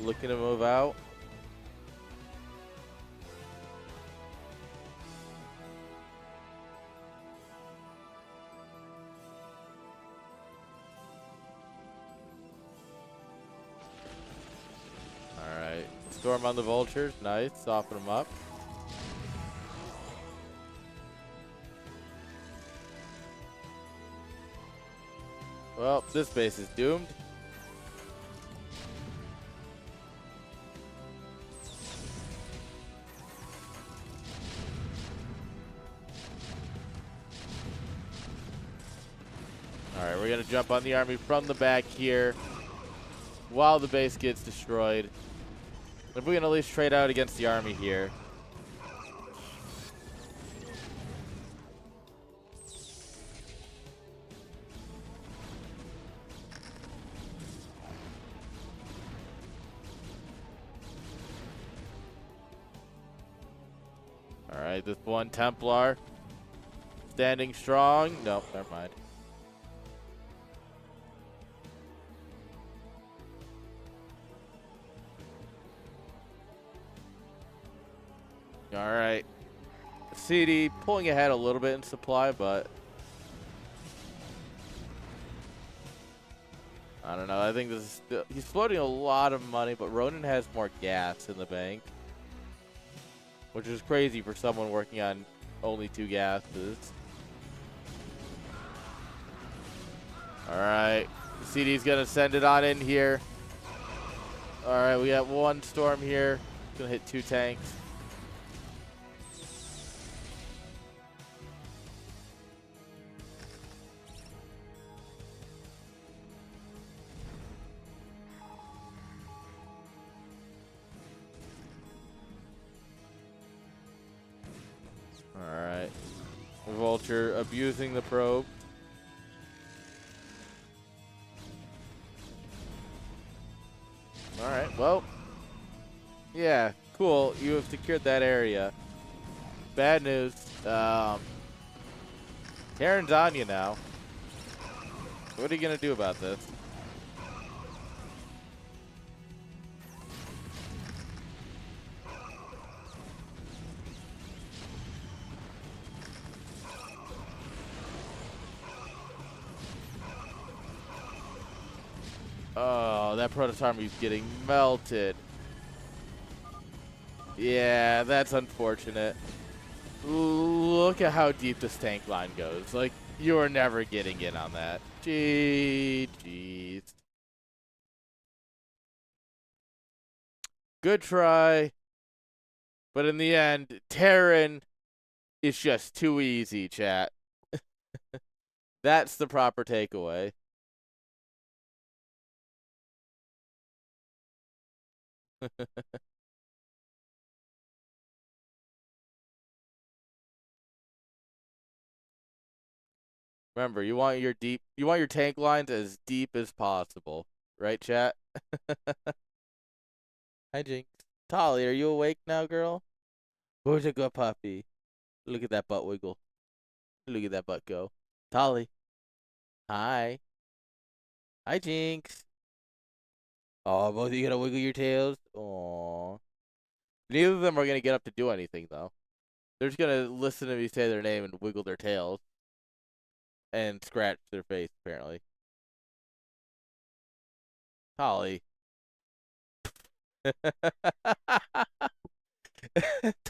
looking to move out. Alright. Storm on the vultures. Nice. Soften them up. Well, this base is doomed. Alright, we're going to jump on the army from the back here while the base gets destroyed. If we can at least trade out against the army here. Alright, this one Templar standing strong. Nope, never mind. Alright. CD pulling ahead a little bit in supply, but I don't know. I think this is still, he's floating a lot of money, but Ronin has more gas in the bank, which is crazy for someone working on only 2 gases. Alright. CD's gonna send it on in here. Alright, we got 1 storm here. Gonna hit 2 tanks. Alright. Vulture abusing the probe. Alright, well. Yeah, cool. You have secured that area. Bad news. Terran's on you now. What are you going to do about this? Oh, that Protoss army is getting melted. Yeah, that's unfortunate. Look at how deep this tank line goes. Like, you are never getting in on that. GG's. Good try. But in the end, Terran is just too easy, chat. That's the proper takeaway. Remember, you want your tank lines as deep as possible, right, chat? Hi, Jinx. Tolly, are you awake now, girl? Where's a good puppy? Look at that butt wiggle. Look at that butt go. Tolly. Hi. Hi, Jinx. Oh, both of you gonna wiggle your tails? Aww. Neither of them are gonna get up to do anything, though. They're just gonna listen to me say their name and wiggle their tails. And scratch their face, apparently. Holly.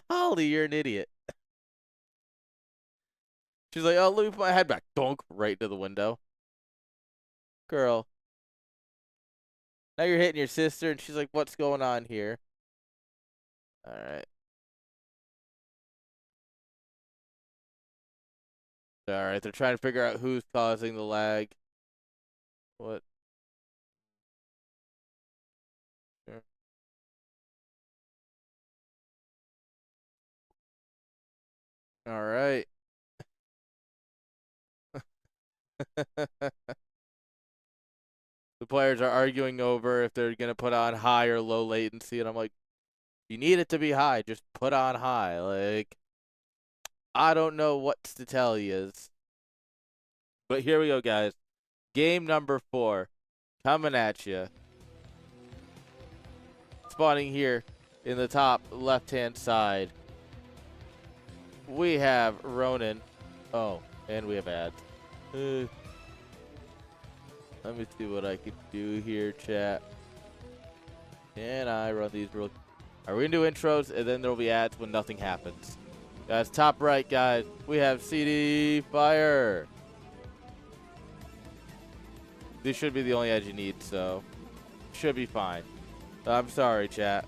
Holly, you're an idiot. She's like, oh, let me put my head back. Donk, right to the window. Girl. Now you're hitting your sister, and she's like, what's going on here? Alright. Alright, they're trying to figure out who's causing the lag. What? Alright. The players are arguing over if they're going to put on high or low latency, and I'm like, you need it to be high, just put on high. Like, I don't know what to tell you. But here we go, guys. Game number 4 coming at you. spawning here in the top left-hand side. We have Ronin. Oh, and we have ads. Let me see what I can do here, chat. Can I run these real... Are we going to do intros, and then there will be ads when nothing happens. Guys, top right, guys, we have CD Fire. This should be the only ads you need, so should be fine. I'm sorry, chat.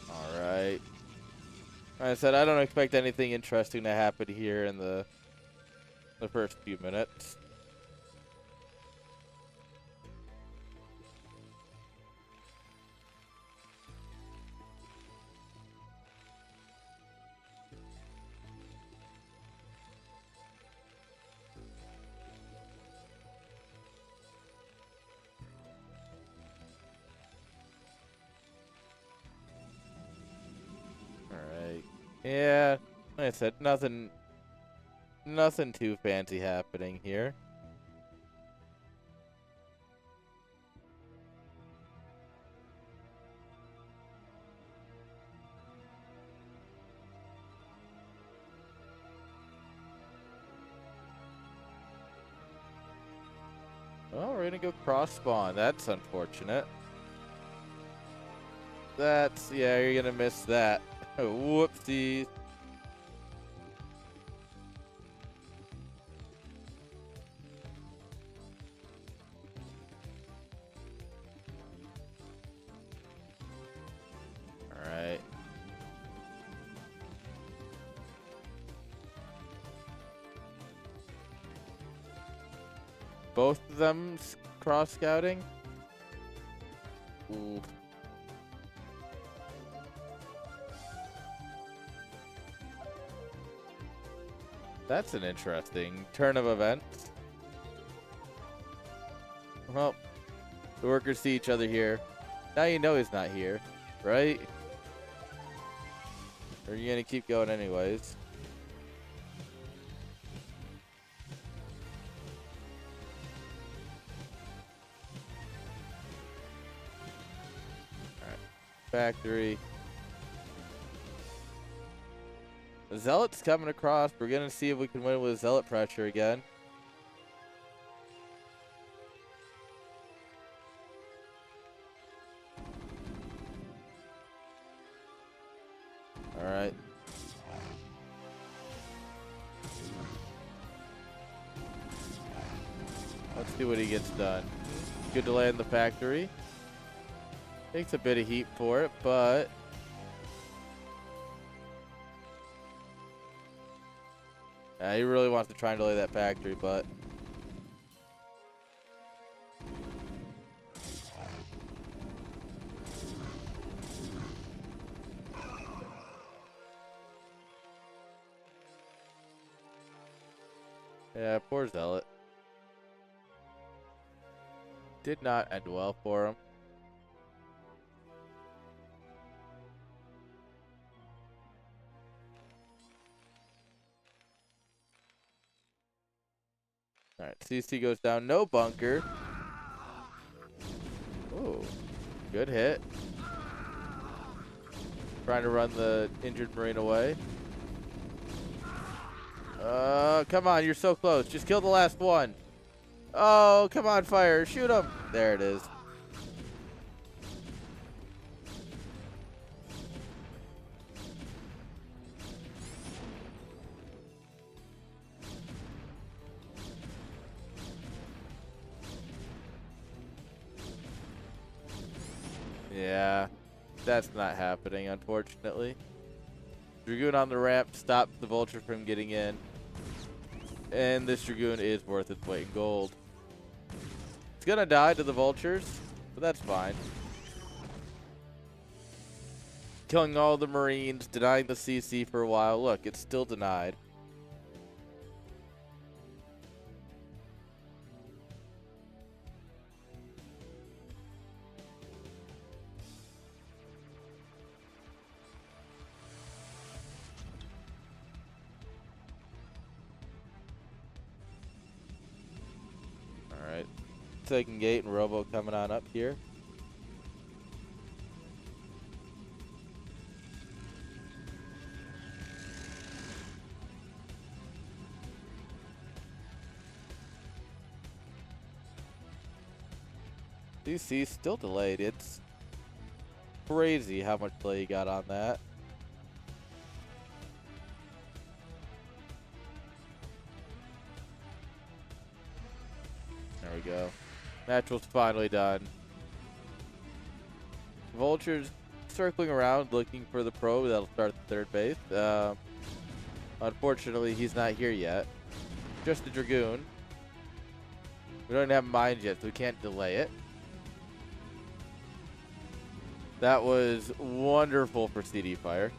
All right. Like I said, I don't expect anything interesting to happen here in the first few minutes. Yeah, like I said, nothing too fancy happening here. Oh, we're gonna go cross spawn. That's unfortunate. That's, yeah, you're gonna miss that. Whoopsies. Alright. Both of them cross scouting? Ooh. That's an interesting turn of events. Well, the workers see each other here. Now you know he's not here, right? Or are you gonna keep going anyways? Alright. Factory. The Zealot's coming across. We're gonna see if we can win with Zealot pressure again. Alright. Let's see what he gets done. Good delay in the factory. Takes a bit of heat for it, but he really wants to try and delay that factory, but yeah, poor Zealot. Did not end well for him. Alright, CC goes down. No bunker. Ooh, good hit. Trying to run the injured Marine away. Come on, you're so close. Just kill the last one. Oh, come on, fire. Shoot him. There it is. Yeah, that's not happening, unfortunately. Dragoon on the ramp stops the Vulture from getting in. And this Dragoon is worth its weight in gold. It's gonna die to the Vultures, but that's fine. Killing all the Marines, denying the CC for a while. Look, it's still denied. Second gate and Robo coming on up here. DC still delayed. It's crazy how much delay you got on that. There we go. Match was finally done. Vulture's circling around looking for the probe that'll start the third base. Unfortunately, he's not here yet. Just a Dragoon. We don't have mines yet, so we can't delay it. That was wonderful for CD Fire.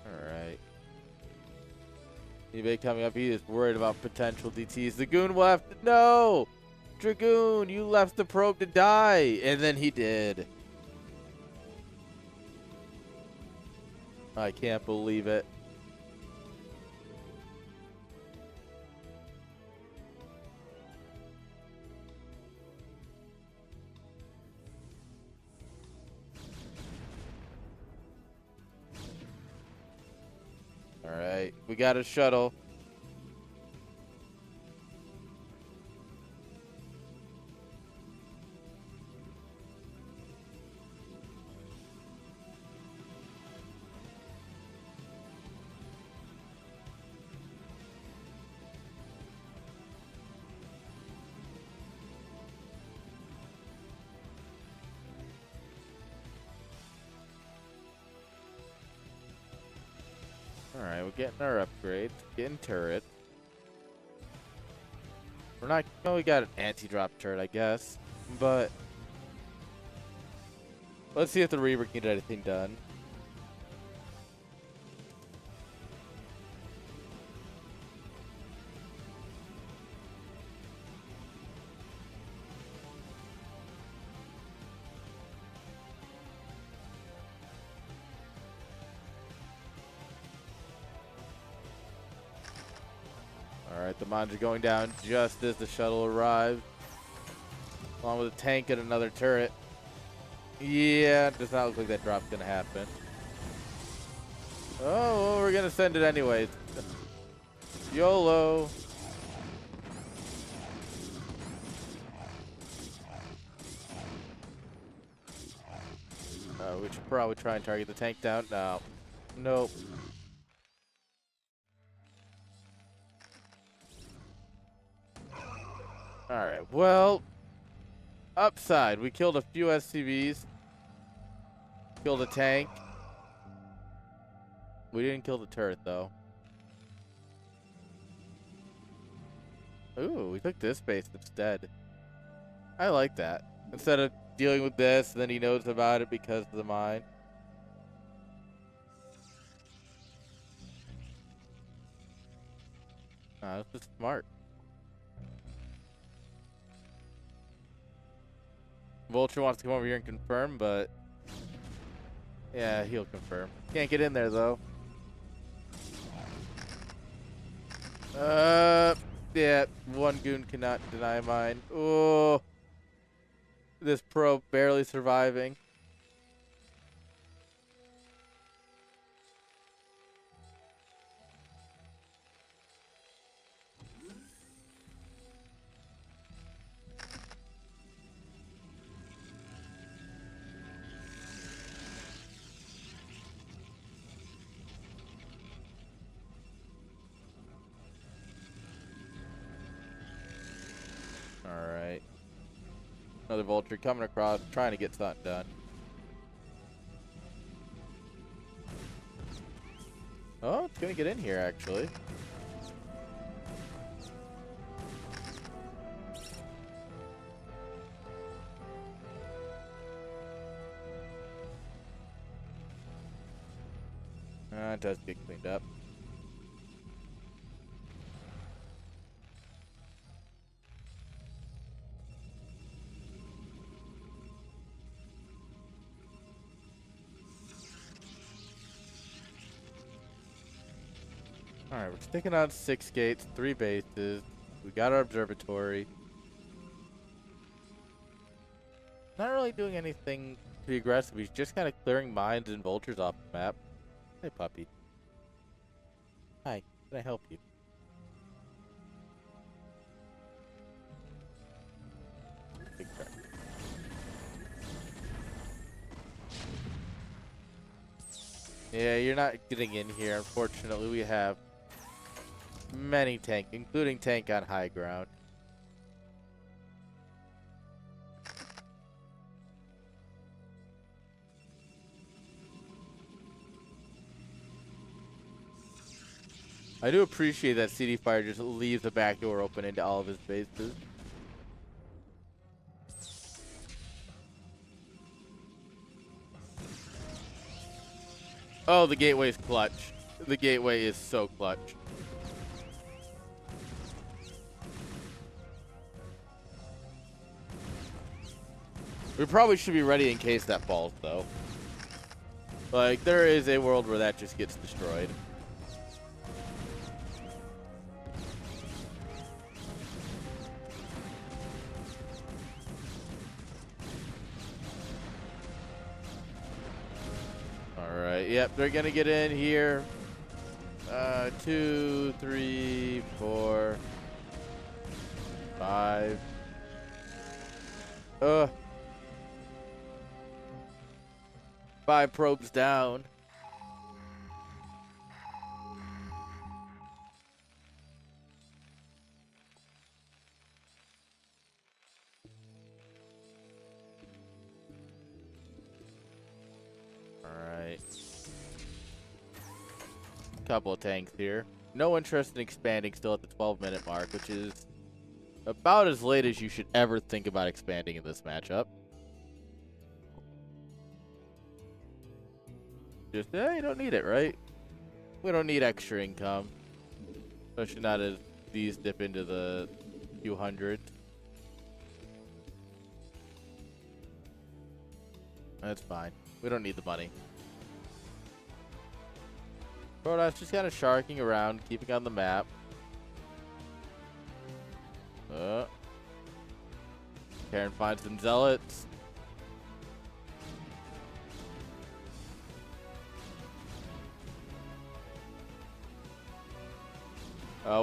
Alright. eBay coming up. He is worried about potential DTs. The Goon left. No! Dragoon, you left the probe to die. And then he did. I can't believe it. Alright, we got a shuttle. Alright, we're getting our upgrades, getting turret. We're not, oh, we got an anti-drop turret, I guess, but let's see if the Reaver can get anything done. Alright, the mines are going down just as the shuttle arrived. Along with a tank and another turret. Yeah, it does not look like that drop's gonna happen. Oh, well, we're gonna send it anyways. YOLO. We should probably try and target the tank down. No. Nope. Alright, well, upside. We killed a few SCVs. Killed a tank. We didn't kill the turret, though. Ooh, we took this base instead. I like that. Instead of dealing with this, then he knows about it because of the mine. This is smart. Vulture wants to come over here and confirm, but yeah, he'll confirm. Can't get in there though. Yeah, one goon cannot deny mine. Oh, this probe barely surviving. Alright. Another vulture coming across, trying to get something done. Oh, it's gonna get in here actually. It does get cleaned up. Alright, we're sticking on 6 gates, 3 bases. We got our observatory. Not really doing anything too aggressive. He's just kind of clearing mines and vultures off the map. Hey, puppy. Hi, can I help you? Big truck. Yeah, you're not getting in here. Unfortunately, we have many tank, including tank on high ground. I do appreciate that CD Fire just leaves the back door open into all of his bases. Oh, the gateway's clutch. The gateway is so clutch. We probably should be ready in case that falls, though. Like, there is a world where that just gets destroyed. Alright, yep, they're gonna get in here. 2, 3, 4, 5. 5 probes down. Alright. Couple of tanks here. No interest in expanding, still at the 12-minute mark, which is about as late as you should ever think about expanding in this matchup. Just, you don't need it, right? We don't need extra income. Especially not as these dip into the few hundred. That's fine. We don't need the money. Protoss just kind of sharking around, keeping on the map. Karen finds some zealots.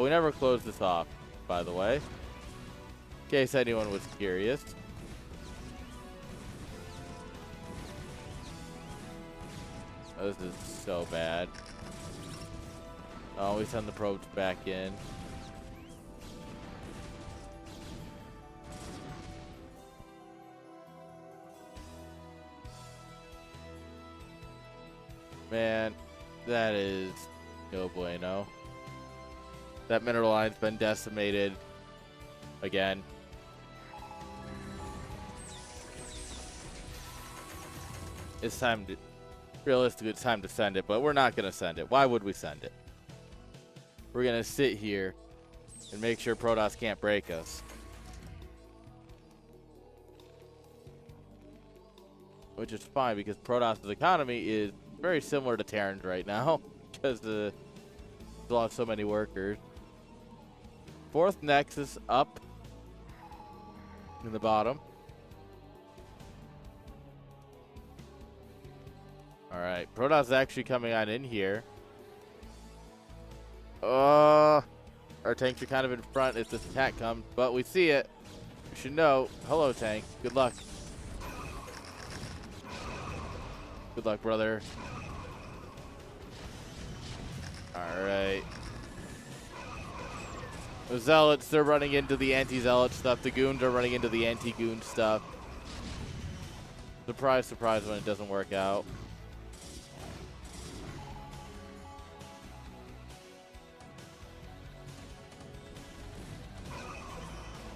We never closed this off, by the way. In case anyone was curious. Oh, this is so bad. Oh, we send the probes back in. Man, that is no bueno. That mineral line's been decimated again. It's time to, realistically, it's time to send it, but we're not going to send it. Why would we send it? We're going to sit here and make sure Protoss can't break us. Which is fine because Protoss' economy is very similar to Terran's right now because they lost so many workers. 4th Nexus up in the bottom. Alright, Protoss is actually coming on in here. Our tanks are kind of in front if this attack comes, but we see it. We should know. Hello, tank. Good luck. Good luck, brother. Alright. The Zealots, they're running into the anti-Zealot stuff. The Goons are running into the anti-Goon stuff. Surprise, surprise when it doesn't work out.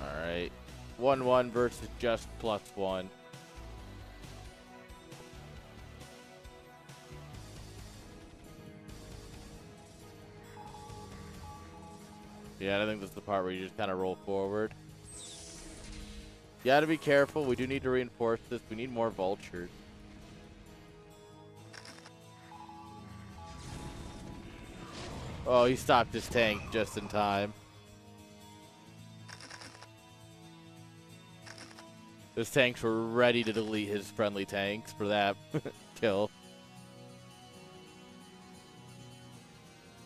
Alright. 1-1 versus just +1. Yeah, I think this is the part where you just kind of roll forward. You gotta be careful. We do need to reinforce this. We need more vultures. Oh, he stopped his tank just in time. His tanks were ready to delete his friendly tanks for that kill.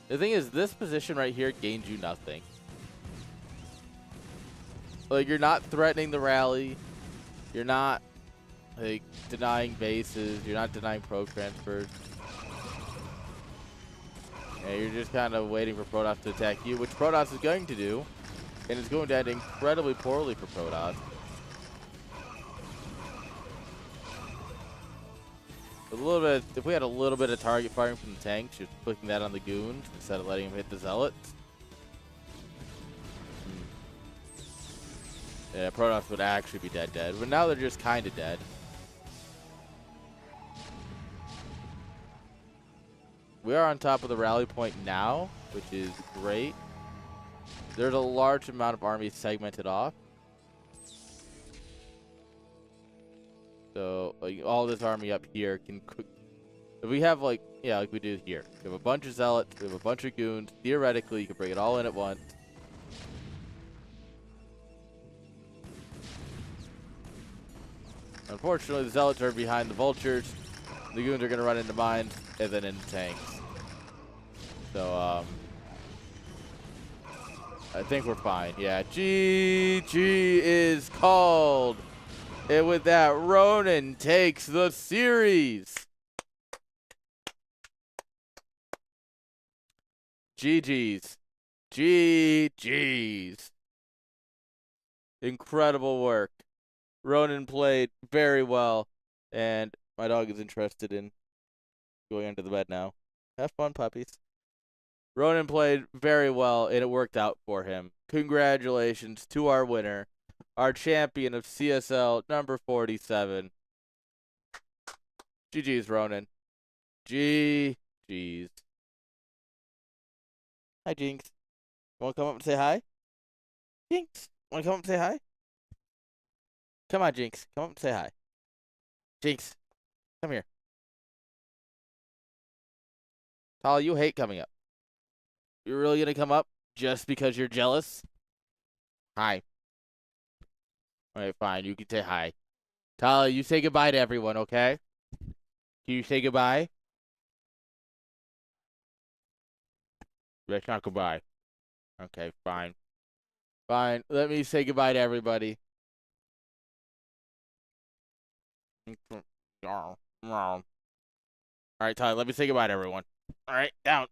The thing is, this position right here gains you nothing. Like, you're not threatening the rally. You're not, like, denying bases. You're not denying probe transfers. Yeah, you're just kind of waiting for Protoss to attack you, which Protoss is going to do. And it's going to end incredibly poorly for Protoss. A little bit, if we had a little bit of target firing from the tanks, just clicking that on the goons instead of letting him hit the zealots. Yeah, Protoss would actually be dead. But now they're just kind of dead. We are on top of the rally point now, which is great. There's a large amount of armies segmented off. So, like, all this army up here can... If we have, like, yeah, like we do here. We have a bunch of zealots, we have a bunch of goons. Theoretically, you can bring it all in at once. Unfortunately, the zealots are behind the vultures. The goons are going to run into mines and then into tanks. So, I think we're fine. Yeah, GG is called. And with that, Ronin takes the series. GG's. GG's. Incredible work. Ronin played very well. And my dog is interested in going under the bed now. Have fun, puppies. Ronin played very well, and it worked out for him. Congratulations to our winner, our champion of CSL number 47. GG's, Ronin. GG's. Hi, Jinx. Want to come up and say hi? Jinx, want to come up and say hi? Come on, Jinx. Come up and say hi. Jinx, come here. Tala, you hate coming up. You're really going to come up just because you're jealous? Hi. All right, fine. You can say hi. Tala, you say goodbye to everyone, okay? Can you say goodbye? That's not goodbye. Okay, fine. Fine. Let me say goodbye to everybody. All right, Tyler, let me say goodbye to everyone. All right, down.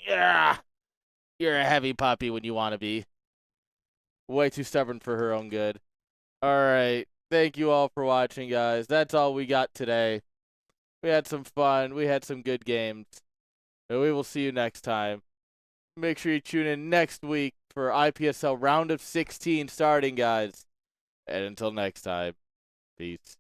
Yeah. You're a heavy puppy when you want to be. Way too stubborn for her own good. All right. Thank you all for watching, guys. That's all we got today. We had some fun. We had some good games. And we will see you next time. Make sure you tune in next week for IPSL round of 16 starting, guys. And until next time, peace.